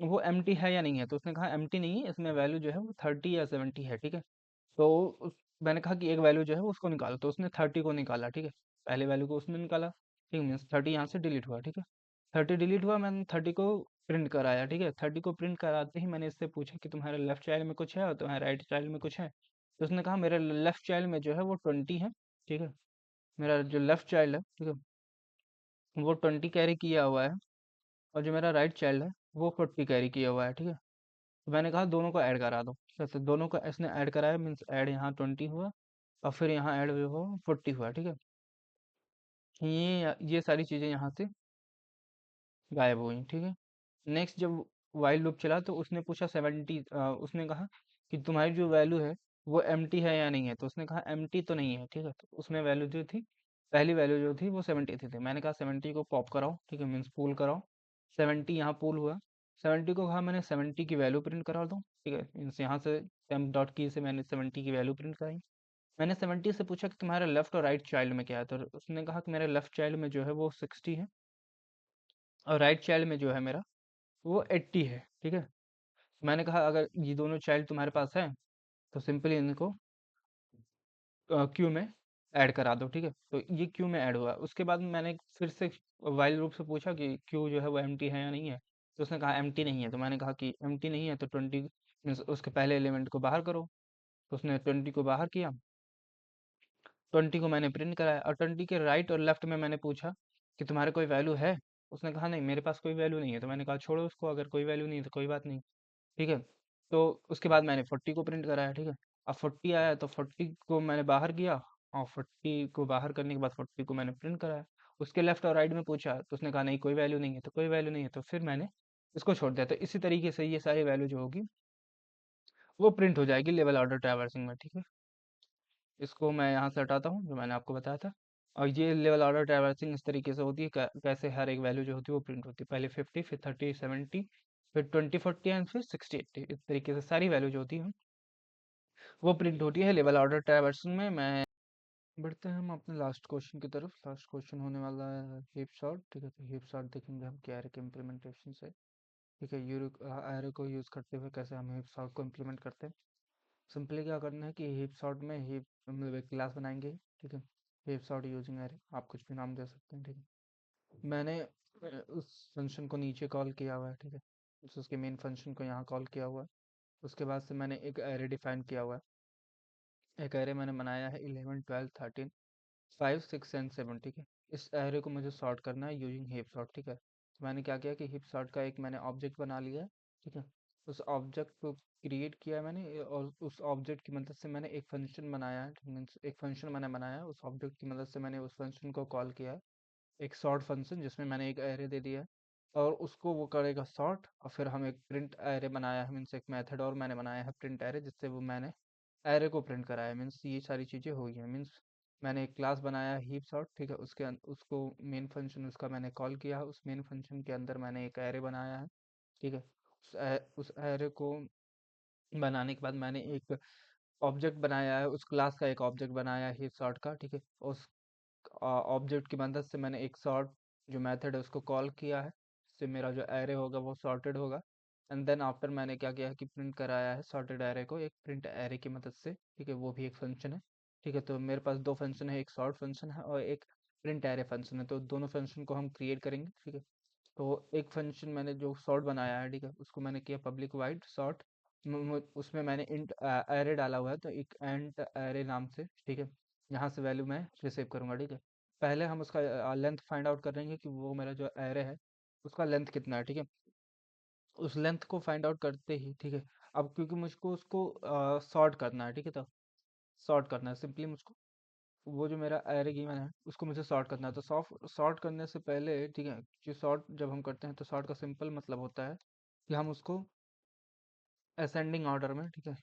वो एम्प्टी है या नहीं है। तो उसने कहा एम्प्टी नहीं है, इसमें वैल्यू जो है वो 30 या 70 है, ठीक है। तो मैंने कहा कि एक वैल्यू जो है वो उसको निकालो। तो उसने 30 को निकाला, ठीक है, पहले वैल्यू को उसने निकाला, ठीक है, मीन्स 30 यहाँ से डिलीट हुआ, ठीक है। 30 डिलीट हुआ, मैंने 30 को प्रिंट कराया, ठीक है। 30 को प्रिंट कराते ही मैंने इससे पूछा कि तुम्हारे लेफ्ट चाइल्ड में कुछ है और तुम्हारे राइट चाइल्ड में कुछ है। तो उसने कहा मेरे लेफ्ट चाइल्ड में जो है वो 20 है, ठीक है। मेरा जो लेफ्ट चाइल्ड है, ठीक है, वो 20 कैरी किया हुआ है, और जो मेरा राइट चाइल्ड है वो 40 कैरी किया हुआ है, ठीक है। तो मैंने कहा दोनों को ऐड करा दो, ठीक है। तो दोनों को इसने ऐड कराया, मीन्स ऐड यहाँ 20 हुआ और फिर यहाँ ऐड हुआ 40 हुआ, ठीक है। ये सारी चीज़ें यहाँ से गायब हो गई, ठीक है। नेक्स्ट जब वाइल लूप चला तो उसने पूछा 70, उसने कहा कि तुम्हारी जो वैल्यू है वो एम्प्टी है या नहीं है। तो उसने कहा एम्प्टी तो नहीं है, ठीक है। तो उसमें वैल्यू जो थी, पहली वैल्यू जो थी वो 70 थी। मैंने कहा 70 को पॉप कराओ, ठीक है, मीन्स पूल कराओ। 70 यहाँ पूल हुआ। 70 को कहा मैंने 70 की वैल्यू प्रिंट करा दो, ठीक है, मीन्स यहाँ से टेम्प डॉट की से मैंने 70 की वैल्यू प्रिंट कराई। मैंने 70 से पूछा कि तुम्हारे लेफ्ट और राइट चाइल्ड में क्या है। तो उसने कहा कि मेरे लेफ्ट चाइल्ड में जो है वो 60 है और राइट चाइल्ड में जो है मेरा वो 80 है, ठीक है। मैंने कहा अगर ये दोनों चाइल्ड तुम्हारे पास हैं तो सिंपली इनको क्यू में ऐड करा दो, ठीक है। तो ये क्यू में ऐड हुआ। उसके बाद मैंने फिर से वाइल लूप से पूछा कि क्यू जो है वो एम्प्टी है या नहीं है। तो उसने कहा एम्प्टी नहीं है। तो मैंने कहा कि एम्प्टी नहीं है तो 20 मीन्स उसके पहले एलिमेंट को बाहर करो। तो उसने 20 को बाहर किया, 20 को मैंने प्रिंट कराया, और 20 के राइट और लेफ्ट में मैंने पूछा कि तुम्हारे कोई वैल्यू है। उसने कहा नहीं मेरे पास कोई वैल्यू नहीं है। तो मैंने कहा छोड़ो उसको, अगर कोई वैल्यू नहीं है तो कोई बात नहीं, ठीक है। तो उसके बाद मैंने 40 को प्रिंट कराया, ठीक है। अब 40 आया तो 40 को मैंने बाहर किया, और 40 को बाहर करने के बाद 40 को मैंने प्रिंट कराया। उसके लेफ्ट और राइट में पूछा तो उसने कहा नहीं कोई वैल्यू नहीं है। तो कोई वैल्यू नहीं है तो फिर मैंने इसको छोड़ दिया। तो इसी तरीके से ये सारी वैल्यू जो होगी वो प्रिंट हो जाएगी लेवल ऑर्डर ट्रैवर्सिंग में, ठीक है। इसको मैं यहाँ से हटाता हूँ जो मैंने आपको बताया था। और ये लेवल ऑर्डर ट्रैवर्सिंग इस तरीके से होती है, कैसे हर एक वैल्यू जो होती है वो प्रिंट होती है। पहले 50, फिर 30, 70, फिर 20, 40 एंड फिर 60, 80, इस तरीके से सारी वैल्यू जो होती है वो प्रिंट होती है लेवल ऑर्डर ट्रैवर्सिंग में। मैं बढ़ते हैं हम अपने लास्ट क्वेश्चन की तरफ। लास्ट क्वेश्चन होने वाला है हीप सॉर्ट, ठीक है। तो हीप सॉर्ट देखेंगे हम क्या के इम्प्लीमेंटेशन से, ठीक है। एरे को यूज़ करते हुए कैसे हम हीप सॉर्ट को इम्प्लीमेंट करते हैं। सिंपली क्या करना है कि हीप सॉर्ट में हीप मतलब एक क्लास बनाएंगे, ठीक है। हीप सॉर्ट यूजिंग एरे, आप कुछ भी नाम दे सकते हैं, ठीक है। मैंने उस फंक्शन को नीचे कॉल किया हुआ है, ठीक है। उसके मेन फंक्शन को यहाँ कॉल किया हुआ है। उसके बाद से मैंने एक एरे डिफाइन किया हुआ है। एक एरे मैंने बनाया है 11, 12, 13, 5, 6 एंड 7, ठीक है। इस एरे को मुझे सॉर्ट करना है यूजिंग हीप सॉर्ट, ठीक है। तो मैंने क्या किया कि हीप सॉर्ट का एक मैंने ऑब्जेक्ट बना लिया है, ठीक है। उस ऑब्जेक्ट को क्रिएट किया है मैंने, और उस ऑब्जेक्ट की मदद से मैंने एक फंक्शन बनाया है, मीन्स एक फंक्शन मैंने बनाया है। उस ऑब्जेक्ट की मदद से मैंने उस फंक्शन को कॉल किया है, एक सॉर्ट फंक्शन, जिसमें मैंने एक एरे दे दिया है और उसको वो करेगा सॉर्ट। और फिर हम एक प्रिंट एरे बनाया है, मीन्स एक मेथड और मैंने बनाया है प्रिंट एरे, जिससे वो मैंने एरे को प्रिंट कराया। मीन्स ये सारी चीज़ें हो गई हैं। मीन्स मैंने एक क्लास बनाया है हीप सॉर्ट, ठीक है। उसको मेन फंक्शन उसका मैंने कॉल किया है। उस मेन फंक्शन के अंदर मैंने एक एरे बनाया है, ठीक है। उस एरे को बनाने के बाद मैंने एक ऑब्जेक्ट बनाया है, उस क्लास का एक ऑब्जेक्ट बनाया है हीप सॉर्ट का, ठीक है। उस ऑब्जेक्ट की मदद से मैंने एक सॉर्ट जो मेथड है उसको कॉल किया है, इससे मेरा जो एरे होगा वो सॉर्टेड होगा। एंड देन आफ्टर मैंने क्या किया है कि प्रिंट कराया है सॉर्टेड एरे को एक प्रिंट एरे की मदद से, ठीक है। वो भी एक फंक्शन है, ठीक है। तो मेरे पास दो फंक्शन है, एक सॉर्ट फंक्शन है और एक प्रिंट एरे फंक्शन है। तो दोनों फंक्शन को हम क्रिएट करेंगे, ठीक है। तो एक फंक्शन मैंने जो सॉर्ट बनाया है, ठीक है, उसको मैंने किया पब्लिक वाइड सॉर्ट। उसमें मैंने इंट एरे डाला हुआ है, तो एक एंट एरे नाम से, ठीक है। यहाँ से वैल्यू मैं रिसीव करूँगा, ठीक है। पहले हम उसका लेंथ फाइंड आउट करेंगे कि वो मेरा जो एरे है उसका लेंथ कितना है, ठीक है। उस लेंथ को फाइंड आउट करते ही, ठीक है, अब क्योंकि मुझको उसको सॉर्ट करना है, ठीक है। तो सॉर्ट करना है सिंपली मुझको, वो जो मेरा एरे गिवन है उसको मुझे सॉर्ट करना है। तो सॉर्ट करने से पहले, ठीक है, जो सॉर्ट जब हम करते हैं तो सॉर्ट का सिंपल मतलब होता है कि हम उसको असेंडिंग ऑर्डर में, ठीक है,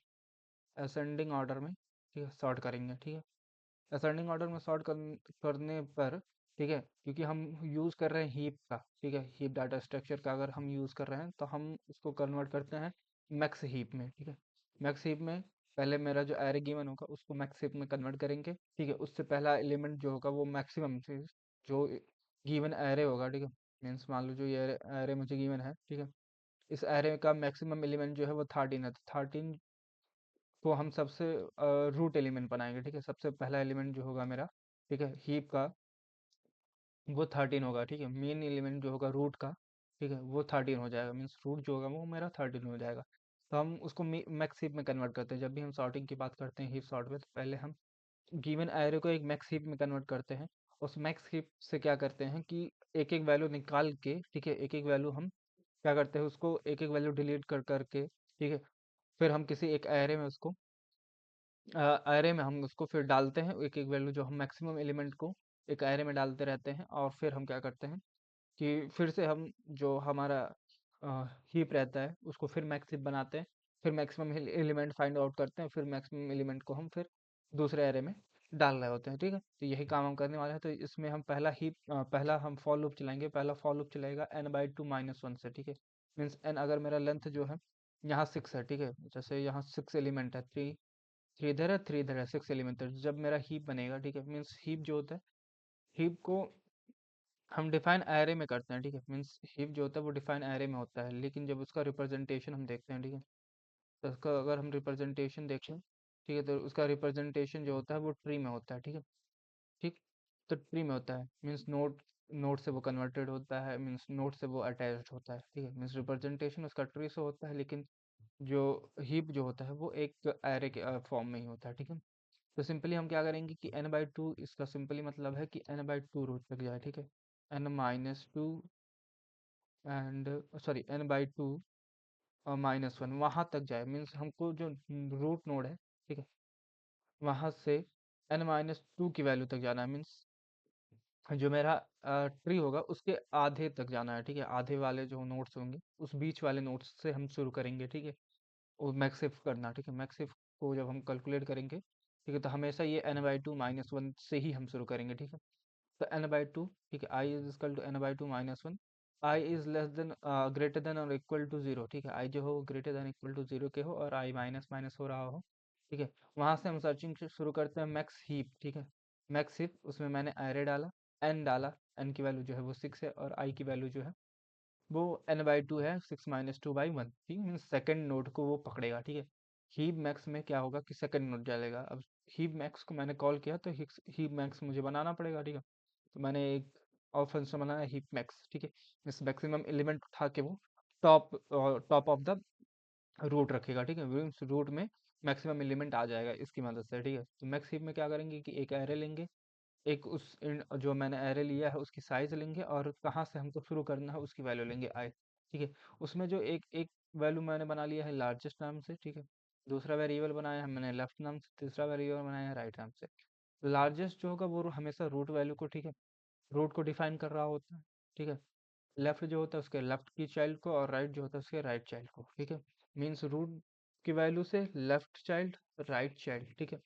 असेंडिंग ऑर्डर में, ठीक है, सॉर्ट करेंगे, ठीक है। असेंडिंग ऑर्डर में सॉर्ट करने पर, ठीक है, क्योंकि हम यूज़ कर रहे हैं हीप का, ठीक है, हीप डाटा स्ट्रक्चर का अगर हम यूज़ कर रहे हैं तो हम उसको कन्वर्ट करते हैं मैक्स हीप में, ठीक है। मैक्स हीप में पहले मेरा जो एरे गिवन होगा उसको मैक्स हीप में कन्वर्ट करेंगे, ठीक है। उससे पहला एलिमेंट जो होगा वो मैक्सिमम से जो गिवन एरे होगा, ठीक है, मीन्स मान लो जो ये एरे मुझे गिवन है, ठीक है, इस एरे का मैक्सिमम एलिमेंट जो है वो 13 है। तो 13 को हम सबसे रूट एलिमेंट बनाएंगे, ठीक है। सबसे पहला एलिमेंट जो होगा मेरा, ठीक है, हीप का वो 13 होगा, ठीक है। मेन एलिमेंट जो होगा रूट का, ठीक है, वो 13 हो जाएगा, मीन्स रूट जो होगा वो मेरा 13 हो जाएगा। तो हम उसको मैक्स हीप में कन्वर्ट करते हैं। जब भी हम सॉर्टिंग की बात करते हैं हीप सॉर्ट में, तो पहले हम गिवन एरे को एक मैक्स हीप में कन्वर्ट करते हैं। उस मैक्स हीप से क्या करते हैं कि एक एक वैल्यू निकाल के, ठीक है, एक एक वैल्यू हम क्या करते हैं, उसको एक एक वैल्यू डिलीट कर करके, ठीक है, फिर हम किसी एक एरे में उसको एरे में हम उसको फिर डालते हैं, एक एक वैल्यू जो हम मैक्सिमम एलिमेंट को एक एरे में डालते रहते हैं, और फिर हम क्या करते हैं कि फिर से हम जो हमारा हीप रहता है उसको फिर मैक्स हीप बनाते हैं, फिर मैक्सिमम एलिमेंट फाइंड आउट करते हैं, फिर मैक्सिमम एलिमेंट को हम फिर दूसरे एरे में डाल रहे होते हैं, ठीक है। तो यही काम हम करने वाले हैं। तो इसमें हम पहला हम फॉर लूप चलाएंगे। पहला फॉर लूप चलेगा n/2 - 1 से, ठीक है। मीन्स n अगर मेरा लेंथ जो है यहाँ 6 है, ठीक है, जैसे यहाँ 6 एलिमेंट है, थ्री थ्री इधर है, थ्री इधर है, 6 एलिमेंट है। जब मेरा हीप बनेगा, ठीक है, मीन्स हीप जो होता है, हीप को हम डिफाइन एरे में करते हैं, ठीक है। मीन्स हीप जो होता है वो डिफाइन एरे में होता है, लेकिन जब उसका रिप्रेजेंटेशन हम देखते हैं, ठीक है, तो उसका अगर हम रिप्रेजेंटेशन देखें, ठीक है, तो उसका रिप्रेजेंटेशन जो होता है वो ट्री में होता है, ठीक है। ठीक, तो ट्री में होता है, मीन्स नोड नोड से वो कन्वर्टेड होता है, मीन्स नोड से वो अटैच्ड होता है, ठीक है। मीन्स रिप्रेजेंटेशन उसका ट्री से होता है, लेकिन जो हीप जो होता है वो एक एरे के फॉर्म में ही होता है, ठीक है। तो सिंपली हम क्या करेंगे कि n/2, इसका सिंपली मतलब है कि n/2 रूट तक जाए, ठीक है। n-2 एंड सॉरी n/2 और -1 वहाँ तक जाए, मीन्स हमको जो रूट नोड है, ठीक है, वहाँ से n-2 की वैल्यू तक जाना है। मीन्स जो मेरा ट्री होगा उसके आधे तक जाना है, ठीक है। आधे वाले जो नोड्स होंगे उस बीच वाले नोड्स से हम शुरू करेंगे, ठीक है। वो मैक्सिफ करना, ठीक है। मैक्सिफ को जब हम कैलकुलेट करेंगे, ठीक है, तो हमेशा ये n/2 -1 से ही हम शुरू करेंगे, ठीक है। तो n/2, ठीक है, I is equal to n/2 -1। I is less than greater than और इक्वल टू 0, ठीक है। I जो हो ग्रेटर देन इक्वल टू 0 के हो, और I माइनस माइनस हो रहा हो, ठीक है। वहां से हम सर्चिंग शुरू करते हैं मैक्स हीप, ठीक है। मैक्स हीप, उसमें मैंने एरे डाला, n डाला, n की वैल्यू जो है वो 6 है, और I की वैल्यू जो है वो n/2 है, 6 - 2/1, ठीक है। सेकंड नोड को वो पकड़ेगा, ठीक है। हीप मैक्स में क्या होगा कि सेकंड नोड डालेगा। अब हीप मैक्स को मैंने कॉल किया, तो हीप मैक्स मुझे बनाना पड़ेगा, ठीक है। तो मैंने एक और फंक्शन बनाया हीप मैक्स, ठीक है। इस मैक्सिमम एलिमेंट उठा के वो top top of the root रखेगा, ठीक है। मीन्स रूट में मैक्सिमम एलिमेंट आ जाएगा इसकी मदद से, ठीक है। तो मैक्स हीप में क्या करेंगे कि एक एरे लेंगे, एक जो मैंने एरे लिया है उसकी साइज लेंगे, और कहाँ से हमको शुरू करना है उसकी वैल्यू लेंगे आई, ठीक है। उसमें जो एक एक वैल्यू मैंने बना लिया है लार्जेस्ट नाम से, ठीक है। दूसरा वेरिएबल बनाया है मैंने लेफ्ट नाम से, तीसरा वेरिएबल बनाया है राइट नाम से। लार्जेस्ट जो होगा वो हमेशा रूट वैल्यू को, ठीक है, रूट को डिफाइन कर रहा होता है, ठीक है। लेफ्ट जो होता है उसके लेफ्ट की चाइल्ड को, और राइट जो होता है उसके राइट चाइल्ड को, ठीक है। मीन्स रूट की वैल्यू से लेफ्ट चाइल्ड, राइट चाइल्ड, ठीक है।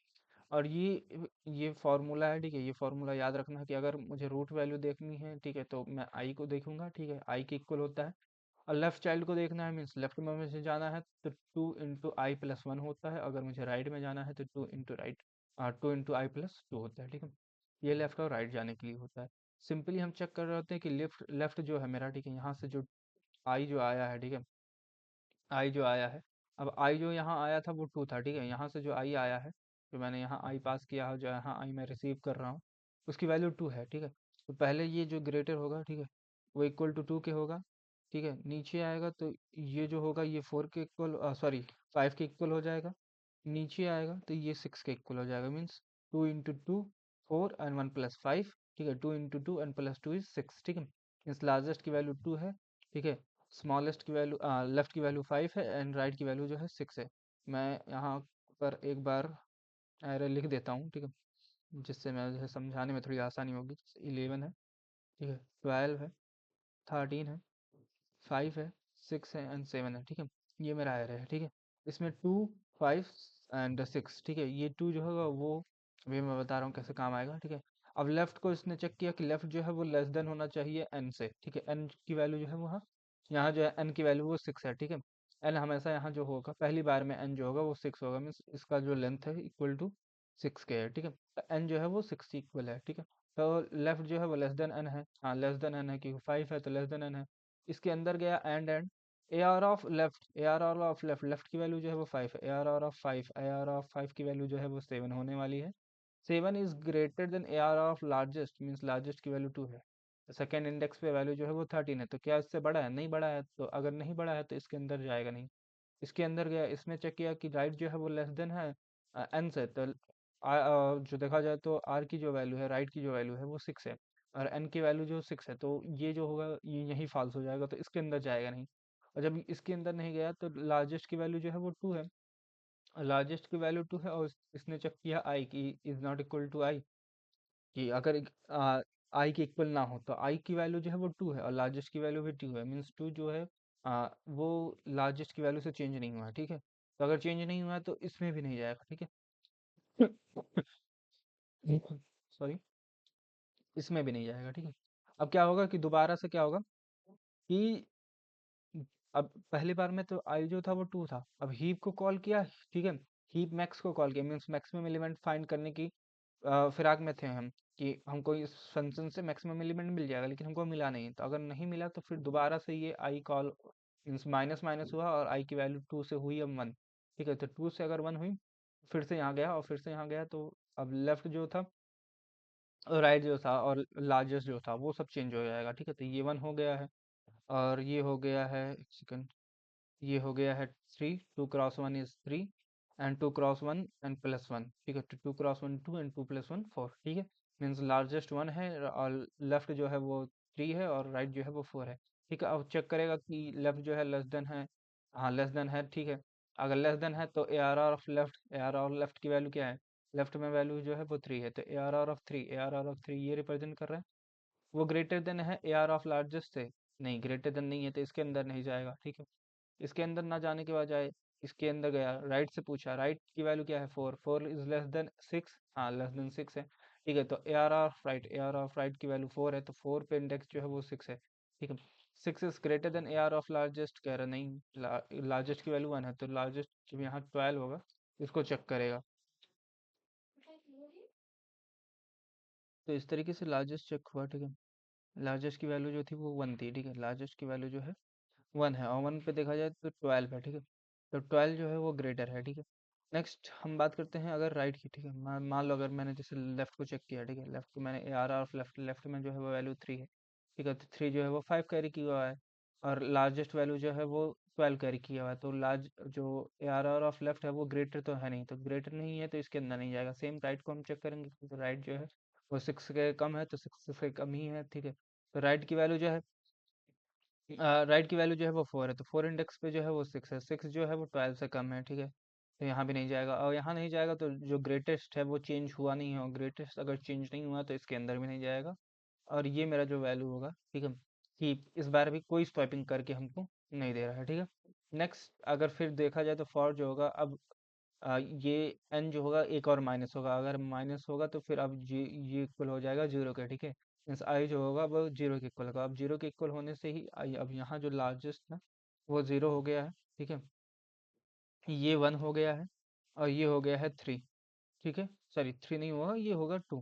और ये फॉर्मूला है, ठीक है। ये फॉर्मूला याद रखना है कि अगर मुझे रूट वैल्यू देखनी है, ठीक है, तो मैं आई को देखूंगा, ठीक है, आई के इक्वल होता है। और लेफ्ट चाइल्ड को देखना है, मीन्स लेफ्ट में मुझे जाना है तो 2 × i+1 होता है। अगर मुझे राइट में जाना है तो 2 × i+2 होता है, ठीक है। ये लेफ्ट और राइट जाने के लिए होता है। सिंपली हम चेक कर रहे होते हैं कि लेफ्ट लेफ्ट जो है मेरा, ठीक है, यहाँ से जो आई जो आया है, ठीक है, आई जो आया है, अब आई जो यहाँ आया था वो 2 था, ठीक है। यहाँ से जो आई आया है, जो मैंने यहाँ आई पास किया है, जो यहाँ आई मैं रिसीव कर रहा हूँ, उसकी वैल्यू 2 है, ठीक है। तो पहले ये जो ग्रेटर होगा, ठीक है, वो इक्वल टू 2 के होगा, ठीक है। नीचे आएगा तो ये जो होगा ये 4 के इक्वल, सॉरी 5 के इक्वल हो जाएगा। नीचे आएगा तो ये 6 के इक्वल हो जाएगा। मीन्स 2 × 2 4 एंड 1 + 5, ठीक है। 2 × 2 एंड +2 इज 6, ठीक है। मीन्स लार्जेस्ट की वैल्यू 2 है, ठीक है। स्मॉलेस्ट की वैल्यू लेफ्ट की वैल्यू 5 है, एंड राइट की वैल्यू जो है 6 है। मैं यहाँ पर एक बार एरे लिख देता हूँ, ठीक है, जिससे मैं जो है समझाने में थोड़ी आसानी होगी। 11 है, ठीक है, 12 है, 13 है, 5 है, 6 है एंड 7 है, ठीक है। ये मेरा एरे है, ठीक है। इसमें 2 5 एंड 6, ठीक है। ये 2 जो होगा वो अभी मैं बता रहा हूँ कैसे काम आएगा, ठीक है। अब लेफ्ट को इसने चेक किया कि लेफ्ट जो है वो लेस देन होना चाहिए एन से, ठीक है। एन की वैल्यू जो है वो यहाँ जो है एन की वैल्यू वो 6 है, ठीक है। एन हमेशा यहाँ जो होगा पहली बार में एन जो होगा वो 6 होगा, मीन्स इसका जो लेंथ है इक्वल टू 6 के है, ठीक है। तो एन जो है वो 6 की इक्वल है, ठीक है। तो लेफ्ट जो है वो लेस देन एन है, हाँ लेस देन एन है, क्योंकि 5 है तो लेस देन एन है। इसके अंदर गया and A R of left, A are of left, left की वैल्यू जो है वो 5 है, A are of 5, A R of 5 की वैल्यू जो है वो 7 होने वाली है। 7 is greater than A R of largest, means largest की वैल्यू 2 है, सेकेंड इंडेक्स पे वैल्यू जो है वो 13 है, तो क्या इससे बड़ा है? नहीं बड़ा है, तो अगर नहीं बड़ा है तो इसके अंदर जाएगा नहीं। इसके अंदर गया, इसमें चेक किया कि राइट जो है वो लेस देन है एन से, तो जो देखा जाए तो आर की जो वैल्यू है, राइट की जो वैल्यू है वो 6 है, और एन की वैल्यू जो 6 है, तो ये जो होगा ये यही फॉल्स हो जाएगा, तो इसके अंदर जाएगा नहीं। और जब इसके अंदर नहीं गया तो लार्जेस्ट की वैल्यू जो है वो 2 है, लार्जेस्ट की वैल्यू 2 है, और इसने चेक किया आई की इज नॉट इक्वल टू आई, कि अगर आई के इक्वल ना हो तो आई की वैल्यू जो है वो 2 है और लार्जेस्ट की वैल्यू भी 2 है, मीन्स 2 जो है वो लार्जेस्ट की वैल्यू से चेंज नहीं हुआ है, ठीक है। तो अगर चेंज नहीं हुआ है तो इसमें भी नहीं जाएगा, ठीक है। सॉरी, इसमें भी नहीं जाएगा, ठीक है। अब क्या होगा कि दोबारा से क्या होगा कि अब पहली बार में तो आई जो था वो 2 था, अब हीप को कॉल किया, ठीक है, हीप मैक्स को कॉल किया, मीन्स मैक्सिमम एलिमेंट फाइंड करने की फिराक में थे हम, कि हमको इस फंक्शन से मैक्सिमम एलिमेंट मिल जाएगा, लेकिन हमको मिला नहीं, तो अगर नहीं मिला तो फिर दोबारा से ये I call, means minus minus हुआ और आई की वैल्यू 2 से हुई अब 1, ठीक है। तो 2 से अगर 1 हुई, फिर से यहाँ गया और फिर से यहाँ गया, तो अब लेफ्ट जो था और राइट जो था और लार्जेस्ट जो था वो सब चेंज हो जाएगा, ठीक है। तो ये 1 हो गया है, और ये हो गया है, एक सेकंड, ये हो गया है 3, 2 cross 1 is 3, and 2 cross 1 and +1, ठीक है। तो 2 क्रॉस 1 2 एंड 2 + 1 4, ठीक है। मीन्स लार्जेस्ट 1 है और लेफ्ट जो है वो 3 है और राइट जो है वो 4 है, ठीक है। अब चेक करेगा कि लेफ्ट जो है लेस देन है, हाँ लेस देन है, ठीक है। अगर लेस देन है तो A R R of left, A R R left की वैल्यू क्या है, लेफ्ट में वैल्यू जो है वो 3 है, तो A R R of 3, A R R of 3 ये रिप्रेजेंट कर रहा है, वो ग्रेटर देन है ए आर ऑफ लार्जेस्ट से, नहीं ग्रेटर देन नहीं है, तो इसके अंदर नहीं जाएगा, ठीक है। इसके अंदर ना जाने के बजाय इसके अंदर गया, राइट से पूछा, राइट की वैल्यू क्या है 4, 4 इज लेस देन 6, हाँ लेस देन 6 है, ठीक है। तो A are of right, A R of right की वैल्यू 4 है, तो 4 पे इंडेक्स जो है वो 6 है, ठीक है। 6 is greater than A R of largest, कह रहा नहीं, लार्जेस्ट की वैल्यू 1 है, तो लार्जेस्ट जब यहाँ 12 होगा इसको चेक करेगा, तो इस तरीके से लार्जेस्ट चेक हुआ, ठीक है। लार्जेस्ट की वैल्यू जो थी वो 1 थी, ठीक है, लार्जेस्ट की वैल्यू जो है 1 है, और 1 पे देखा जाए तो 12 है, ठीक है। तो 12 जो है वो ग्रेटर है, ठीक है। नेक्स्ट हम बात करते हैं अगर राइट की, ठीक है। मान लो अगर मैंने जैसे लेफ्ट को चेक किया, ठीक है, लेफ्ट को मैंने A R of left, left में जो है वो वैल्यू 3 है, ठीक है। तो 3 जो है वो 5 कैरी किया हुआ है, और लार्जेस्ट वैल्यू जो है वो 12 कैरी किया हुआ है, तो लार्ज जो ए आर ऑफ लेफ्ट है वो ग्रेटर तो है नहीं, तो ग्रेटर नहीं है तो इसके अंदर नहीं जाएगा। सेम राइट को हम चेक करेंगे, तो राइट जो है वो 6 के कम है, तो 6 से कम ही है, ठीक है। तो राइट की वैल्यू जो है, राइट की वैल्यू जो है वो 4 है, तो 4 इंडेक्स पे जो है वो 6 है, 6 जो है वो 12 से कम है, ठीक है। तो यहाँ भी नहीं जाएगा, और यहाँ नहीं जाएगा तो जो ग्रेटेस्ट है वो चेंज हुआ नहीं है, और ग्रेटेस्ट अगर चेंज नहीं हुआ तो इसके अंदर भी नहीं जाएगा, और ये मेरा जो वैल्यू होगा, ठीक है, कि इस बार भी कोई स्वैपिंग करके हमको नहीं दे रहा है, ठीक है। नेक्स्ट अगर फिर देखा जाए तो फॉर जो होगा, अब ये एन जो होगा एक और माइनस होगा, अगर माइनस होगा तो फिर अब ये इक्वल हो जाएगा 0 के, ठीक है। मीन्स आई जो होगा वो 0 के इक्वल होगा, अब 0 के इक्वल होने से ही आई, अब यहाँ जो लार्जेस्ट है वो 0 हो गया है, ठीक है। ये 1 हो गया है, और ये हो गया है 3, ठीक है। सॉरी 3 नहीं होगा, ये होगा 2,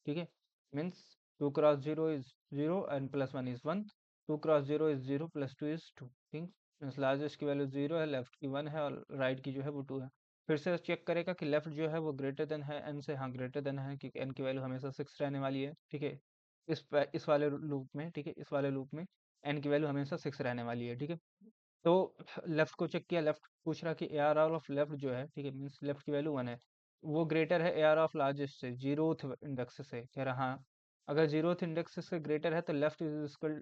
ठीक है। Means 2 cross 0 is 0 and +1 is 1, 2 cross 0 is 0 +2 is 2, ठीक। मीन्स लार्जेस्ट की वैल्यू 0 है, लेफ्ट की 1 है, और राइट की जो है वो 2 है। फिर से चेक करेगा कि लेफ्ट जो है वो ग्रेटर देन है एन से, हाँ ग्रेटर देन है, क्योंकि एन की वैल्यू हमेशा 6 रहने वाली है, ठीक है। इस वाले लूप में, ठीक है, इस वाले लूप में एन की वैल्यू हमेशा 6 रहने वाली है, ठीक है। तो लेफ्ट को चेक किया, लेफ्ट पूछ रहा कि A R R of left जो है, ठीक है, मीन्स लेफ्ट की वैल्यू 1 है, वो ग्रेटर है ए आर ऑफ लार्जेस्ट से, जीरोथ इंडेक्स से, कह रहा हाँ, अगर जीरोथ इंडेक्स से ग्रेटर है तो left is equal,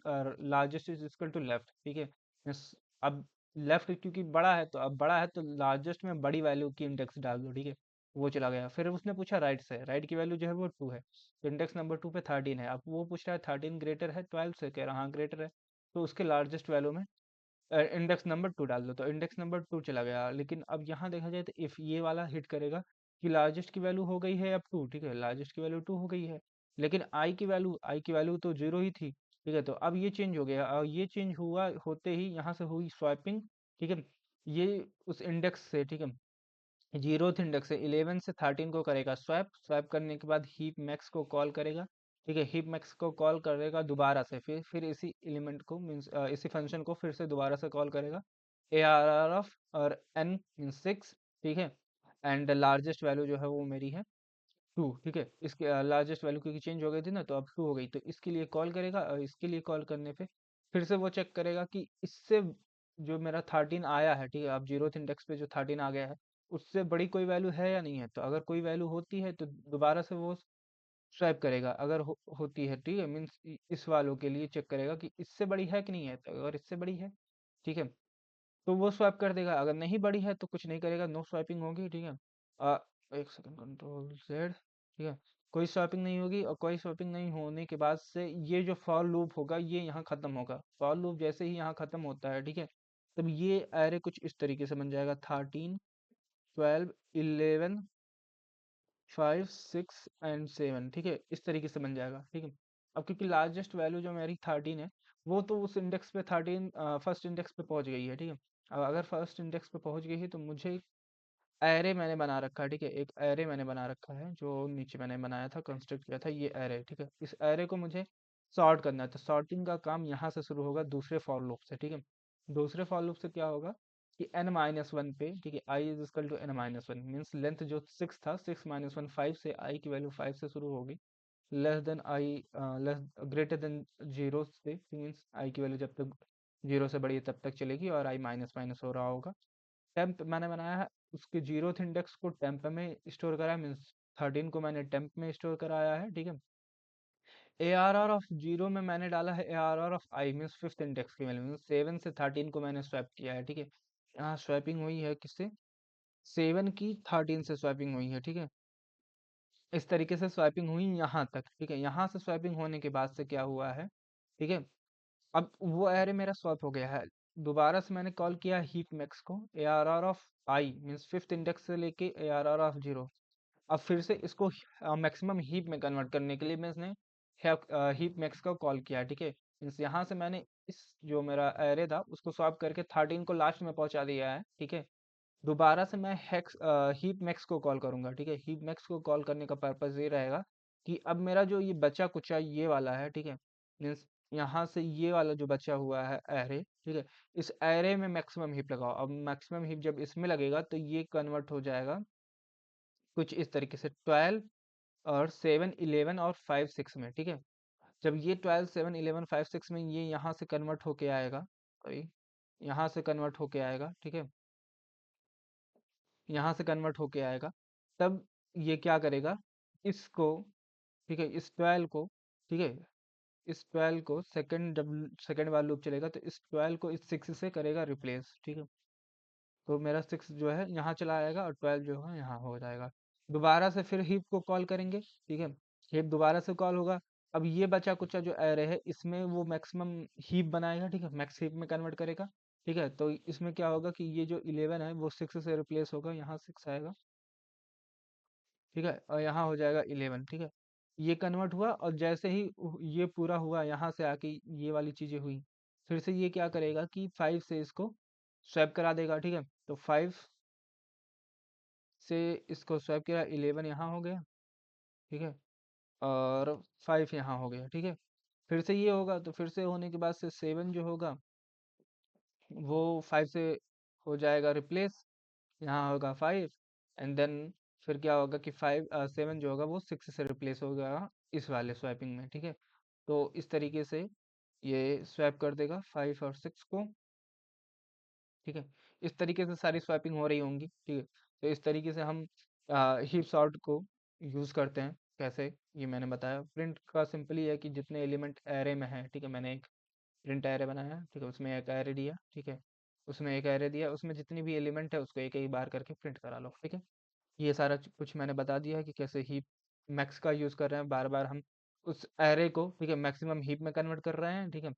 largest is equal to left, ठीक है। मीन्स अब लेफ्ट क्योंकि बड़ा है, तो अब बड़ा है तो लार्जेस्ट में बड़ी वैल्यू की इंडेक्स डाल दो, ठीक है। वो चला गया, फिर उसने पूछा राइट से, राइट की वैल्यू जो है वो 2 है, तो इंडेक्स नंबर 2 पे 13 है, अब वो पूछ रहा है 13 ग्रेटर है 12 से, कह रहा हाँ ग्रेटर है, तो उसके लार्जेस्ट वैल्यू में इंडेक्स नंबर 2 डाल दो, तो इंडेक्स नंबर 2 चला गया। लेकिन अब यहाँ देखा जाए तो इफ ये वाला हिट करेगा कि लार्जेस्ट की वैल्यू हो गई है अब 2, ठीक है, लार्जेस्ट की वैल्यू 2 हो गई है, लेकिन आई की वैल्यू तो 0 ही थी, ठीक है। तो अब ये चेंज हो गया, और ये चेंज हुआ होते ही यहाँ से हुई स्वैपिंग, ठीक है। ये उस इंडेक्स से, ठीक है, जीरोथ इंडेक्स से 11 से 13 को करेगा स्वैप, स्वैप करने के बाद हीप मैक्स को कॉल करेगा, ठीक है, हीप मैक्स को कॉल करेगा दोबारा से, फिर इसी एलिमेंट को मीन्स इसी फंक्शन को फिर से दोबारा से कॉल करेगा, ए आर आर ऑफ और एन मीन्स 6, ठीक है, एंड लार्जेस्ट वैल्यू जो है वो मेरी है टू, ठीक है, इसके लार्जेस्ट वैल्यू क्योंकि चेंज हो गई थी ना, तो अब टू हो गई, तो इसके लिए कॉल करेगा और इसके लिए कॉल करने पे फिर से वो चेक करेगा कि इससे जो मेरा 13 आया है, ठीक है, अब जीरोथ इंडेक्स पे जो 13 आ गया है, उससे बड़ी कोई वैल्यू है या नहीं है। तो अगर कोई वैल्यू होती है तो दोबारा से वो स्वैप करेगा, अगर होती है, ठीक है, मीन्स इस वालों के लिए चेक करेगा कि इससे बड़ी है कि नहीं है, तो अगर इससे बड़ी है, ठीक है, तो वो स्वैप कर देगा, अगर नहीं बड़ी है तो कुछ नहीं करेगा, नो स्वैपिंग होगी, ठीक है। आ, एक सेकंड, कंट्रोल जेड, ठीक है, कोई स्वैपिंग नहीं होगी, और कोई स्वैपिंग नहीं होने के बाद से ये जो फॉर लूप होगा ये यहाँ खत्म होगा। फॉर लूप जैसे ही यहाँ खत्म होता है, ठीक है, तब ये एरे कुछ इस तरीके से बन जाएगा, 13, 12, 11, 5, 6 एंड 7, ठीक है, इस तरीके से बन जाएगा, ठीक है। अब क्योंकि लार्जेस्ट वैल्यू जो मेरी 13 है, वो तो उस इंडेक्स पे 13 फर्स्ट इंडेक्स पे पहुंच गई है, ठीक है। अब अगर फर्स्ट इंडेक्स पे पहुंच गई है तो मुझे एरे मैंने बना रखा है, ठीक है, एक एरे मैंने बना रखा है जो नीचे मैंने बनाया था, कंस्ट्रक्ट किया था, ये एरे, ठीक है। इस एरे को मुझे सॉर्ट करना है, तो सॉर्टिंग का काम यहाँ से शुरू होगा दूसरे फॉर लूप से, ठीक है। दूसरे फॉर लूप से क्या होगा कि n-1 पे, ठीक है, i is equal to n-1 means length जो 6 था, 6 - 1 5 से, i की वैल्यू 5 से शुरू होगी, less than I, less greater than zero से, मीन्स i की वैल्यू जब तक जीरो से बड़ी है तब तक चलेगी, और i माइनस माइनस हो रहा होगा। टेम्प मैंने बनाया है, उसके जीरोथ इंडेक्स को टेम्प में स्टोर करा है, मीन्स 13 को मैंने टेम्प में स्टोर कराया है, ठीक है। A R R of zero में मैंने डाला है A R R of I, means fifth index की वैल्यू, मीन्स 7 से 13 को मैंने स्वैप किया है, ठीक है। यहाँ स्वैपिंग हुई है किससे, 7 की 13 से स्वैपिंग हुई है, ठीक है। इस तरीके से स्वैपिंग हुई यहाँ तक, ठीक है। यहाँ से स्वैपिंग होने के बाद से क्या हुआ है, ठीक है, अब वो एरे मेरा स्वैप हो गया है। दोबारा से मैंने कॉल किया हीप मैक्स को, A R R of I means fifth index से लेके A R R of zero. अब फिर से इसको मैक्सिमम हीप में कन्वर्ट करने के लिए मैंने हीप मैक्स का कॉल किया, ठीक है। मीन्स यहाँ से मैंने इस जो मेरा एरे था उसको स्वैप करके 13 को लास्ट में पहुंचा दिया है, ठीक है। दोबारा से मैं हीप मैक्स को कॉल करूंगा, ठीक है। हीप मैक्स को कॉल करने का पर्पस ये रहेगा कि अब मेरा जो ये बचा कुचा ये वाला है, ठीक है, मीन्स यहाँ से ये वाला जो बचा हुआ है एरे, ठीक है, इस एरे में मैक्सिमम हीप लगाओ। अब मैक्सिमम हीप जब इसमें लगेगा तो ये कन्वर्ट हो जाएगा कुछ इस तरीके से, 12 और 7, 11 और 5, 6 में, ठीक है। जब ये 12, 7, 11, 5, 6 में ये यहाँ से कन्वर्ट होके आएगा, सॉरी, यहाँ से कन्वर्ट होके आएगा, ठीक है, यहाँ से कन्वर्ट होके आएगा, तब ये क्या करेगा, इसको, ठीक है, इस 12 को, ठीक है, इस 12 को सेकंड, जब सेकंड वाला लूप चलेगा तो इस 12 को इस 6 से करेगा रिप्लेस, ठीक है। तो मेरा 6 जो है यहाँ चला आएगा और 12 जो है यहाँ हो जाएगा। दोबारा से फिर हीप को कॉल करेंगे, ठीक है, हीप दोबारा से कॉल होगा। अब ये बचा कुचा जो एरे है इसमें वो मैक्सिमम हीप बनाएगा, ठीक है, मैक्स हीप में कन्वर्ट करेगा, ठीक है। तो इसमें क्या होगा कि ये जो 11 है वो 6 से रिप्लेस होगा, यहाँ 6 आएगा, ठीक है, और यहाँ हो जाएगा 11, ठीक है। ये कन्वर्ट हुआ और जैसे ही ये पूरा हुआ, यहाँ से आके ये वाली चीजें हुई, फिर से ये क्या करेगा कि 5 से इसको स्वैप करा देगा, ठीक है। तो 5 से इसको स्वैप किया, 11 यहाँ हो गया, ठीक है, और 5 यहाँ हो गया, ठीक है। फिर से ये होगा तो फिर से होने के बाद से 7 जो होगा वो 5 से हो जाएगा रिप्लेस, यहाँ होगा 5, एंड देन फिर क्या होगा कि 7 जो होगा वो 6 से रिप्लेस हो गया इस वाले स्वैपिंग में, ठीक है। तो इस तरीके से ये स्वैप कर देगा 5 और 6 को, ठीक है। इस तरीके से सारी स्वैपिंग हो रही होंगी, ठीक है। तो इस तरीके से हम हीप सॉर्ट को यूज़ करते हैं। कैसे, ये मैंने बताया। प्रिंट का सिंपली है कि जितने एलिमेंट एरे में है, ठीक है, मैंने एक प्रिंट एरे बनाया, ठीक है, उसमें एक एरे दिया, ठीक है, उसमें एक एरे दिया, उसमें जितनी भी एलिमेंट है उसको एक एक बार करके प्रिंट करा लो, ठीक है। ये सारा कुछ मैंने बता दिया है कि कैसे हीप मैक्स का यूज़ कर रहे हैं, बार बार हम उस एरे को, ठीक है, मैक्सिमम हीप में कन्वर्ट कर रहे हैं, ठीक है,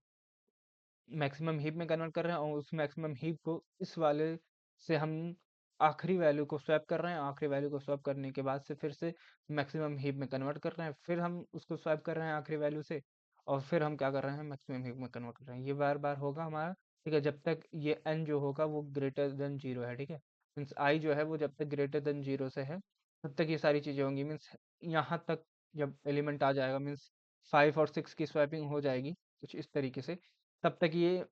मैक्सिमम हीप में कन्वर्ट कर रहे हैं, और उस मैक्सिमम हीप को इस वाले से हम आखिरी वैल्यू को स्वैप कर रहे हैं, आखिरी वैल्यू को स्वैप करने के बाद से फिर से मैक्सिमम हीप में कन्वर्ट कर रहे हैं, फिर हम उसको स्वैप कर रहे हैं आखिरी वैल्यू से, और फिर हम क्या कर रहे हैं, मैक्सिमम हीप में कन्वर्ट कर रहे हैं। ये बार बार होगा हमारा, ठीक है, जब तक ये n जो होगा वो ग्रेटर देन जीरो है, ठीक है, मीन्स i जो है वो जब तक ग्रेटर देन जीरो से है तब तक ये सारी चीजें होंगी, मीन्स यहाँ तक जब एलिमेंट आ जाएगा, मीन्स 5 और 6 की स्वैपिंग हो जाएगी कुछ इस तरीके से, तब तक ये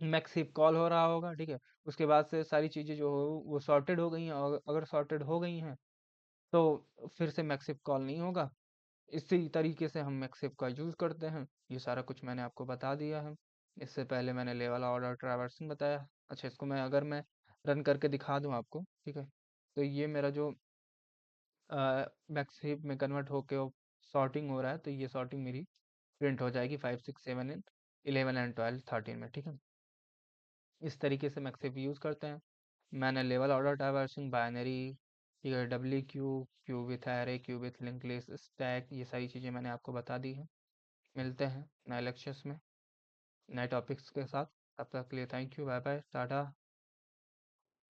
मैक्स हीप कॉल हो रहा होगा, ठीक है। उसके बाद से सारी चीज़ें जो हो वो सॉर्टेड हो गई हैं, और अगर सॉर्टेड हो गई हैं तो फिर से मैक्सिफ कॉल नहीं होगा। इसी तरीके से हम मैक्सिफ का यूज़ करते हैं। ये सारा कुछ मैंने आपको बता दिया है। इससे पहले मैंने लेवल ऑर्डर ट्रैवर्सिंग बताया। अच्छा, इसको अगर मैं रन करके दिखा दूँ आपको, ठीक है? तो ये मेरा जो मैक्सिफ में कन्वर्ट होके सॉर्टिंग हो रहा है, तो ये सॉर्टिंग मेरी प्रिंट हो जाएगी 5 6 7 एंड 11 एंड 12 13 में, ठीक है? इस तरीके से मैक्सिफ यूज़ करते हैं। मैंने लेवल ऑर्डर डाइवर्सिंग, बाइनरी, ठीक है, W Q, Q with array, Q with link list, stack, ये सारी चीज़ें मैंने आपको बता दी हैं। मिलते हैं नए लेक्चर्स में नए टॉपिक्स के साथ। तब तक के लिए thank you, bye bye, Tata.